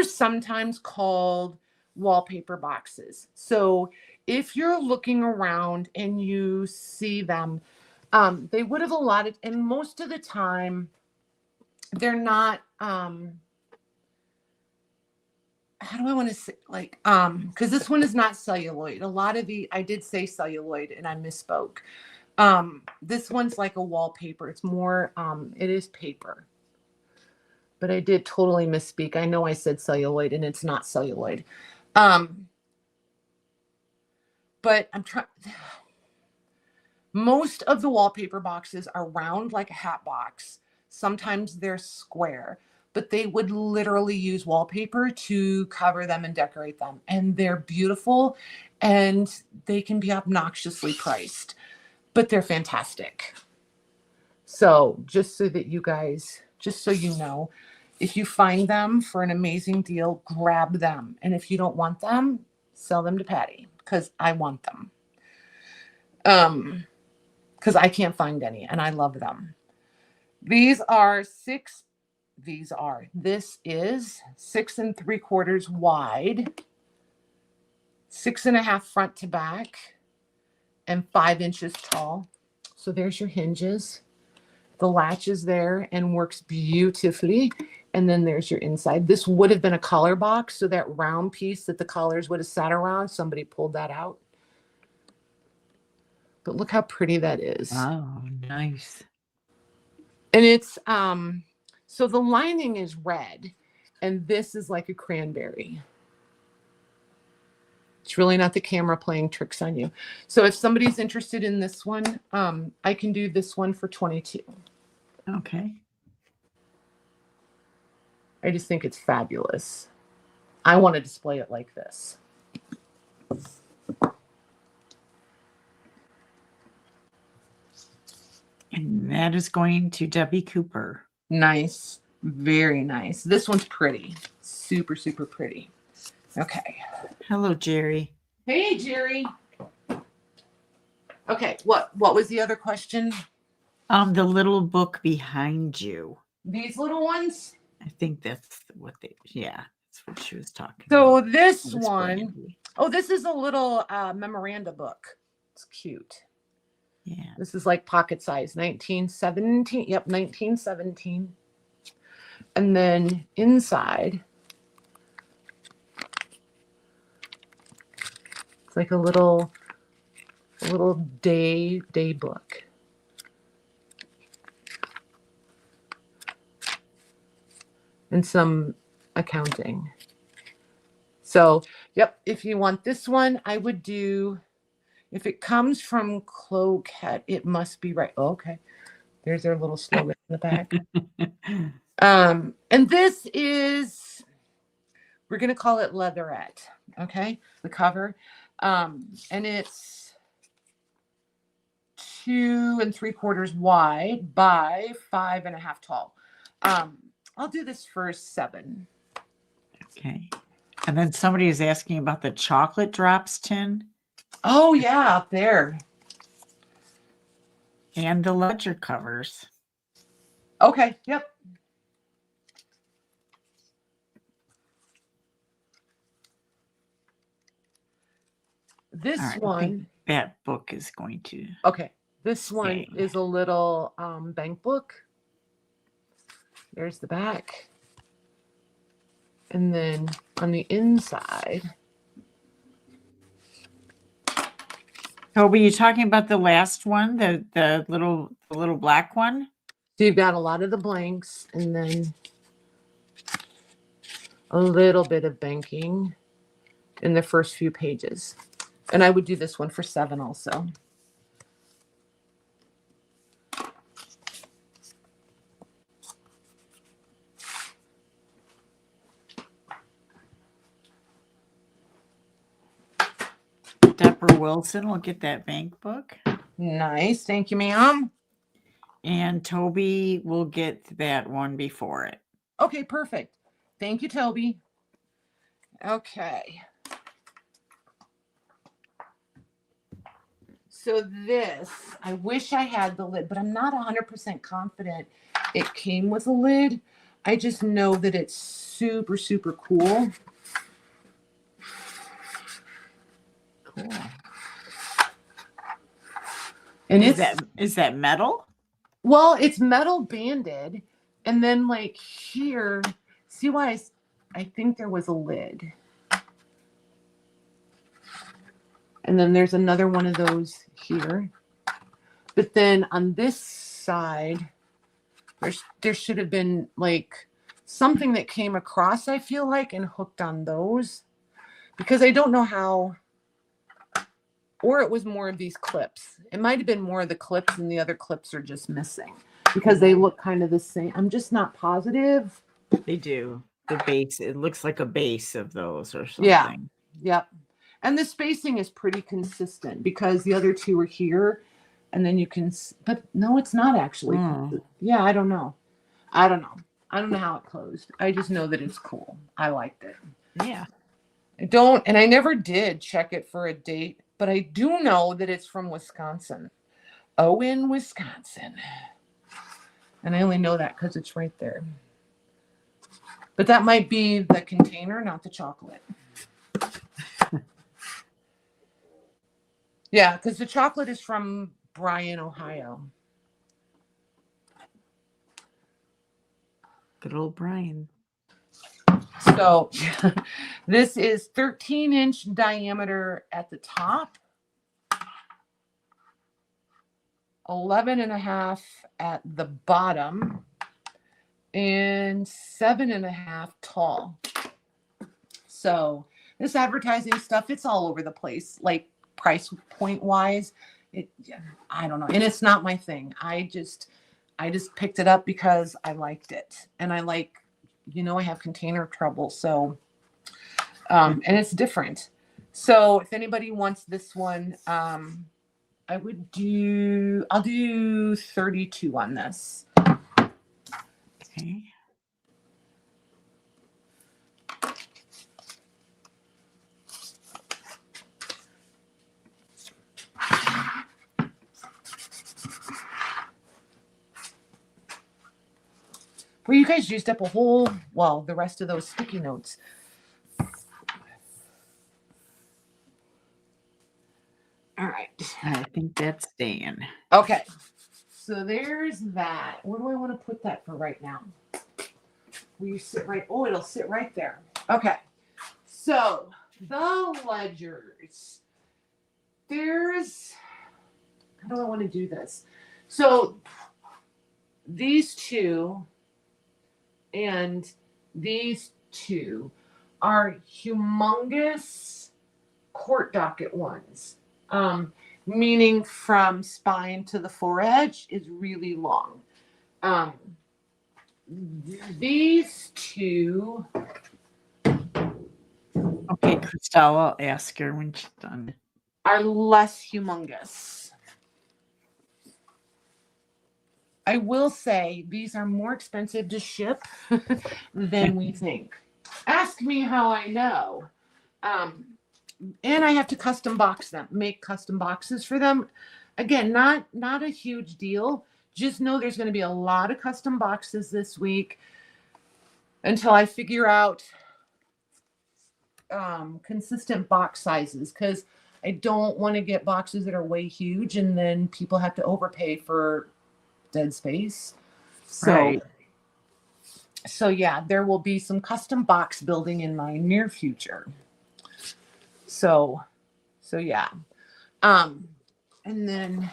sometimes called wallpaper boxes. So if you're looking around and you see them, they would have allotted, and most of the time they're not, how do I want to say, like, because this one is not celluloid. A lot of I did say celluloid and I misspoke. This one's like a wallpaper. It's more, it is paper. But I did totally misspeak. I know I said celluloid and it's not celluloid. But I'm trying, most of the wallpaper boxes are round like a hat box. Sometimes they're square, but they would literally use wallpaper to cover them and decorate them. And they're beautiful and they can be obnoxiously priced, but they're fantastic. So just so that you guys, just so you know, if you find them for an amazing deal, grab them. And if you don't want them, sell them to Patty, because I want them. Because I can't find any and I love them. This is 6 3/4 wide, 6 1/2 front to back, and 5 inches tall. So there's your hinges. The latch is there and works beautifully. And then there's your inside. This would have been a collar box. So that round piece that the collars would have sat around, somebody pulled that out. But look how pretty that is. Oh, nice. And it's, so the lining is red and this is like a cranberry. It's really not the camera playing tricks on you. So if somebody's interested in this one, I can do this one for 22. Okay. I just think it's fabulous. I want to display it like this. And that is going to Debbie Cooper. Nice. Very nice. This one's pretty. Super, super pretty. Okay. Hello, Jerry. Hey, Jerry. Okay. What was the other question? The little book behind you. These little ones? I think that's what that's what she was talking So about. this one, this is a little memoranda book. It's cute. Yeah. This is like pocket size, 1917. Yep, 1917. And then inside, it's like a little day book. And some accounting. So, yep, if you want this one, I would do, if it comes from Cloquet, it must be right. Oh, okay. There's their little slogan in the back. And this is, we're going to call it Leatherette. Okay. The cover. And it's 2¾ wide by 5.5 tall. I'll do this for 7. Okay. And then somebody is asking about the chocolate drops tin. Oh yeah, up there. And the ledger covers. Okay, yep. This All right, I one, think that book is going to. okay, this one stay. is a little bank book. There's the back. And then on the inside. Toby, you talking about the last one, the little black one? So you've got a lot of the blanks and then a little bit of banking in the first few pages. And I would do this one for 7 also. Deborah Wilson will get that bank book. Nice. Thank you, ma'am. And Toby will get that one before it. Okay, perfect. Thank you, Toby. Okay. So this, I wish I had the lid, but I'm not 100% confident it came with a lid. I just know that it's super, super cool. Cool. And is that metal? Well, it's metal banded. And then like here, see why I think there was a lid. And then there's another one of those here. But then on this side, there should have been like something that came across, I feel like, and hooked on those. Because I don't know how, or it was more of these clips. It might have been more of the clips and the other clips are just missing because they look kind of the same. I'm just not positive. They do. The base, it looks like a base of those or something. Yeah. Yep. And the spacing is pretty consistent because the other two are here and then you can, but no, it's not actually. Yeah, I don't know. I don't know how it closed. I just know that it's cool. I liked it. Yeah. And I never did check it for a date, but I do know that it's from Wisconsin. Owen, Wisconsin. And I only know that because it's right there. But that might be the container, not the chocolate. Yeah, because the chocolate is from Bryan, Ohio. Good old Brian. So this is 13-inch diameter at the top, 11.5 at the bottom, and 7.5 tall. So this advertising stuff, it's all over the place, like price point wise. I don't know. And it's not my thing. I just picked it up because I liked it. And I like, I have container trouble. So, and it's different. So if anybody wants this one, I'll do 32 on this. Okay. Well, you guys used up the rest of those sticky notes. All right. I think that's staying. Okay. So there's that. Where do I want to put that for right now? Will you sit right? Oh, it'll sit right there. Okay. So the ledgers. How do I want to do this? So these two and these two are humongous court docket ones. Meaning from spine to the foredge is really long. These two. Okay, Christelle, I'll ask her when she's done. Are less humongous. I will say these are more expensive to ship than we think. Ask me how I know. Um, and I have to custom box them, make custom boxes for them. Again, not a huge deal. Just know there's going to be a lot of custom boxes this week until I figure out consistent box sizes, because I don't want to get boxes that are way huge and then people have to overpay for dead space. So, Right. so yeah, there will be some custom box building in my near future. So yeah. And then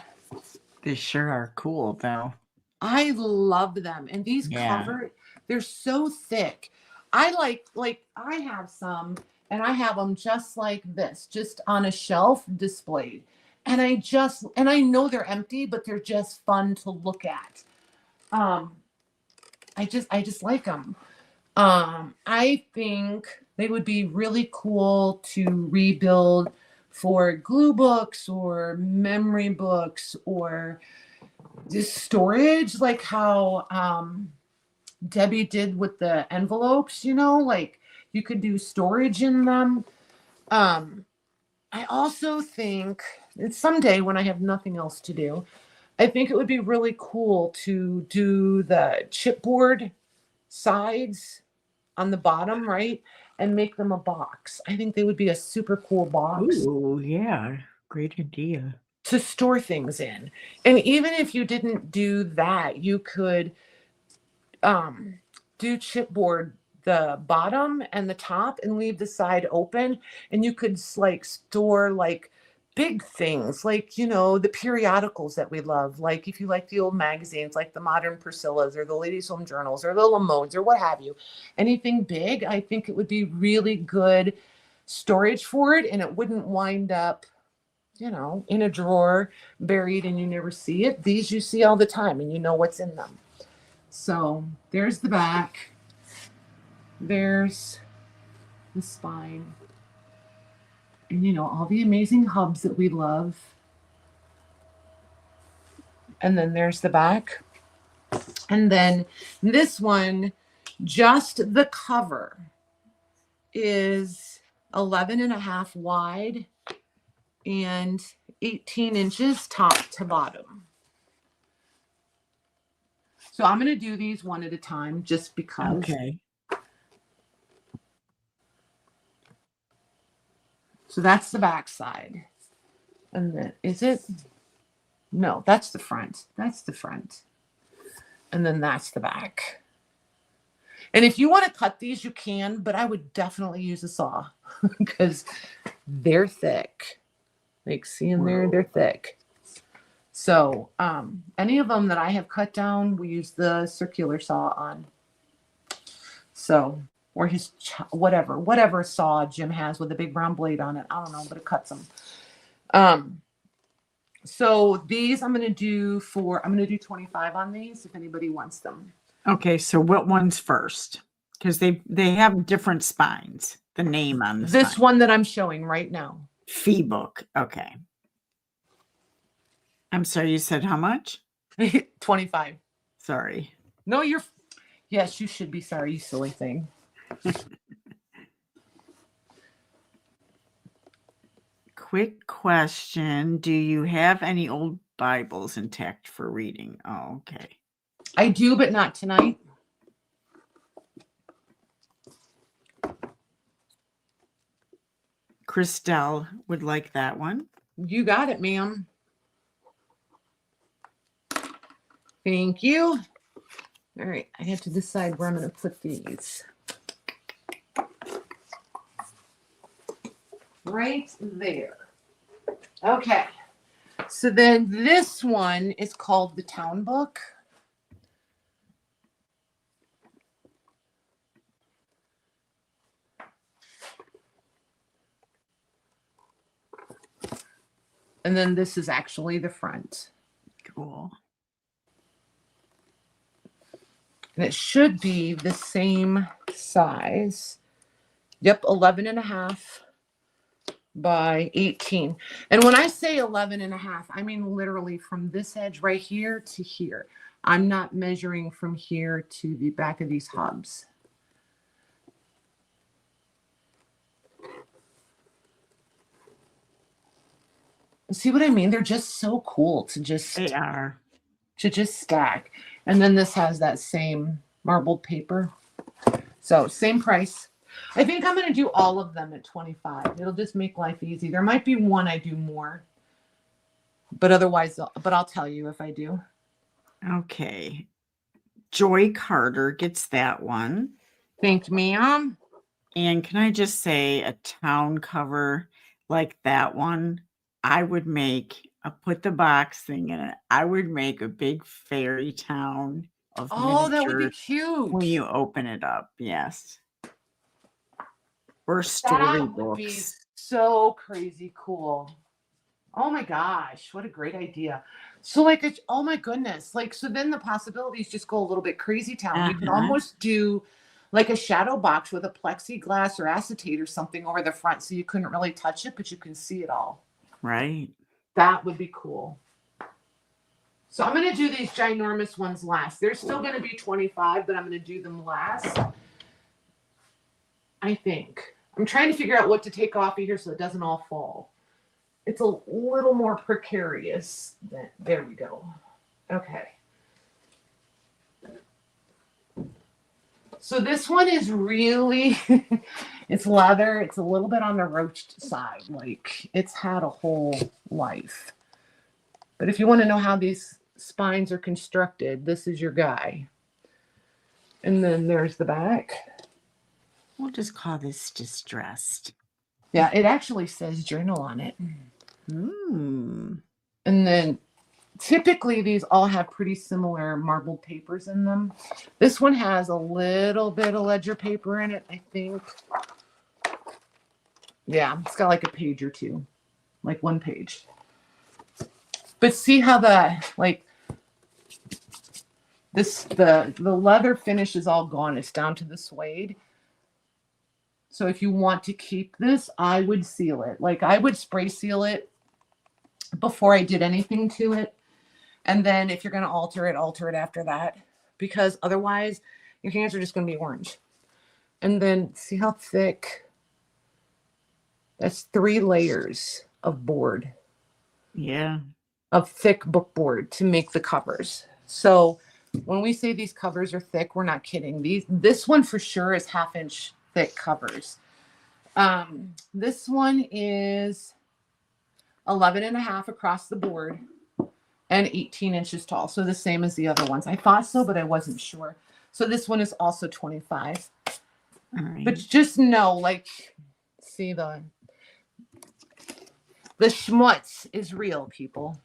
They sure are cool though. I love them. And these Yeah. cover, they're so thick. I like I have some and I have them just like this, just on a shelf displayed. And I know they're empty, but they're just fun to look at. I just like them. I think they would be really cool to rebuild for glue books or memory books or just storage, like how Debbie did with the envelopes, like you could do storage in them. I also think that someday when I have nothing else to do, I think it would be really cool to do the chipboard sides on the bottom, right? And make them a box. I think they would be a super cool box. Ooh, yeah. Great idea. To store things in. And even if you didn't do that, you could do chipboard the bottom and the top and leave the side open, and you could like store like big things, like the periodicals that we love, like if you like the old magazines like the Modern Priscillas or the Ladies Home Journals or the Lamodes or what have you, anything big, I think it would be really good storage for it, and it wouldn't wind up in a drawer buried and you never see it. These you see all the time and you know what's in them. So there's the back. There's the spine. And all the amazing hubs that we love. And then there's the back. And then this one, just the cover is 11.5 wide and 18 inches top to bottom. So I'm going to do these one at a time just because. Okay. So that's the back side. And then, is it? No, that's the front. That's the front. And then that's the back. And if you want to cut these, you can, but I would definitely use a saw because they're thick. Like, see in there, they're thick. So any of them that I have cut down, we use the circular saw on. So, or his whatever saw Jim has with a big brown blade on it. I don't know, but it cuts them. So these I'm going to do 25 on these if anybody wants them. Okay, so what one's first? Because they have different spines. The name on this spine. One that I'm showing right now. Fee book. Okay. I'm sorry, you said how much? 25. Sorry. No, yes, you should be sorry, you silly thing. Quick question. Do you have any old Bibles intact for reading? Oh, okay. I do, but not tonight. Christelle would like that one. You got it, ma'am. Thank you. All right, I have to decide where I'm going to put these. Right there. Okay. So then this one is called the Town Book. And then this is actually the front. Cool. And it should be the same size. Yep, 11.5 by 18. And when I say 11.5, I mean literally from this edge right here to here. I'm not measuring from here to the back of these hubs. See what I mean? They're just so cool to just stack. And then this has that same marbled paper. So same price. I think I'm going to do all of them at 25. It'll just make life easy. There might be one I do more, but otherwise, but I'll tell you if I do. Okay. Joy Carter gets that one. Thank me. And can I just say a town cover like that one? I would make, put the box thing in it. I would make a big fairy town of that would be miniatures cute. when you open it up. Yes. Or That would be storybooks. so crazy cool. Oh my gosh, what a great idea. So like, oh my goodness. Like, so then the possibilities just go a little bit crazy town. You can almost do like a shadow box with a plexiglass or acetate or something over the front so you couldn't really touch it, but you can see it all. Right. That would be cool. So I'm going to do these ginormous ones last. They're still going to be 25, but I'm going to do them last. I think. I'm trying to figure out what to take off of here so it doesn't all fall. It's a little more precarious. There we go. Okay. So this one is really, it's leather. It's a little bit on the roached side. Like it's had a whole life. But if you want to know how these spines are constructed, this is your guy. And then there's the back. We'll just call this distressed. Yeah, it actually says journal on it. And then typically these all have pretty similar marbled papers in them. This one has a little bit of ledger paper in it, I think. Yeah, it's got like a page or two, like one page. But see how the leather finish is all gone. It's down to the suede. So if you want to keep this, I would seal it. Like I would spray seal it before I did anything to it. And then if you're going to alter it after that, because otherwise your hands are just going to be orange. And then see how thick? That's 3 layers of board. Yeah. Of thick book board to make the covers. So when we say these covers are thick, we're not kidding. This one for sure is 1/2 inch thick covers. This one is 11.5 across the board and 18 inches tall. So the same as the other ones. I thought so, but I wasn't sure. So this one is also 25. All right. But just know, like, see the schmutz is real, people.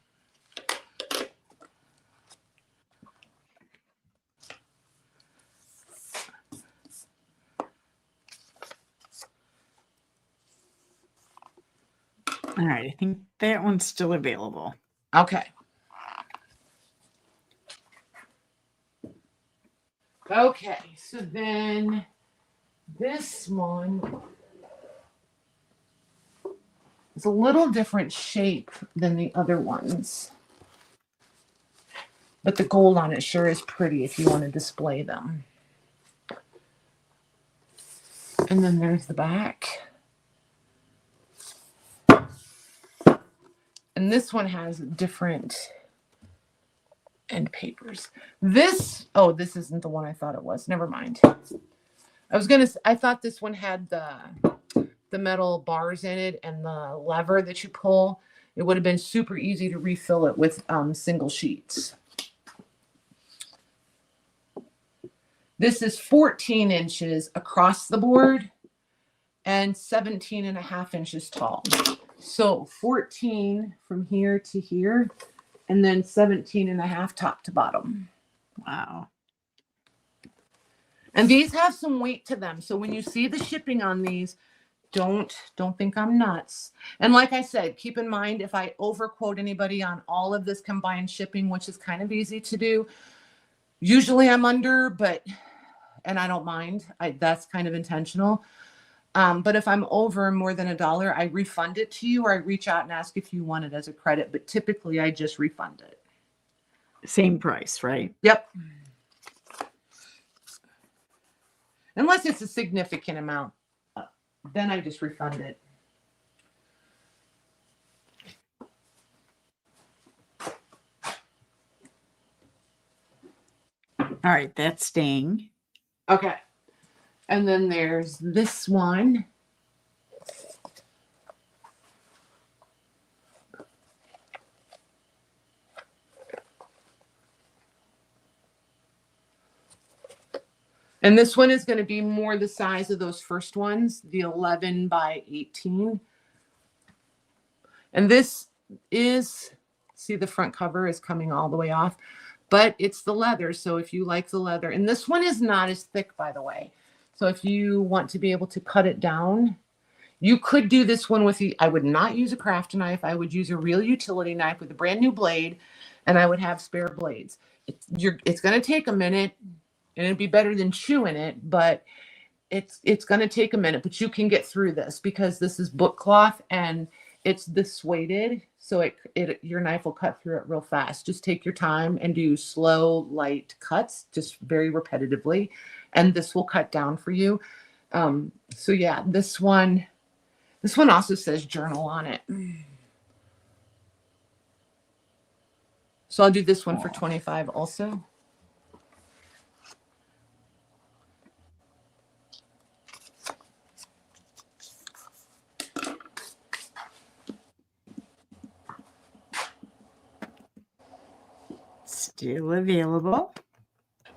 All right, I think that one's still available. Okay. Okay, so then this one is a little different shape than the other ones. But the gold on it sure is pretty if you want to display them. And then there's the back. And this one has different end papers. This isn't the one I thought it was. Never mind. I thought this one had the metal bars in it and the lever that you pull. It would have been super easy to refill it with single sheets. This is 14 inches across the board and 17.5 inches tall. So 14 from here to here, and then 17.5 top to bottom. Wow. And these have some weight to them. So when you see the shipping on these, don't think I'm nuts. And like I said, keep in mind, if I overquote anybody on all of this combined shipping, which is kind of easy to do, usually I'm under, and I don't mind. That's kind of intentional. But if I'm over more than $1, I refund it to you, or I reach out and ask if you want it as a credit. But typically I just refund it Same price, right? Yep. Unless it's a significant amount, then I just refund it. All right, that's staying. Okay. And then there's this one. And this one is going to be more the size of those first ones, the 11 by 18. And this is, see, the front cover is coming all the way off, but it's the leather. So if you like the leather, and this one is not as thick, by the way. So if you want to be able to cut it down, you could do this one with the, I would not use a craft knife. I would use a real utility knife with a brand new blade, and I would have spare blades. It's going to take a minute, and it'd be better than chewing it, but it's going to take a minute, but you can get through this because this is book cloth and it's this weighted. So your knife will cut through it real fast. Just take your time and do slow, light cuts, just very repetitively. And this will cut down for you. So yeah, this one also says journal on it. So I'll do this one for 25 also. Still available.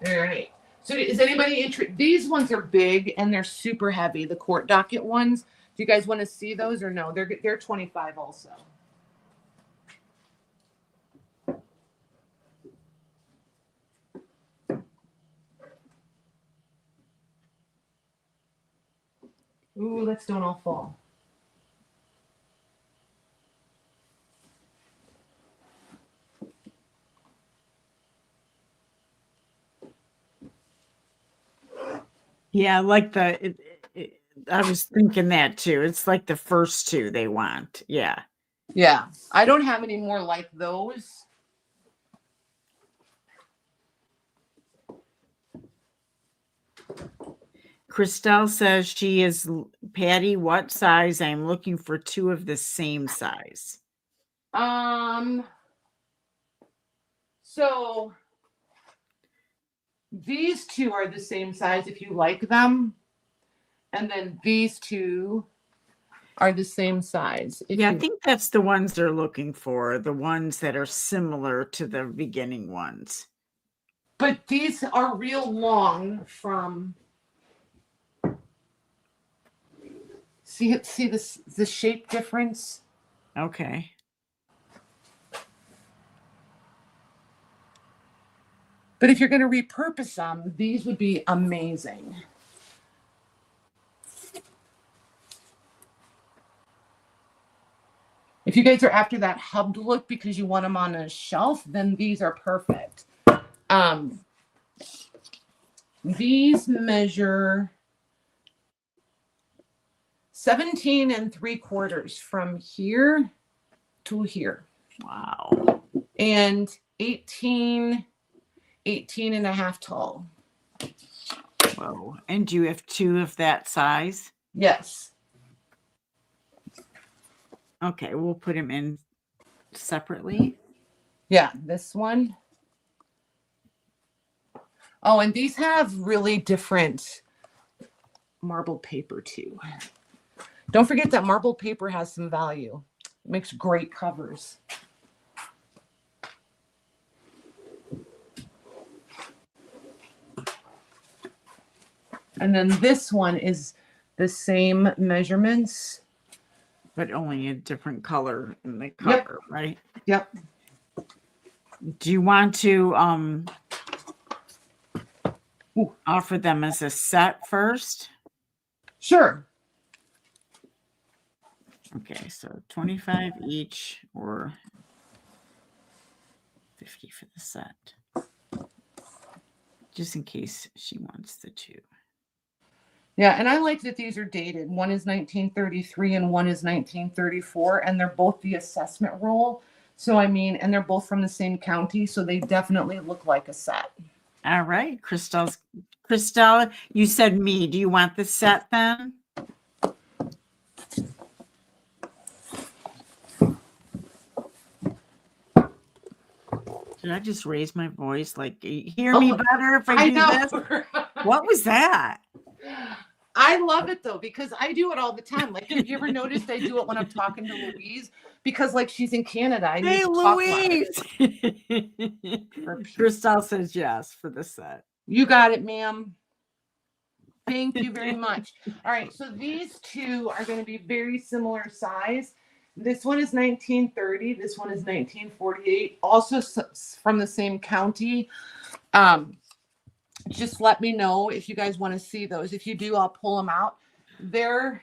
All right. So is anybody interested? These ones are big and they're super heavy. The court docket ones. Do you guys want to see those or no? They're 25 also. Ooh, let's don't all fall. Yeah, like I was thinking that too. It's like the first two they want. Yeah. Yeah. I don't have any more like those. Christelle says she is Patty. What size? I'm looking for two of the same size. So these two are the same size if you like them. And then these two are the same size. Yeah, I think that's the ones they're looking for, the ones that are similar to the beginning ones. But these are real long from, see the shape difference? Okay. But if you're going to repurpose them, these would be amazing. If you guys are after that hubbed look because you want them on a shelf, then these are perfect. These measure 17 3/4 from here to here. Wow. And 18 and a half tall. Whoa. And do you have two of that size? Yes. Okay, we'll put them in separately. Yeah, this one. Oh, and these have really different marbled paper too. Don't forget that marbled paper has some value. It makes great covers. And then this one is the same measurements, but only a different color in the cover, right? Yep. Do you want to offer them as a set first? Sure. Okay, so 25 each or 50 for the set. Just in case she wants the two. Yeah, and I like that these are dated. One is 1933 and one is 1934, and they're both the assessment roll. So, I mean, and they're both from the same county, so they definitely look like a set. All right, Christelle, you said me. Do you want the set then? Did I just raise my voice? Like, hear me better if I do this? What was that? I love it though, because I do it all the time. Like, have you ever noticed I do it when I'm talking to Louise? Because like she's in Canada. I need to talk Louise. Christelle says yes for the set. You got it, ma'am. Thank you very much. All right, so these two are going to be very similar size. This one is 1930. This one is 1948. Also from the same county. Just let me know if you guys want to see those. If you do, I'll pull them out. They're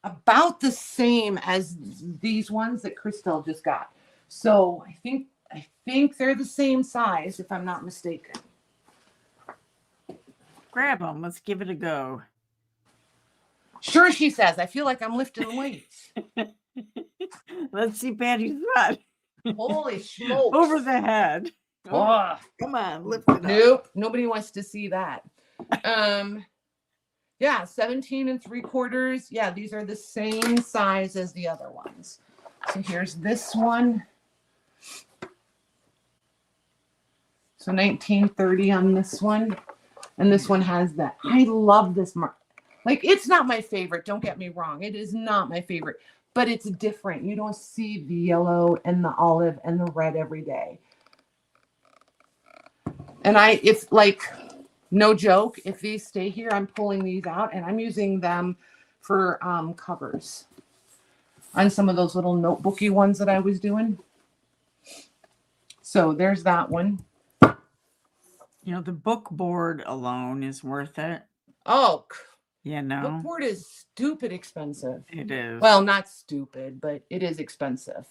about the same as these ones that Christelle just got. So I think they're the same size, if I'm not mistaken. Grab them. Let's give it a go. Sure, she says. I feel like I'm lifting weights. Let's see Patty's butt. Holy smokes. Over the head. Oh, come on, lift it up. Nope, nobody wants to see that. Yeah, 17 3/4. Yeah, these are the same size as the other ones. So here's this one. So 1930 on this one. And this one has that. I love this mark. Like, it's not my favorite. Don't get me wrong. It is not my favorite, but it's different. You don't see the yellow and the olive and the red every day. And it's like, no joke, if these stay here, I'm pulling these out and I'm using them for covers on some of those little notebooky ones that I was doing. So there's that one. You know, the book board alone is worth it. Oh, you know, book board is stupid expensive. It is. Well, not stupid, but it is expensive.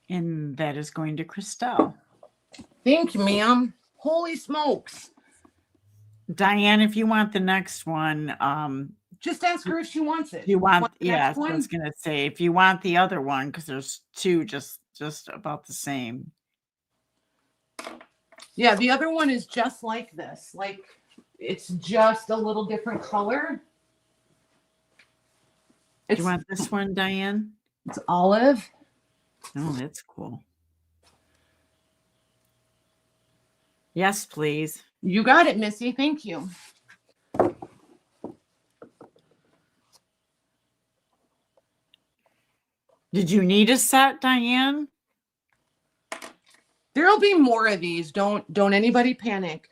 And that is going to Christelle. Thank you, ma'am. Holy smokes. Diane, if you want the next one, just ask her if she wants it. You want yeah, I was gonna say if you want the other one, because there's two just about the same. Yeah, the other one is just like this. Like, it's just a little different color. Do you want this one, Diane? It's olive. Oh, that's cool. Yes, please. You got it, Missy. Thank you. Did you need a set, Diane? There'll be more of these. Don't anybody panic.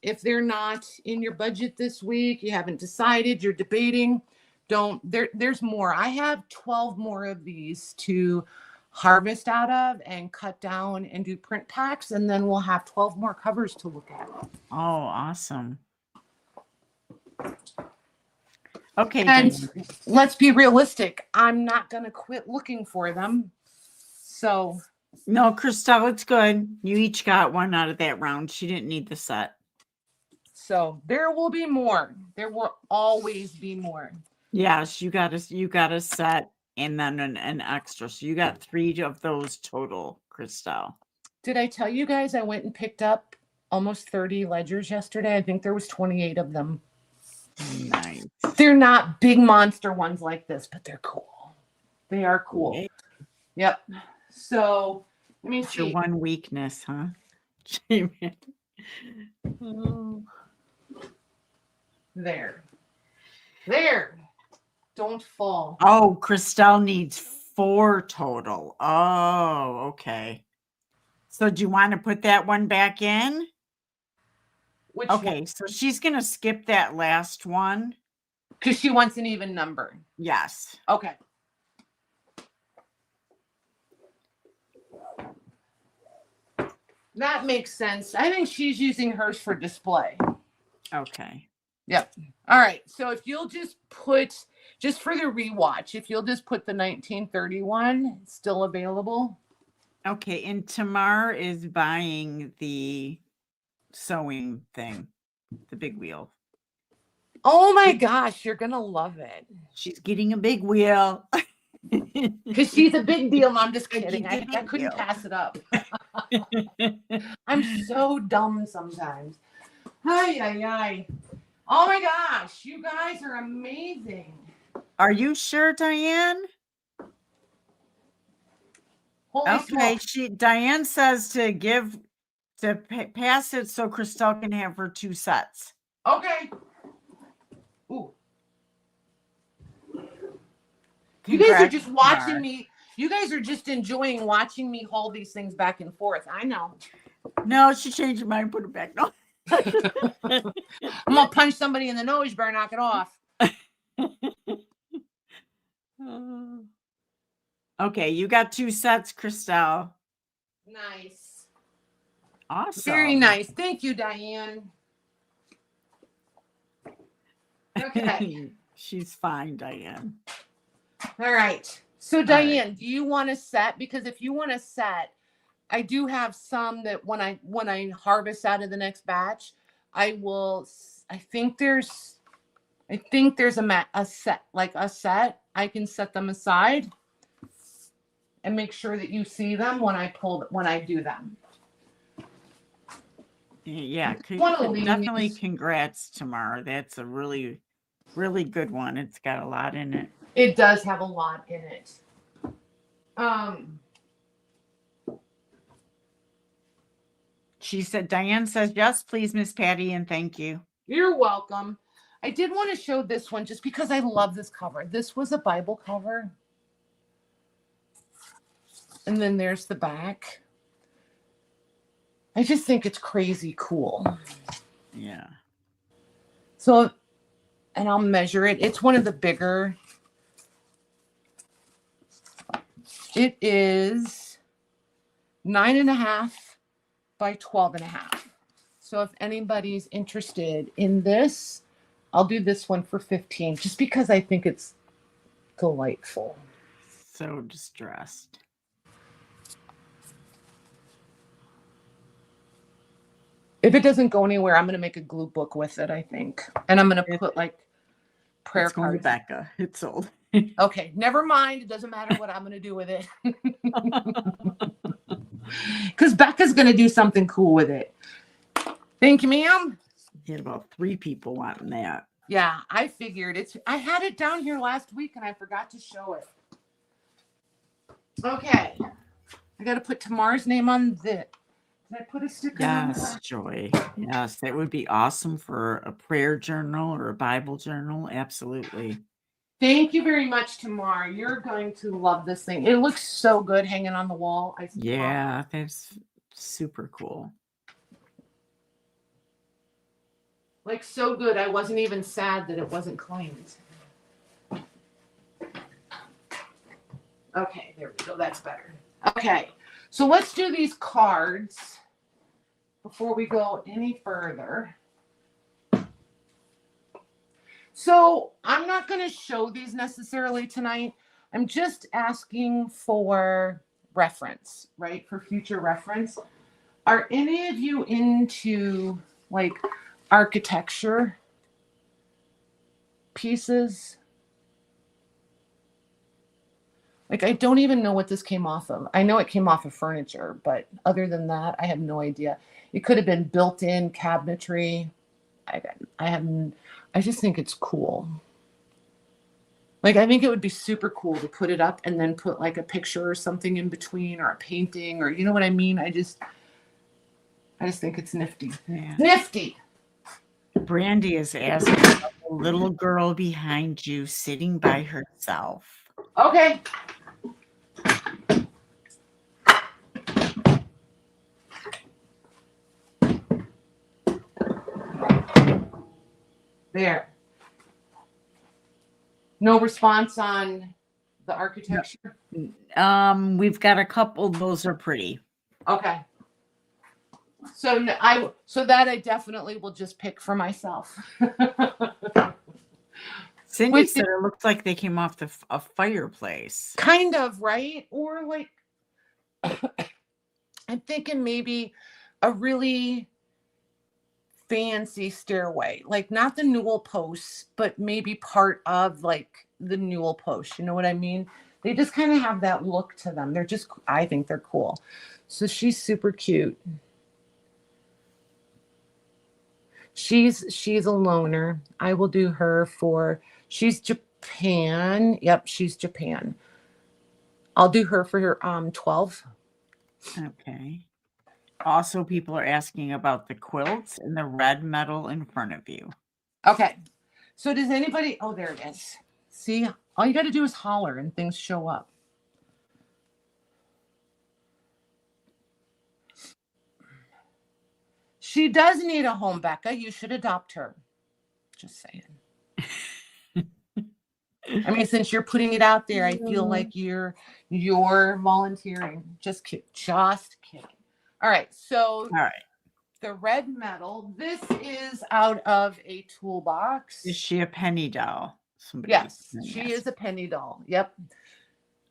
If they're not in your budget this week, you haven't decided, you're debating, there's more. I have 12 more of these to harvest out of and cut down and do print packs, and then we'll have 12 more covers to look at. Oh, awesome. Okay. And let's be realistic. I'm not going to quit looking for them. So. No, Christelle, it's good. You each got one out of that round. She didn't need the set. So there will be more. There will always be more. Yes, you got a set and then an extra. So you got 3 of those total, Christelle. Did I tell you guys I went and picked up almost 30 ledgers yesterday? I think there was 28 of them. Nice. They're not big monster ones like this, but they're cool. They are cool. Okay. Yep. So let me see. Your one weakness, huh? Oh. There. Don't fall. Oh, Christelle needs 4 total. Oh, okay. So do you want to put that one back in? Which okay, one? So she's going to skip that last one. Because she wants an even number. Yes. Okay. That makes sense. I think she's using hers for display. Okay. Yep. All right. So if you'll just put, just for the rewatch, if you'll just put the 1931 still available. Okay. And Tamar is buying the sewing thing. The big wheel. Oh my gosh, you're gonna love it. She's getting a big wheel. Because she's a big deal. No, I'm just She's kidding. a I big couldn't deal. pass it up. I'm so dumb sometimes. Ay, ay, ay. Oh my gosh, you guys are amazing. Are you sure, Diane? Holy Okay, smokes. Diane says to pass it so Christelle can have her 2 sets. Okay. Ooh. You guys are Congrats, just watching Tamar. me. You guys are just enjoying watching me hold these things back and forth. I know. No, she changed her mind and put it back. No. I'm gonna punch somebody in the nose. You better knock it off. Okay, you got 2 sets, Christelle. Nice. Awesome. Very nice. Thank you, Diane. Okay. She's fine, Diane. All right. So Diane, do you want a set? Because if you want a set, I do have some that when I harvest out of the next batch, I think there's a set, like a set. I can set them aside and make sure that you see them when I do them. Yeah, Definitely definitely congrats, Tamara. That's a really, really good one. It's got a lot in it. It does have a lot in it. She said, Diane says, yes, please, Miss Patty, and thank you. You're welcome. I did want to show this one just because I love this cover. This was a Bible cover. And then there's the back. I just think it's crazy cool. Yeah. So, and I'll measure it. It's one of the bigger. It is 9.5 by 12.5. So if anybody's interested in this, I'll do this one for 15, just because I think it's delightful. So distressed. If it doesn't go anywhere, I'm going to make a glue book with it, I think. And I'm going to put like prayer It's going to cards. Becca. It's sold. Okay, never mind. It doesn't matter what I'm going to do with it. Because Becca's going to do something cool with it. Thank you, ma'am. You had about 3 people wanting that. Yeah, I figured I had it down here last week and I forgot to show it. Okay. I got to put Tamar's name on this. Did I put a sticker on Yes, that? Joy. Yes, that would be awesome for a prayer journal or a Bible journal. Absolutely. Thank you very much, Tamar. You're going to love this thing. It looks so good hanging on the wall. Yeah, that's super cool. Like so good, I wasn't even sad that it wasn't claimed. Okay, there we go. That's better. Okay, so let's do these cards before we go any further. So I'm not going to show these necessarily tonight. I'm just asking for reference, right? For future reference. Are any of you into like architecture pieces? Like, I don't even know what this came off of. I know it came off of furniture, but other than that, I have no idea. It could have been built-in cabinetry. I just think it's cool. Like, I think it would be super cool to put it up and then put like a picture or something in between, or a painting, or you know what I mean? I just think it's nifty. Yeah. Nifty. Brandy is asking about the little girl behind you sitting by herself. Okay. There. No response on the architecture? We've got a couple. Those are pretty. Okay. So that I definitely will just pick for myself. Cindy said it looks like they came off a fireplace. Kind of, right? Or like, I'm thinking maybe a really fancy stairway, like not the newel posts, but maybe part of like the newel post. You know what I mean? They just kind of have that look to them. They're just, I think they're cool. So she's super cute. She's a loner. I will do her for, she's Japan. Yep, she's Japan. I'll do her for her 12. Okay. Also, people are asking about the quilts and the red metal in front of you. Okay. So does anybody, oh, there it is. See, all you got to do is holler and things show up. She does need a home, Becca. You should adopt her. Just saying. I mean, since you're putting it out there, I feel like you're volunteering. Just kidding. Just kidding. All right. So All right. the red metal. This is out of a toolbox. Is she a penny doll? Somebody Yes, she is a penny doll. Yep.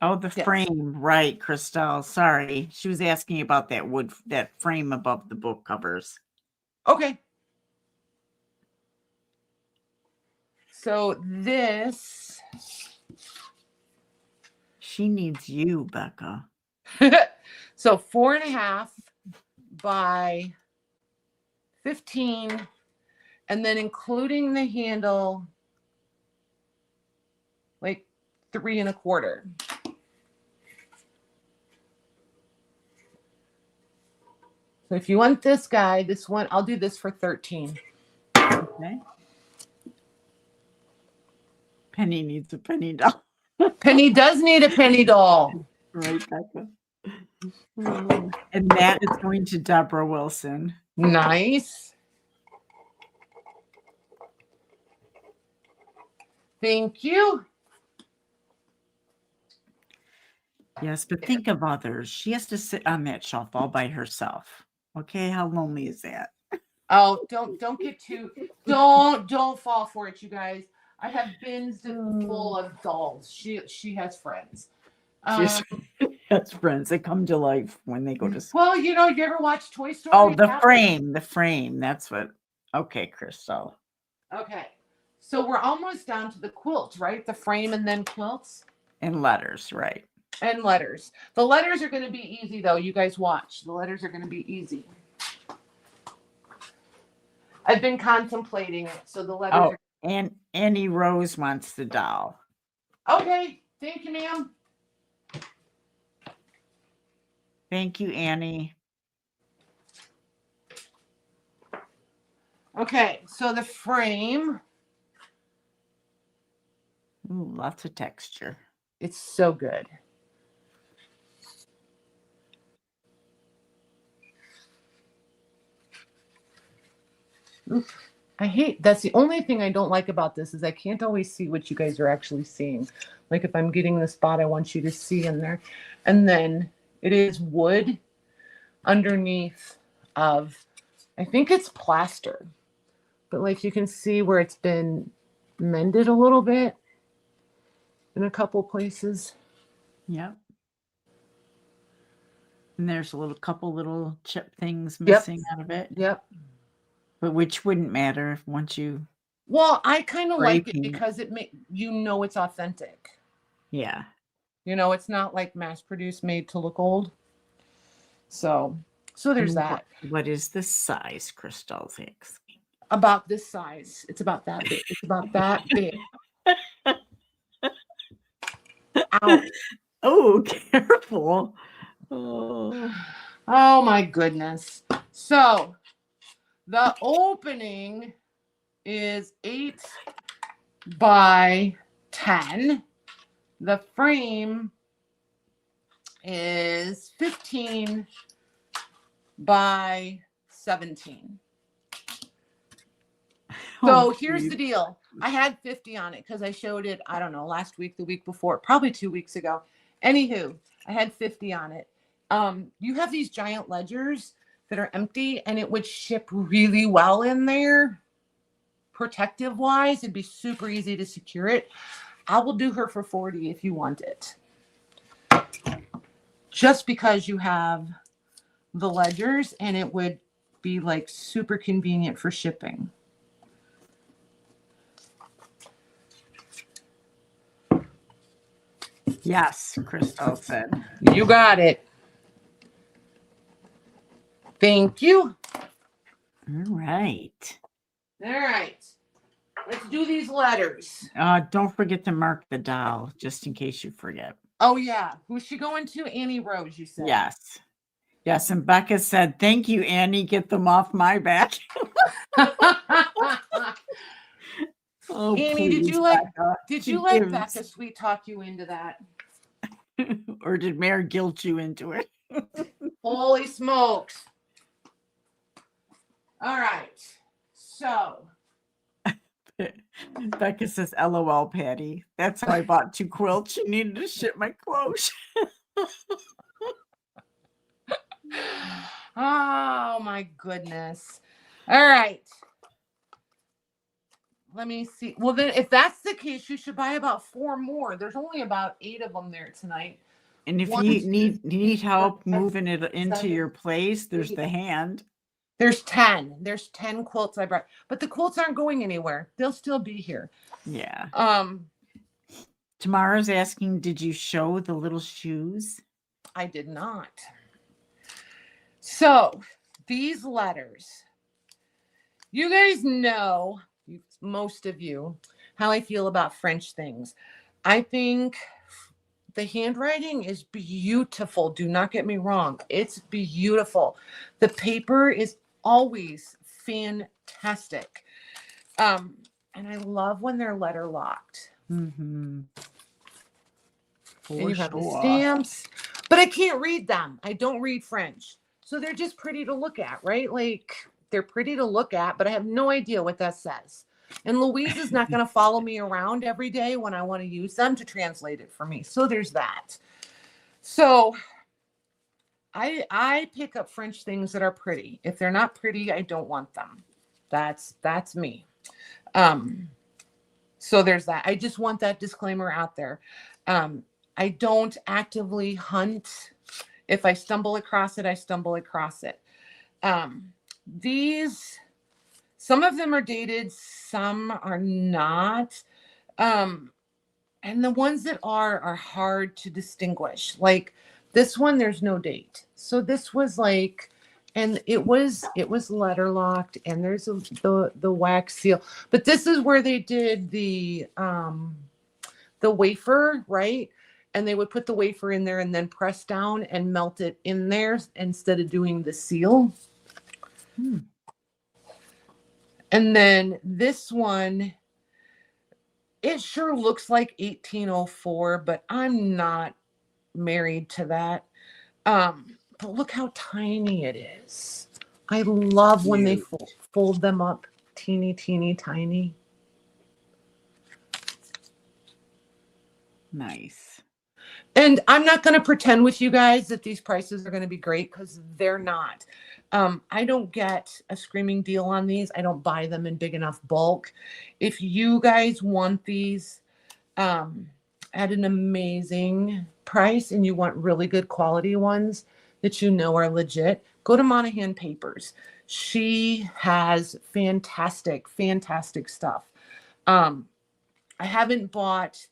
Oh, the frame. Right, Christelle. Sorry. She was asking about that wood, that frame above the book covers. Okay. So this. She needs you, Becca. So 4.5 by 15, and then including the handle, like 3.25. So if you want this guy, this one, I'll do this for 13. Okay. Penny needs a penny doll. Penny does need a penny doll. Right, Becca. And that is going to Deborah Wilson. Nice. Thank you. Yes, but think of others. She has to sit on that shelf all by herself. Okay, how lonely is that? Oh, don't get too, don't fall for it, you guys. I have bins full of dolls. She has friends. She has friends. They come to life when they go to school. Well, you ever watch Toy Story? Oh, the frame. That's what. Okay, Crystal. Okay. So we're almost down to the quilts, right? The frame and then quilts. And letters, right. And letters. The letters are going to be easy, though. You guys watch. The letters are going to be easy. I've been contemplating it, so the letters are... And Annie Rose wants the doll. Okay. Thank you, ma'am. Thank you, Annie. Okay, so the frame. Ooh, lots of texture. It's so good. Oof. That's the only thing I don't like about this is I can't always see what you guys are actually seeing. Like if I'm getting the spot I want you to see in there. And then it is wood underneath of, I think it's plaster. But like you can see where it's been mended a little bit in a couple places. Yep. And there's a couple little chip things missing out of it. Yep. But which wouldn't matter once you. Well, I kind of like it because it it's authentic. Yeah. It's not like mass produced, made to look old. So there's that. What is the size, Crystal's asking? About this size. It's about that big. It's about that big. Ow. Oh, careful. Oh my goodness. So the opening is 8 by 10. The frame is 15 by 17. So here's the deal. I had 50 on it because I showed it, I don't know, last week, the week before, probably 2 weeks ago. Anywho, I had 50 on it. You have these giant ledgers that are empty and it would ship really well in there. Protective wise, it'd be super easy to secure it. I will do her for 40 if you want it. Just because you have the ledgers and it would be like super convenient for shipping. Yes, Crystal said. You got it. Thank you. All right. All right. Let's do these letters. Don't forget to mark the doll, just in case you forget. Oh, yeah. Who's she going to? Annie Rose, you said. Yes. Yes, and Becca said, thank you, Annie. Get them off my back. Oh, Annie, please, did you let Forgive. Becca sweet talk you into that? Or did Mayor guilt you into it? Holy smokes. All right. So. Becca says, LOL, Patty. That's how I bought 2 quilts. You needed to ship my clothes. Oh, my goodness. All right. Let me see. Well, then, if that's the case, you should buy about 4 more. There's only about 8 of them there tonight. And if One, you two, need help five, moving it into 7, your place, there's 8. the hand. There's 10. There's 10 quilts I brought, but the quilts aren't going anywhere. They'll still be here. Yeah. Tomorrow's asking, did you show the little shoes? I did not. So these letters, you guys know, most of you, how I feel about French things. I think the handwriting is beautiful. Do not get me wrong. It's beautiful. The paper is always fantastic. And I love when they're letter locked. Mm-hmm. And you have the stamps, but I can't read them. I don't read French. So they're just pretty to look at, right? Like they're pretty to look at, but I have no idea what that says. And Louise is not going to follow me around every day when I want to use them to translate it for me. So there's that. So I pick up French things that are pretty. If they're not pretty, I don't want them. That's me. So there's that. I just want that disclaimer out there. I don't actively hunt. If I stumble across it, I stumble across it. These, some of them are dated, some are not. And the ones that are hard to distinguish. Like this one, there's no date. So this was like, and it was letter locked, and there's the wax seal. But this is where they did the wafer, right? And they would put the wafer in there and then press down and melt it in there instead of doing the seal. And then this one, it sure looks like 1804, but I'm not married to that. But look how tiny it is. I love when they fold them up teeny, teeny, tiny. Nice. And I'm not going to pretend with you guys that these prices are going to be great, because they're not. I don't get a screaming deal on these. I don't buy them in big enough bulk. If you guys want these at an amazing price and you want really good quality ones that you know are legit, go to Monahan Papers. She has fantastic, fantastic stuff. I haven't bought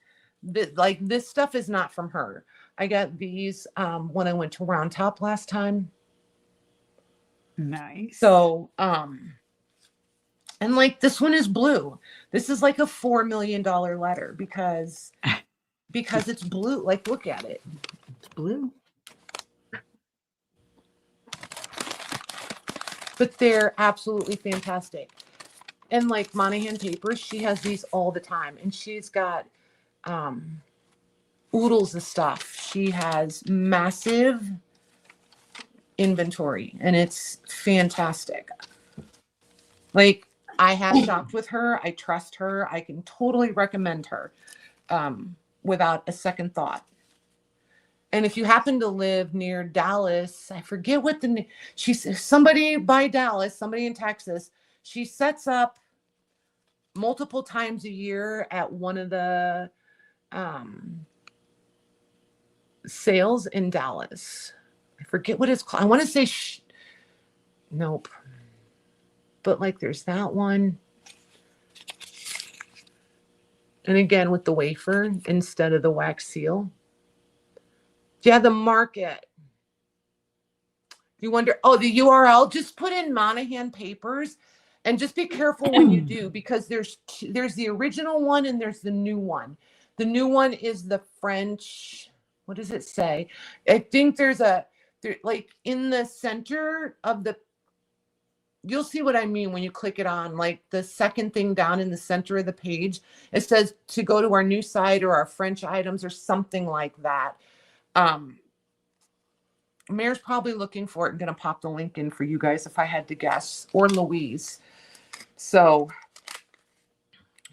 this stuff is not from her. I got these when I went to Round Top last time. Nice. So and like this one is blue. This is like a $4 million letter because it's blue. Like look at it. It's blue. But they're absolutely fantastic. And like Monahan Papers, she has these all the time, and she's got oodles of stuff. She has massive inventory, and it's fantastic. Like I have shopped with her. I trust her. I can totally recommend her without a second thought. And if you happen to live near Dallas, I forget what the name, she's somebody by Dallas, somebody in Texas, she sets up multiple times a year at one of the sales in Dallas. I forget what it's called. I want to say, nope. but like there's that one. And again, with the wafer instead of the wax seal. Yeah, the market. You wonder, oh, the URL, just put in Monahan Papers and just be careful when you do, because there's the original one and there's the new one. The new one is the French. What does it say? I think there's like in the center of the, you'll see what I mean when you click it on, like the second thing down in the center of the page, it says to go to our new site or our French items or something like that. Mayor's probably looking for it and going to pop the link in for you guys if I had to guess, or Louise. So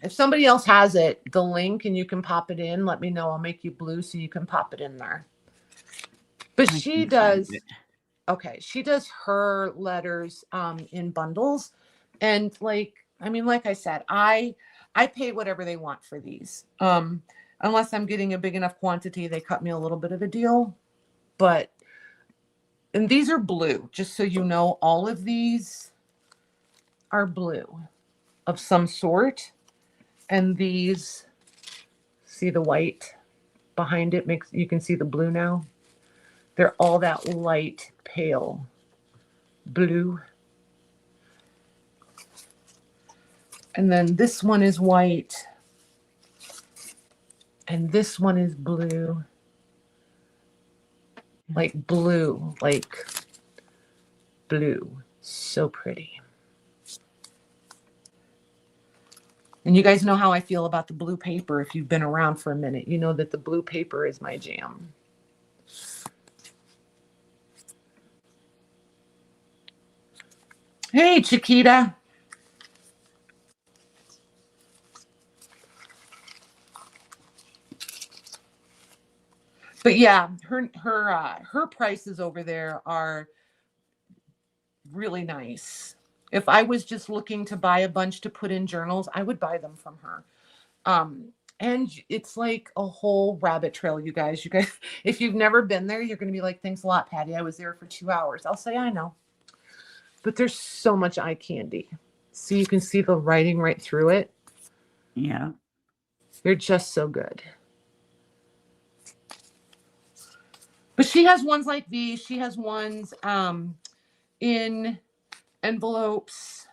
if somebody else has it, the link, and you can pop it in, let me know. I'll make you blue so you can pop it in there. But she does, okay, she does her letters in bundles. And like, I mean, like I said, I pay whatever they want for these. Unless I'm getting a big enough quantity, they cut me a little bit of a deal. But and these are blue, just so you know, all of these are blue of some sort. And these, see the white behind it makes, you can see the blue now. They're all that light, pale blue. And then this one is white. And this one is blue. Like blue, like blue. So pretty. And you guys know how I feel about the blue paper. If you've been around for a minute, you know that the blue paper is my jam. Hey, Chiquita. But yeah, her prices over there are really nice. If I was just looking to buy a bunch to put in journals, I would buy them from her. And it's like a whole rabbit trail, you guys. You guys, if you've never been there, you're going to be like, thanks a lot, Patty. I was there for 2 hours. I'll say, I know. But there's so much eye candy. So you can see the writing right through it. Yeah. They're just so good. But she has ones like these. She has ones in envelopes,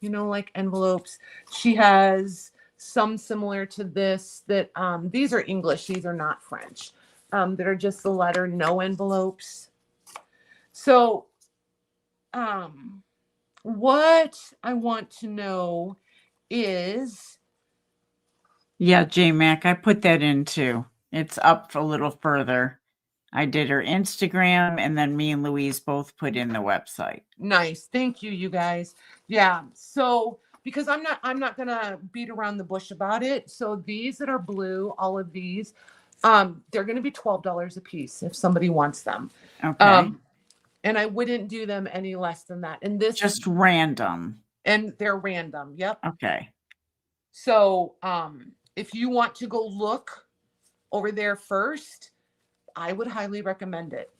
you know, like envelopes. She has some similar to this that these are English. These are not French. That are just the letter, no envelopes. So what I want to know is. Yeah, J-Mac, I put that in too. It's up a little further. I did her Instagram, and then me and Louise both put in the website. Nice. Thank you, you guys. Yeah. So because I'm not gonna beat around the bush about it. So these that are blue, all of these, they're gonna be $12 a piece if somebody wants them. Okay. And I wouldn't do them any less than that. And this Just random. And they're random. Yep. Okay. So if you want to go look over there first, I would highly recommend it.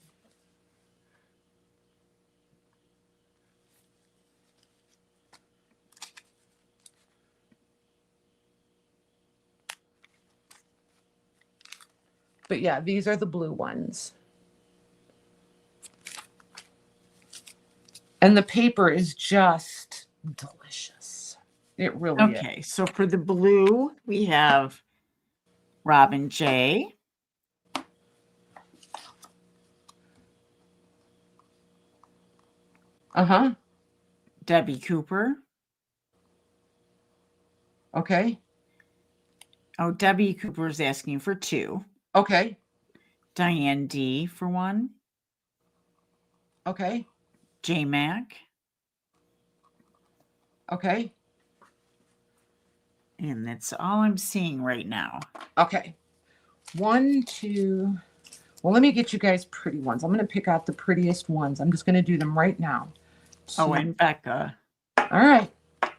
But yeah, these are the blue ones. And the paper is just delicious. It really is. Okay, so for the blue, we have Robin J. Uh-huh. Debbie Cooper. Okay. Oh, Debbie Cooper is asking for 2. Okay. Diane D for 1. Okay. J Mac. Okay. And that's all I'm seeing right now. Okay. 1, 2. Well, let me get you guys pretty ones. I'm going to pick out the prettiest ones. I'm just going to do them right now. Oh, and Becca. All right.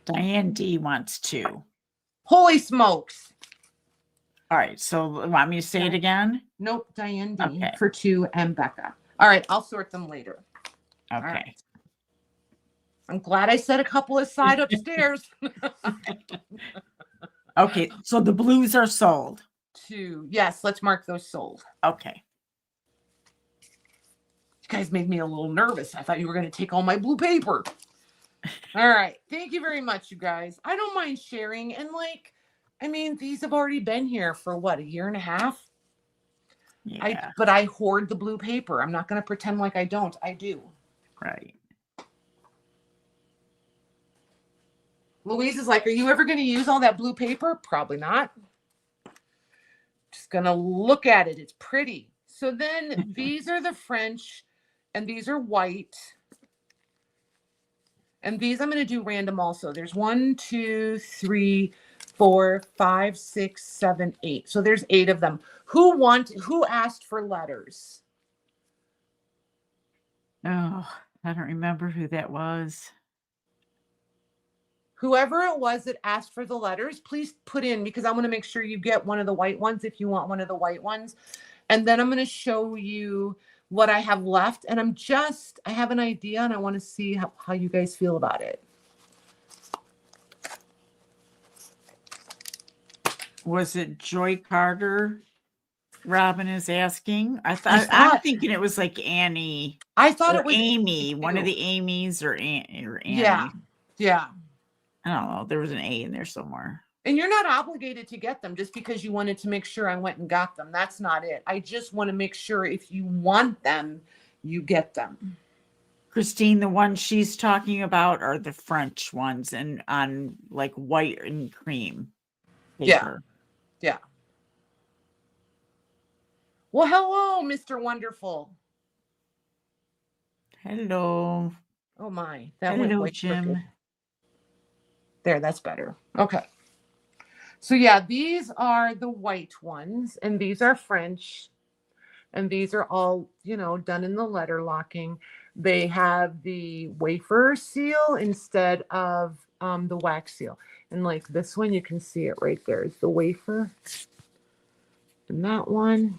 Diane D wants 2. Holy smokes. All right. So want me to say it again? Nope. Diane D Okay. for 2 and Becca. All right. I'll sort them later. Okay. Right. I'm glad I set a couple aside upstairs. Okay, so the blues are sold. Yes, let's mark those sold. Okay. You guys made me a little nervous. I thought you were going to take all my blue paper. All right. Thank you very much, you guys. I don't mind sharing. And like, I mean, these have already been here for what, a year and a half? Yeah. But I hoard the blue paper. I'm not going to pretend like I don't. I do. Right. Louise is like, are you ever going to use all that blue paper? Probably not. Just going to look at it. It's pretty. So then these are the French and these are white. And these I'm going to do random also. There's 1, 2, 3, 4, 5, 6, 7, 8. So there's 8 of them. Who asked for letters? Oh, I don't remember who that was. Whoever it was that asked for the letters, please put in, because I want to make sure you get one of the white ones if you want one of the white ones. And then I'm going to show you what I have left. And I have an idea and I want to see how you guys feel about it. Was it Joy Carter? Robin is asking. I'm thinking it was like Annie. I thought it was Amy, one of the Amy's or Annie. Yeah. I don't know. There was an A in there somewhere. And you're not obligated to get them just because you wanted to make sure I went and got them. That's not it. I just want to make sure if you want them, you get them. Christine, the ones she's talking about are the French ones and on like white and cream paper. Yeah. Well, hello, Mr. Wonderful. Hello. Oh my. That Hello, went Jim. crooked. There, that's better. Okay. So yeah, these are the white ones and these are French. And these are all, done in the letter locking. They have the wafer seal instead of the wax seal. And like this one, you can see it right there. It's the wafer. And that one.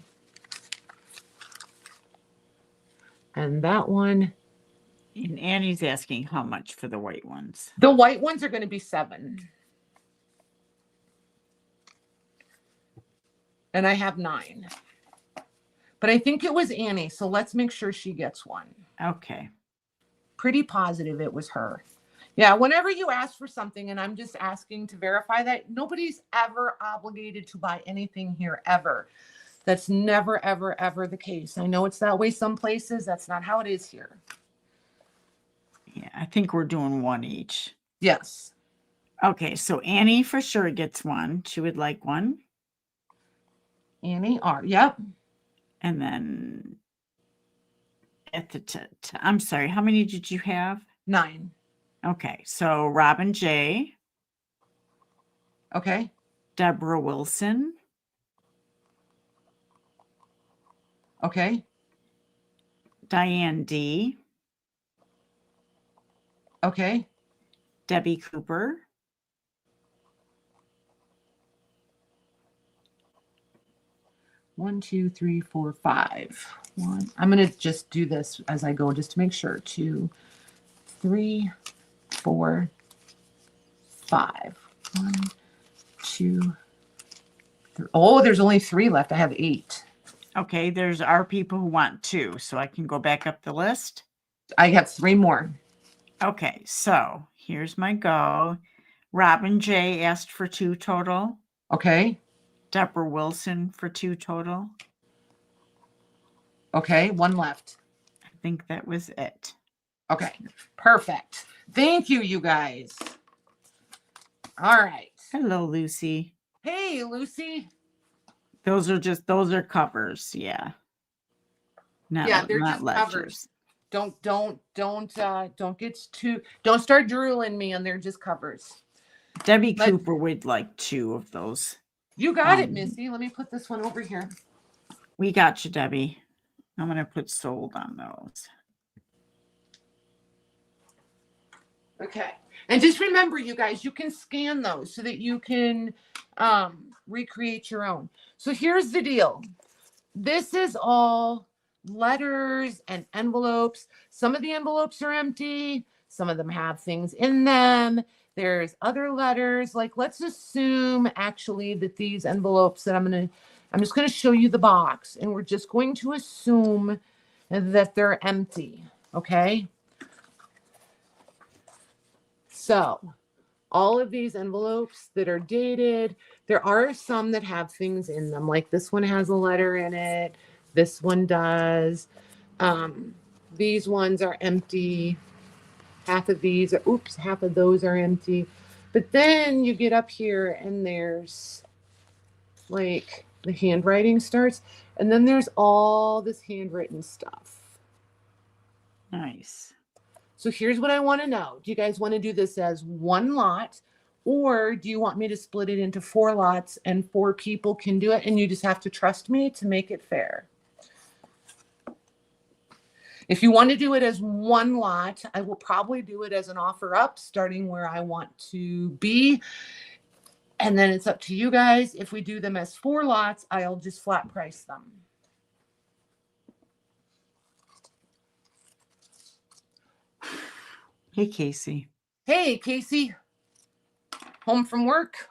And that one. And Annie's asking how much for the white ones. The white ones are going to be $7. And I have 9. But I think it was Annie, so let's make sure she gets one. Okay. Pretty positive it was her. Yeah, whenever you ask for something, and I'm just asking to verify that, nobody's ever obligated to buy anything here, ever. That's never, ever, ever the case. I know it's that way some places. That's not how it is here. Yeah, I think we're doing one each. Yes. Okay, so Annie for sure gets one. She would like one. Annie R. Yep. And then at the I'm sorry, how many did you have? 9. Okay, so Robin J. Okay. Deborah Wilson. Okay. Diane D. Okay. Debbie Cooper. One, 2, 3, 4, 5. I'm going to just do this as I go just to make sure. 2, 3, 4, 5. 1, 2, 3. Oh, there's only 3 left. I have 8. Okay, there's our people who want 2, so I can go back up the list. I have 3 more. Okay, so here's my go. Robin J asked for 2 total. Okay. Deborah Wilson for 2 total. Okay, 1 left. I think that was it. Okay, perfect. Thank you, you guys. All right. Hello, Lucy. Hey, Lucy. Those are covers, yeah. Not, Yeah, they're not just ledgers. covers. Don't start drooling me, and they're just covers. Debbie Cooper would like 2 of those. You got it, Missy. Let me put this one over here. We got you, Debbie. I'm going to put sold on those. Okay. And just remember, you guys, you can scan those so that you can recreate your own. So here's the deal. This is all letters and envelopes. Some of the envelopes are empty. Some of them have things in them. There's other letters. Like, let's assume actually that these envelopes that I'm just going to show you the box, and we're just going to assume that they're empty. Okay. So all of these envelopes that are dated, there are some that have things in them. Like this one has a letter in it. This one does. These ones are empty. Half of these are, oops, half of those are empty. But then you get up here and there's like the handwriting starts. And then there's all this handwritten stuff. Nice. So here's what I want to know. Do you guys want to do this as one lot, or do you want me to split it into 4 lots and 4 people can do it and you just have to trust me to make it fair? If you want to do it as one lot, I will probably do it as an offer up, starting where I want to be. And then it's up to you guys. If we do them as 4 lots, I'll just flat price them. Hey, Casey. Hey, Casey. Home from work?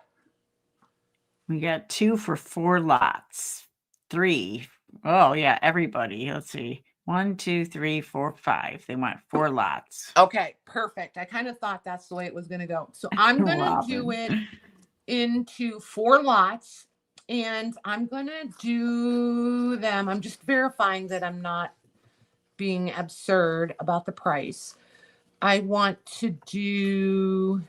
We got 2 for 4 lots. 3. Oh, yeah, everybody. Let's see. 1, 2, 3, 4, 5. They want 4 lots. Okay, perfect. I kind of thought that's the way it was going to go. So I'm going to do it into 4 lots, and I'm going to do them. I'm just verifying that I'm not being absurd about the price. I want to do,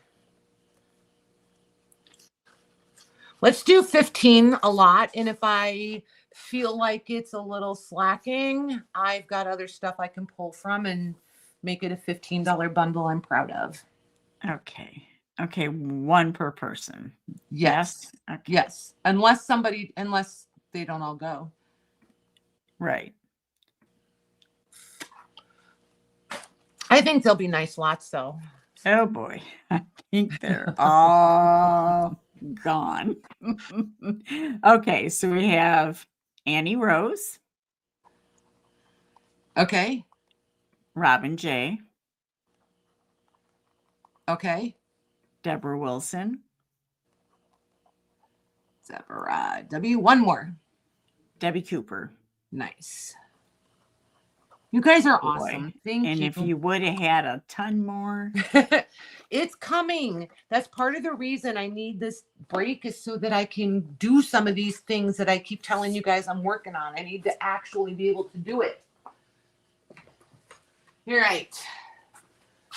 let's do 15 a lot. And if I feel like it's a little slacking, I've got other stuff I can pull from and make it a $15 bundle I'm proud of. Okay. Okay. 1 per person. Yes. Okay. Yes. Unless they don't all go. Right. I think they'll be nice lots though. Oh boy. I think they're all gone. Okay. So we have Annie Rose. Okay. Robin J. Okay. Deborah Wilson. Deborah W. 1 more. Debbie Cooper. Nice. You guys are Boy. awesome. Thank you. And if you would have had a ton more. It's coming. That's part of the reason I need this break, is so that I can do some of these things that I keep telling you guys I'm working on. I need to actually be able to do it. All right.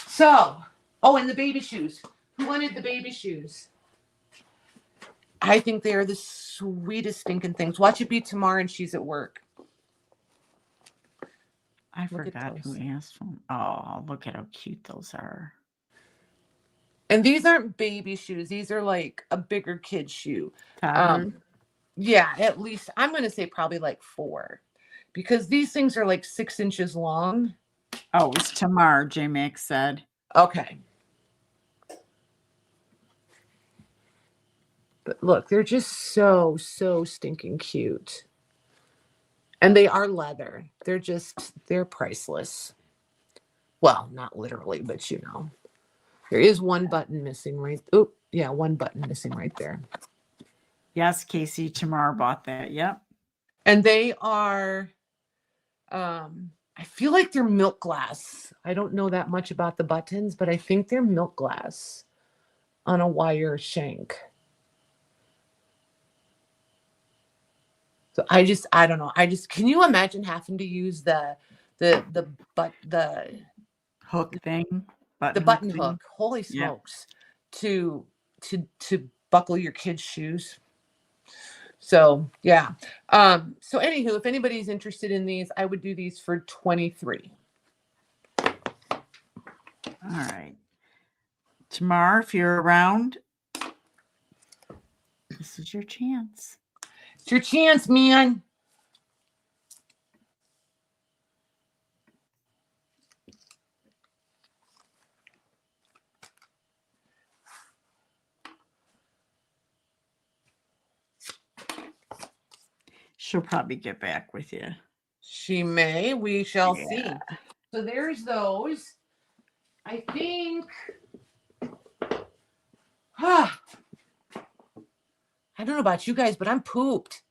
So, oh, and the baby shoes. Who wanted the baby shoes? I think they are the sweetest stinking things. Watch it be tomorrow and she's at work. I forgot who asked for them. Oh, look at how cute those are. And these aren't baby shoes. These are like a bigger kid shoe. Yeah, at least I'm going to say probably like 4, because these things are like 6 inches long. Oh, it was Tamar, J Max said. Okay. But look, they're just so stinking cute. And they are leather. They're priceless. Well, not literally, but you know. There is 1 button missing right. Oh, yeah, 1 button missing right there. Yes, Casey, Tamar bought that. Yep. And they are, I feel like they're milk glass. I don't know that much about the buttons, but I think they're milk glass on a wire shank. So I don't know. Can you imagine having to use the hook thing? The button hook. Holy smokes. Yeah. To buckle your kids' shoes. So yeah. So anywho, if anybody's interested in these, I would do these for 23. All right. Tamar, if you're around, this is your chance. It's your chance, man. She'll probably get back with you. She may. We shall see. So there's those. I think, I don't know about you guys, but I'm pooped.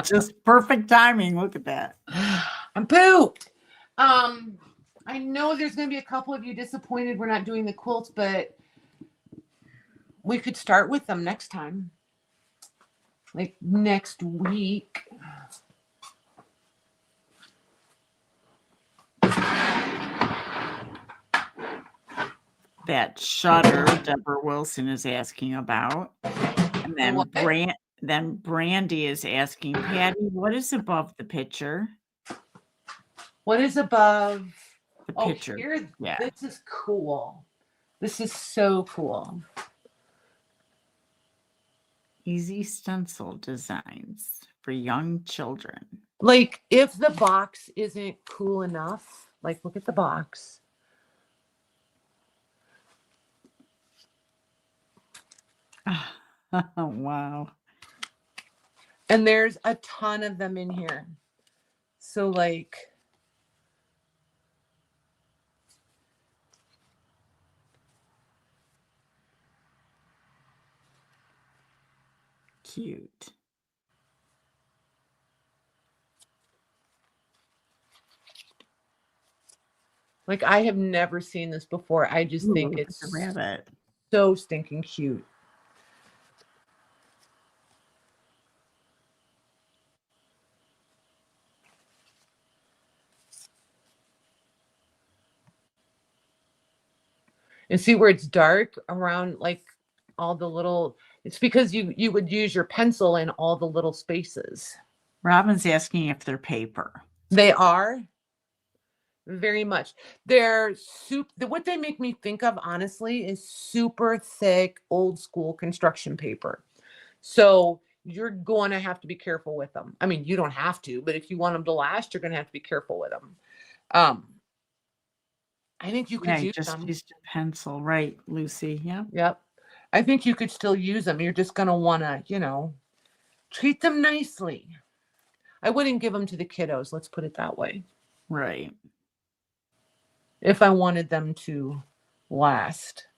Just perfect timing. Look at that. I'm pooped. I know there's going to be a couple of you disappointed we're not doing the quilts, but we could start with them next time. Like next week. That shutter Deborah Wilson is asking about. And then Brandy is asking, Patty, what is above the picture? What is above The picture. Here, yeah. This is cool. This is so cool. Easy stencil designs for young children. Like if the box isn't cool enough, like look at the box. Oh, wow. And there's a ton of them in here. So like, cute. Like I have never seen this before. I just think it's a rabbit. So stinking cute. And see where it's dark around like all the little, it's because you would use your pencil in all the little spaces. Robin's asking if they're paper. They are very much. They're what they make me think of honestly is super thick old school construction paper. So you're going to have to be careful with them. I mean, you don't have to, but if you want them to last, you're going to have to be careful with them. I think you could use just them. Used a pencil, right, Lucy? Yeah. Yep. I think you could still use them. You're just going to want to, treat them nicely. I wouldn't give them to the kiddos. Let's put it that way. Right. If I wanted them to last.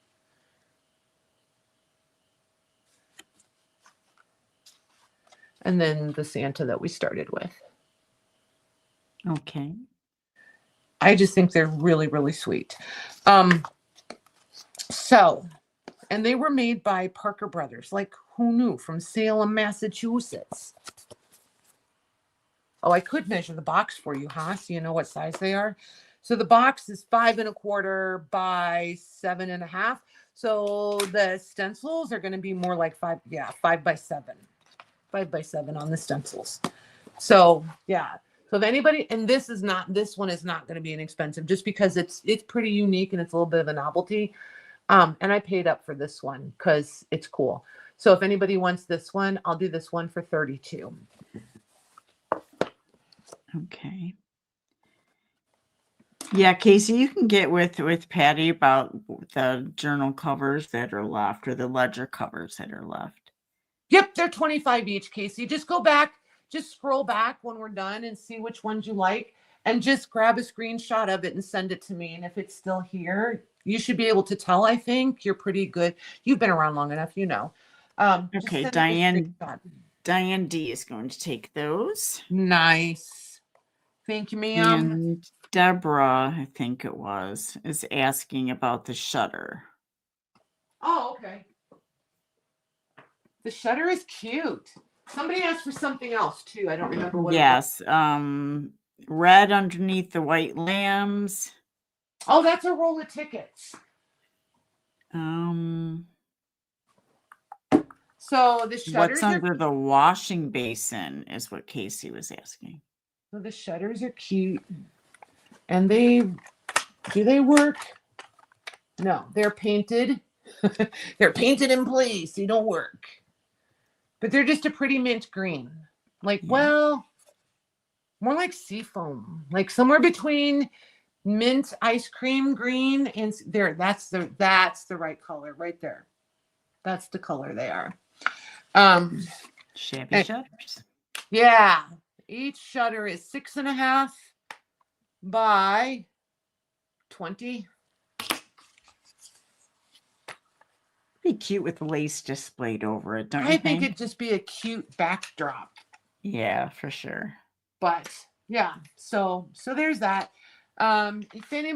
And then the Santa that we started with. Okay. I just think they're really, really sweet. And they were made by Parker Brothers. Like, who knew? From Salem, Massachusetts. Oh, I could measure the box for you, huh? So you know what size they are. So the box is 5 1/4 by 7 1/2. So the stencils are going to be more like 5 by 7. 5 by 7 on the stencils. So yeah. So if anybody, and this one is not going to be inexpensive just because it's pretty unique and it's a little bit of a novelty. And I paid up for this one because it's cool. So if anybody wants this one, I'll do this one for $32. Okay. Yeah, Casey, you can get with Patty about the journal covers that are left or the ledger covers that are left. Yep, they're $25 each, Casey. Just go back, just scroll back when we're done and see which ones you like, and just grab a screenshot of it and send it to me. And if it's still here, you should be able to tell. I think you're pretty good. You've been around long enough, Okay, Diane D is going to take those. Nice. Thank you, ma'am. And Deborah, I think it was, is asking about the shutter. Oh, okay. The shutter is cute. Somebody asked for something else too. I don't remember what. Yes. Red underneath the white lambs. Oh, that's a roll of tickets. So the shutters. What's under the washing basin is what Casey was asking. So the shutters are cute. And do they work? No, they're painted. They're painted in place. They don't work. But they're just a pretty mint green. Like, well, more like seafoam. Like somewhere between mint ice cream green and there. That's the right color right there. That's the color they are. Shabby shutters. Yeah. Each shutter is 6 1/2 by 20. Be cute with lace displayed over it, don't you I think think? it'd just be a cute backdrop. Yeah, for sure. But yeah, so there's that. If any,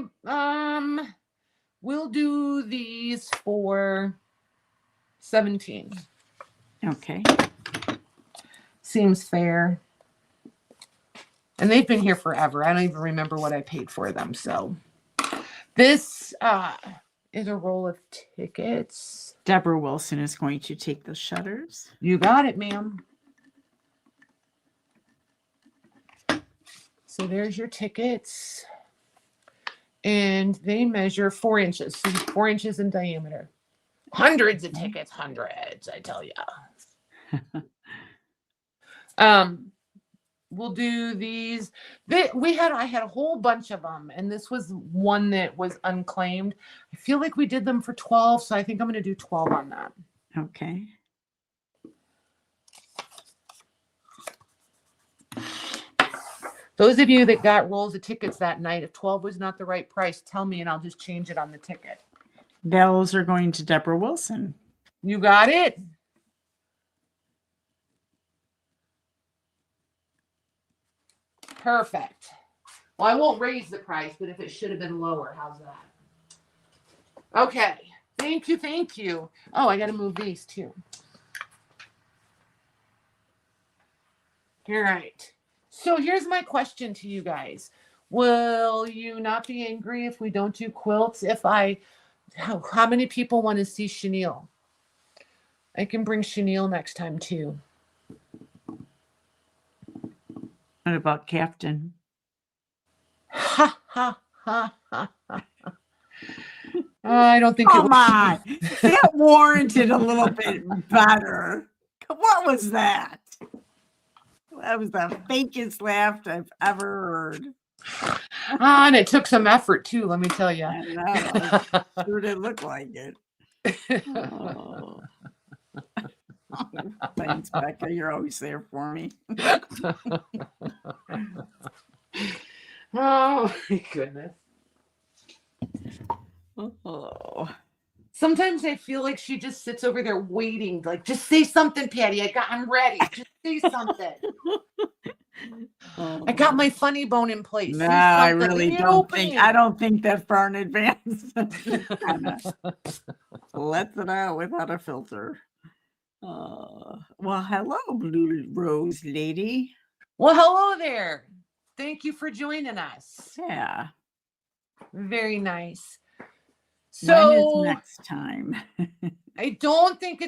we'll do these for 17. Okay. Seems fair. And they've been here forever. I don't even remember what I paid for them. So this is a roll of tickets. Deborah Wilson is going to take the shutters. You got it, ma'am. So there's your tickets. And they measure 4 inches. So 4 inches in diameter. Hundreds of tickets. Hundreds, I tell you. We'll do these. I had a whole bunch of them, and this was one that was unclaimed. I feel like we did them for 12, so I think I'm going to do 12 on that. Okay. Those of you that got rolls of tickets that night, if 12 was not the right price, tell me and I'll just change it on the ticket. Those are going to Deborah Wilson. You got it? Perfect. Well, I won't raise the price, but if it should have been lower, how's that? Okay. Thank you. Thank you. Oh, I got to move these too. All right. So here's my question to you guys. Will you not be angry if we don't do quilts? How many people want to see chenille? I can bring chenille next time too. What about Captain? Ha, ha, ha, ha, ha. I don't think Come on. That warranted a little bit better. What was that? That was the fakest laugh I've ever heard. And it took some effort too, let me tell you. I know. Sure did look like it. Oh. Thanks, Becca. You're always there for me. Oh my goodness. Oh. Sometimes I feel like she just sits over there waiting, like, just say something, Patty. I'm ready. Just say something. I got my funny bone in place. No, I really don't think. I don't think that far in advance. Lets it out without a filter. Well, hello, Blue Rose Lady. Well, hello there. Thank you for joining us. Yeah. Very nice. So when is next time? I don't think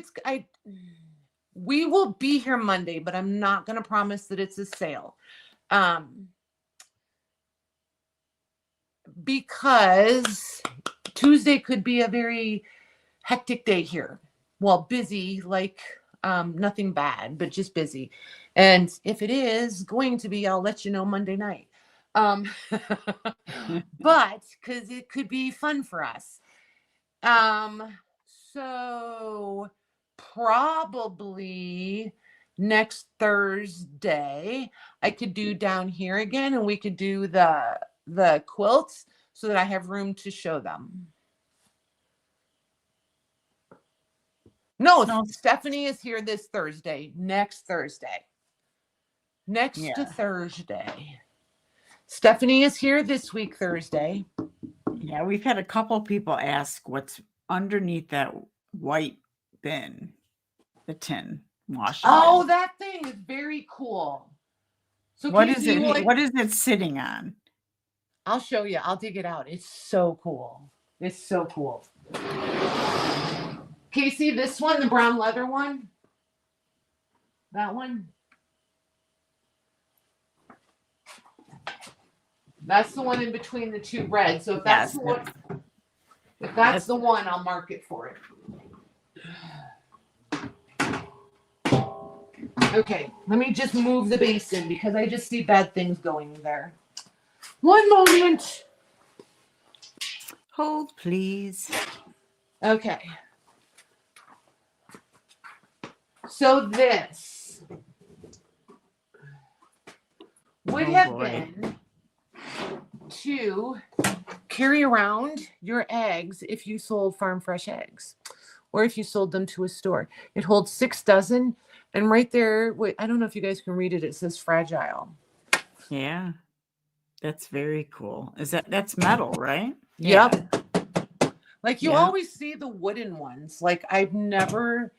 we will be here Monday, but I'm not going to promise that it's a sale. Because Tuesday could be a very hectic day here. Well, busy, like nothing bad, but just busy. And if it is going to be, I'll let you know Monday night. But because it could be fun for us. So probably next Thursday I could do down here again, and we could do the quilts so that I have room to show them. No, Stephanie is here this Thursday. Next Thursday. To Thursday. Stephanie is here this week, Thursday. Yeah, we've had a couple people ask what's underneath that white bin, the tin washing. Oh, bin. that thing is very cool. So what is it? What is it sitting on? I'll show you. I'll dig it out. It's so cool. It's so cool. Casey, this one, the brown leather one. That one. That's the one in between the two reds. So if that's the one, if that's the one, I'll mark it for it. Okay, let me just move the basin because I just see bad things going there. One moment. Hold, please. Okay. So this would have been to carry around your eggs if you sold farm fresh eggs, or if you sold them to a store. It holds 6 dozen. And right there, wait, I don't know if you guys can read it. It says fragile. Yeah. That's very cool. That's metal, right? Yep. Like you Yeah. always see the wooden ones. Like I've never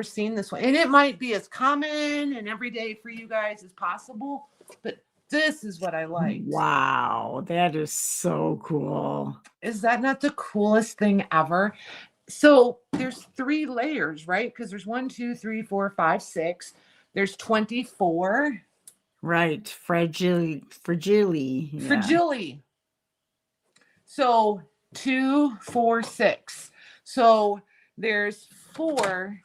seen this one. And it might be as common and everyday for you guys as possible, but this is what I like. Wow, that is so cool. Is that not the coolest thing ever? So there's 3 layers, right? Because there's 1, 2, 3, 4, 5, 6. There's 24. Right. Fragile. Yeah. Fragile. So 2, 4, 6. So there's 4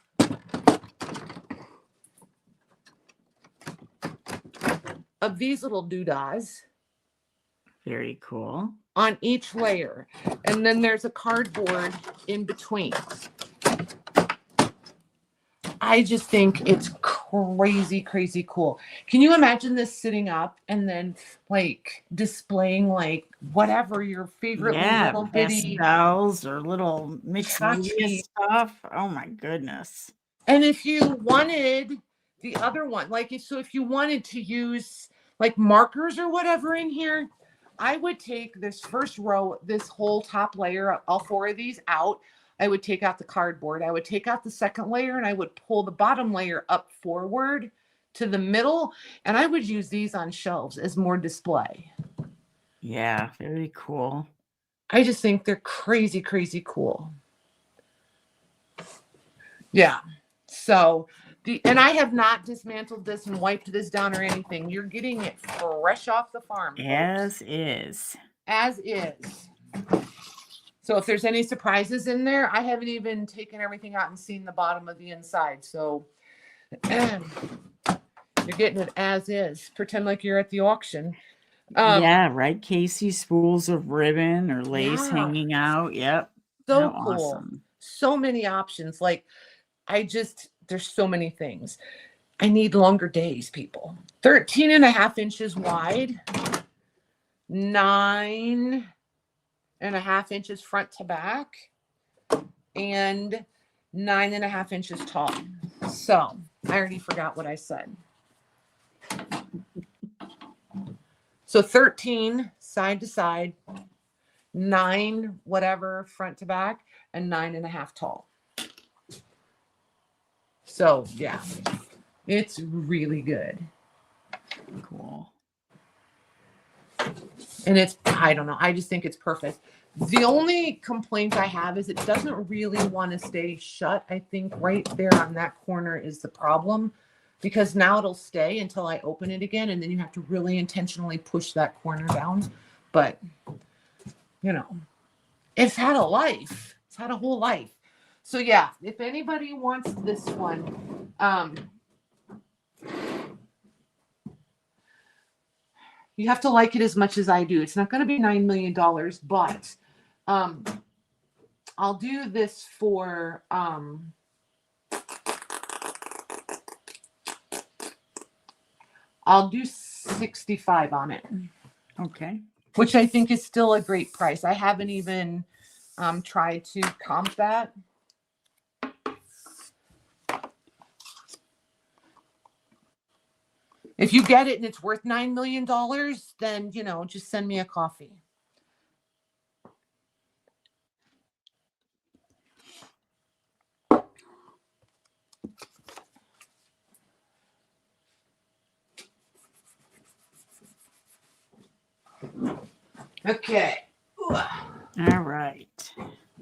of these little doodahs. Very cool. On each layer. And then there's a cardboard in between. I just think it's crazy, crazy cool. Can you imagine this sitting up and then like displaying like whatever your favorite little bitty pastels or little mixed media tchotchke stuff? Oh my goodness. And if you wanted the other one, like if you wanted to use like markers or whatever in here, I would take this first row, this whole top layer, all 4 of these out. I would take out the cardboard. I would take out the second layer and I would pull the bottom layer up forward to the middle. And I would use these on shelves as more display. Yeah, very cool. I just think they're crazy, crazy cool. Yeah. So, and I have not dismantled this and wiped this down or anything. You're getting it fresh off the farm. As is. As is. So if there's any surprises in there, I haven't even taken everything out and seen the bottom of the inside. So you're getting it as is. Pretend like you're at the auction. Yeah, right, Casey. Spools of ribbon or lace hanging out. Yep. So How cool. Awesome. So many options. Like there's so many things. I need longer days, people. 13.5 inches wide, 9.5 inches front to back, and 9.5 inches tall. So I already forgot what I said. So 13 side to side, 9 whatever front to back, and 9.5 tall. So yeah, it's really good. Cool. And I don't know, I just think it's perfect. The only complaint I have is it doesn't really want to stay shut. I think right there on that corner is the problem, because now it'll stay until I open it again, and then you have to really intentionally push that corner down. But you know, it's had a life. It's had a whole life. So yeah, if anybody wants this one, you have to like it as much as I do. It's not going to be $9 million, but I'll do this for I'll do 65 on it. Okay. Which I think is still a great price. I haven't even tried to comp that. If you get it and it's worth $9 million, then, just send me a coffee. Okay. All right.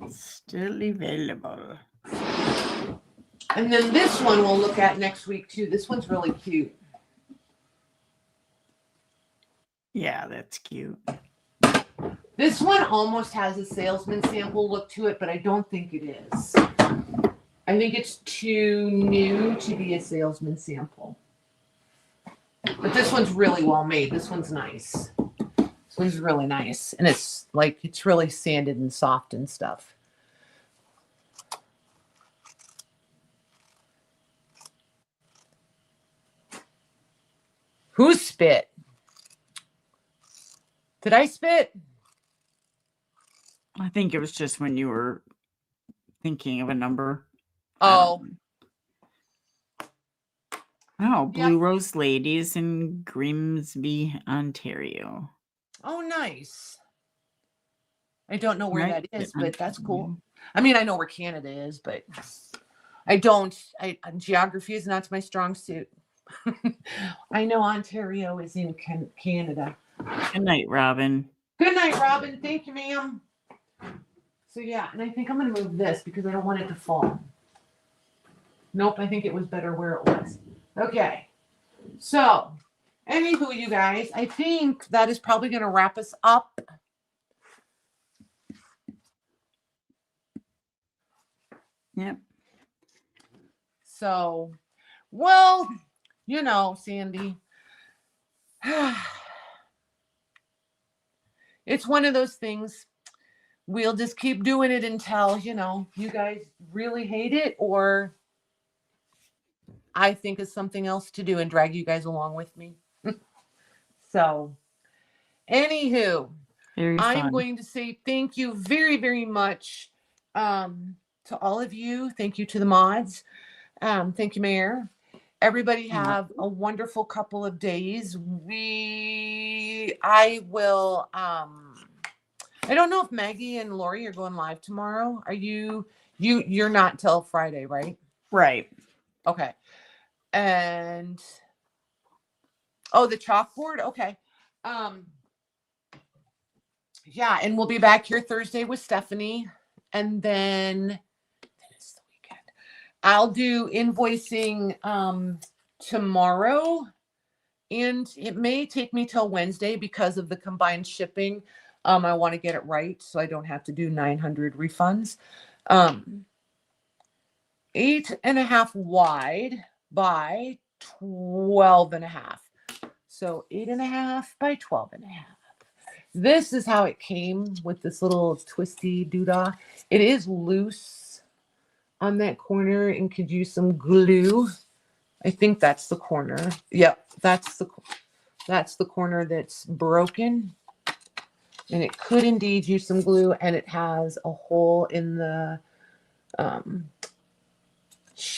Still available. And then this one we'll look at next week too. This one's really cute. Yeah, that's cute. This one almost has a salesman sample look to it, but I don't think it is. I think it's too new to be a salesman sample. But this one's really well made. This one's nice. This one's really nice. And it's really sanded and soft and stuff. Who spit? Did I spit? I think it was just when you were thinking of a number. Oh, Oh, yeah. Blue Rose Ladies in Grimsby, Ontario. Oh, nice. I don't know where Right. that is, but that's cool. I mean, I know where Canada is, but I don't. Geography is not my strong suit. I know Ontario is in Canada. Good night, Robin. Good night, Robin. Thank you, ma'am. So yeah, and I think I'm gonna move this because I don't want it to fall. Nope, I think it was better where it was. Okay. So, anywho, you guys, I think that is probably gonna wrap us up. Yep. So, well, you know, Sandy, it's one of those things. We'll just keep doing it until, you know, you guys really hate it, or I think of something else to do and drag you guys along with me. So, anywho, I'm going to say thank you very, very much to all of you. Thank you to the mods. Thank you, Mayor. Everybody have a wonderful couple of days. I will, I don't know if Maggie and Lori are going live tomorrow. Are you're not till Friday, right? Right. Okay. And, oh, the chalkboard. Okay. Yeah. And we'll be back here Thursday with Stephanie. And then it's the weekend. I'll do invoicing, tomorrow. And it may take me till Wednesday because of the combined shipping. I want to get it right so I don't have to do 900 refunds. 8.5 wide by 12.5. So 8.5 by 12.5. This is how it came with this little twisty doodah. It is loose on that corner and could use some glue. I think that's the corner. Yep, that's the corner that's broken. And it could indeed use some glue, and it has a hole in the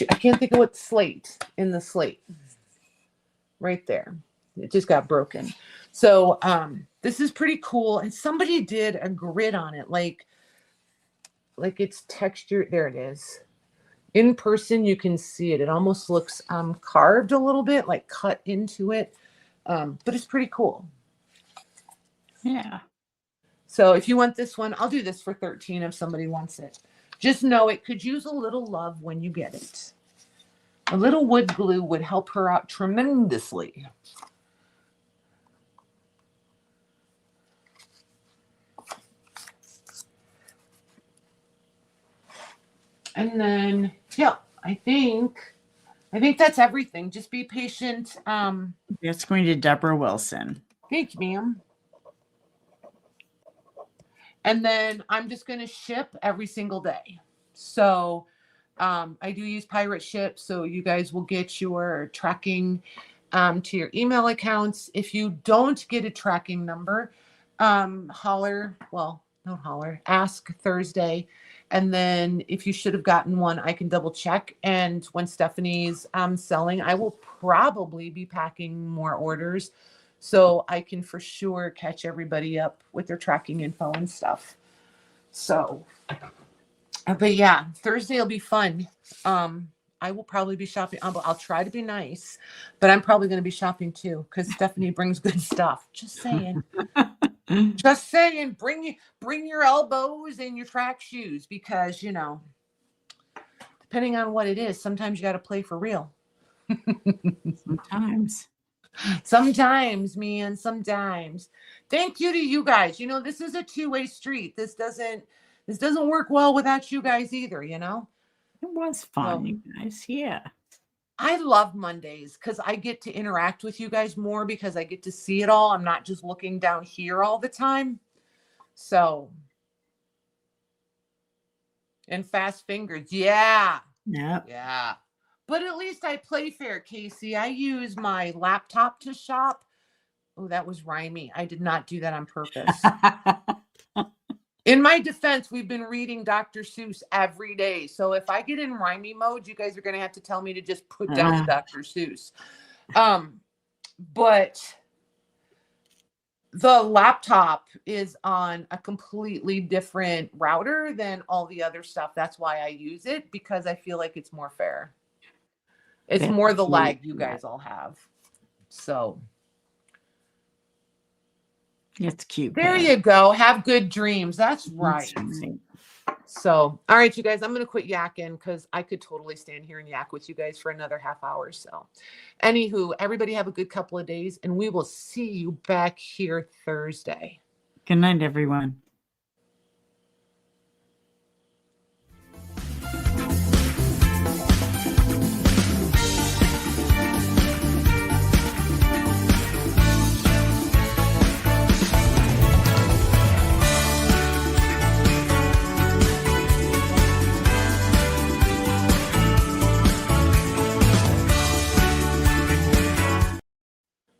I can't think of what slate, in the slate. Right there. It just got broken. So this is pretty cool. And somebody did a grid on it, like it's textured. There it is. In person, you can see it. It almost looks carved a little bit, like cut into it. But it's pretty cool. Yeah. So if you want this one, I'll do this for 13 if somebody wants it. Just know it could use a little love when you get it. A little wood glue would help her out tremendously. And then, yeah, I think that's everything. Just be patient. That's going to Deborah Wilson. Thank you, ma'am. And then I'm just going to ship every single day. So I do use Pirate Ship, so you guys will get your tracking to your email accounts. If you don't get a tracking number, ask Thursday. And then if you should have gotten one, I can double check. And when Stephanie's selling, I will probably be packing more orders so I can for sure catch everybody up with their tracking info and stuff. So, but yeah, Thursday will be fun. I will probably be shopping. I'll try to be nice, but I'm probably going to be shopping too because Stephanie brings good stuff. Just saying. Just saying, bring your elbows and your track shoes because, you know, depending on what it is, sometimes you got to play for real. Sometimes, man, sometimes. Thank you to you guys. You know, this is a two-way street. This doesn't work well without you guys either, you know? It was fun, you guys. Yeah. I love Mondays because I get to interact with you guys more because I get to see it all. I'm not just looking down here all the time. So, and fast fingers. Yeah. Yep. Yeah. But at least I play fair, Casey. I use my laptop to shop. Oh, that was rhymey. I did not do that on purpose. In my defense, we've been reading Dr. Seuss every day. So if I get in rhymey mode, you guys are going to have to tell me to just put down the Dr. Seuss. But the laptop is on a completely different router than all the other stuff. That's why I use it, because I feel like it's more fair. It's more the lag you guys all have. So it's cute. There you go. Have good dreams. That's right. So, all right, you guys, I'm going to quit yakking because I could totally stand here and yak with you guys for another half hour. So, anywho, everybody have a good couple of days, and we will see you back here Thursday. Good night, everyone.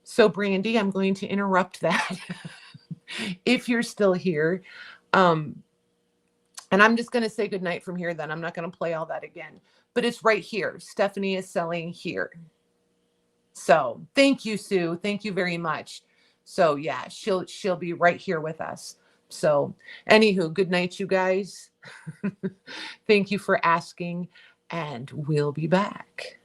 So, Brandy, I'm going to interrupt that if you're still here. And I'm just going to say goodnight from here then. I'm not going to play all that again. But it's right here. Stephanie is selling here. So thank you, Sue. Thank you very much. So yeah, she'll be right here with us. So anywho, good night, you guys. Thank you for asking, and we'll be back.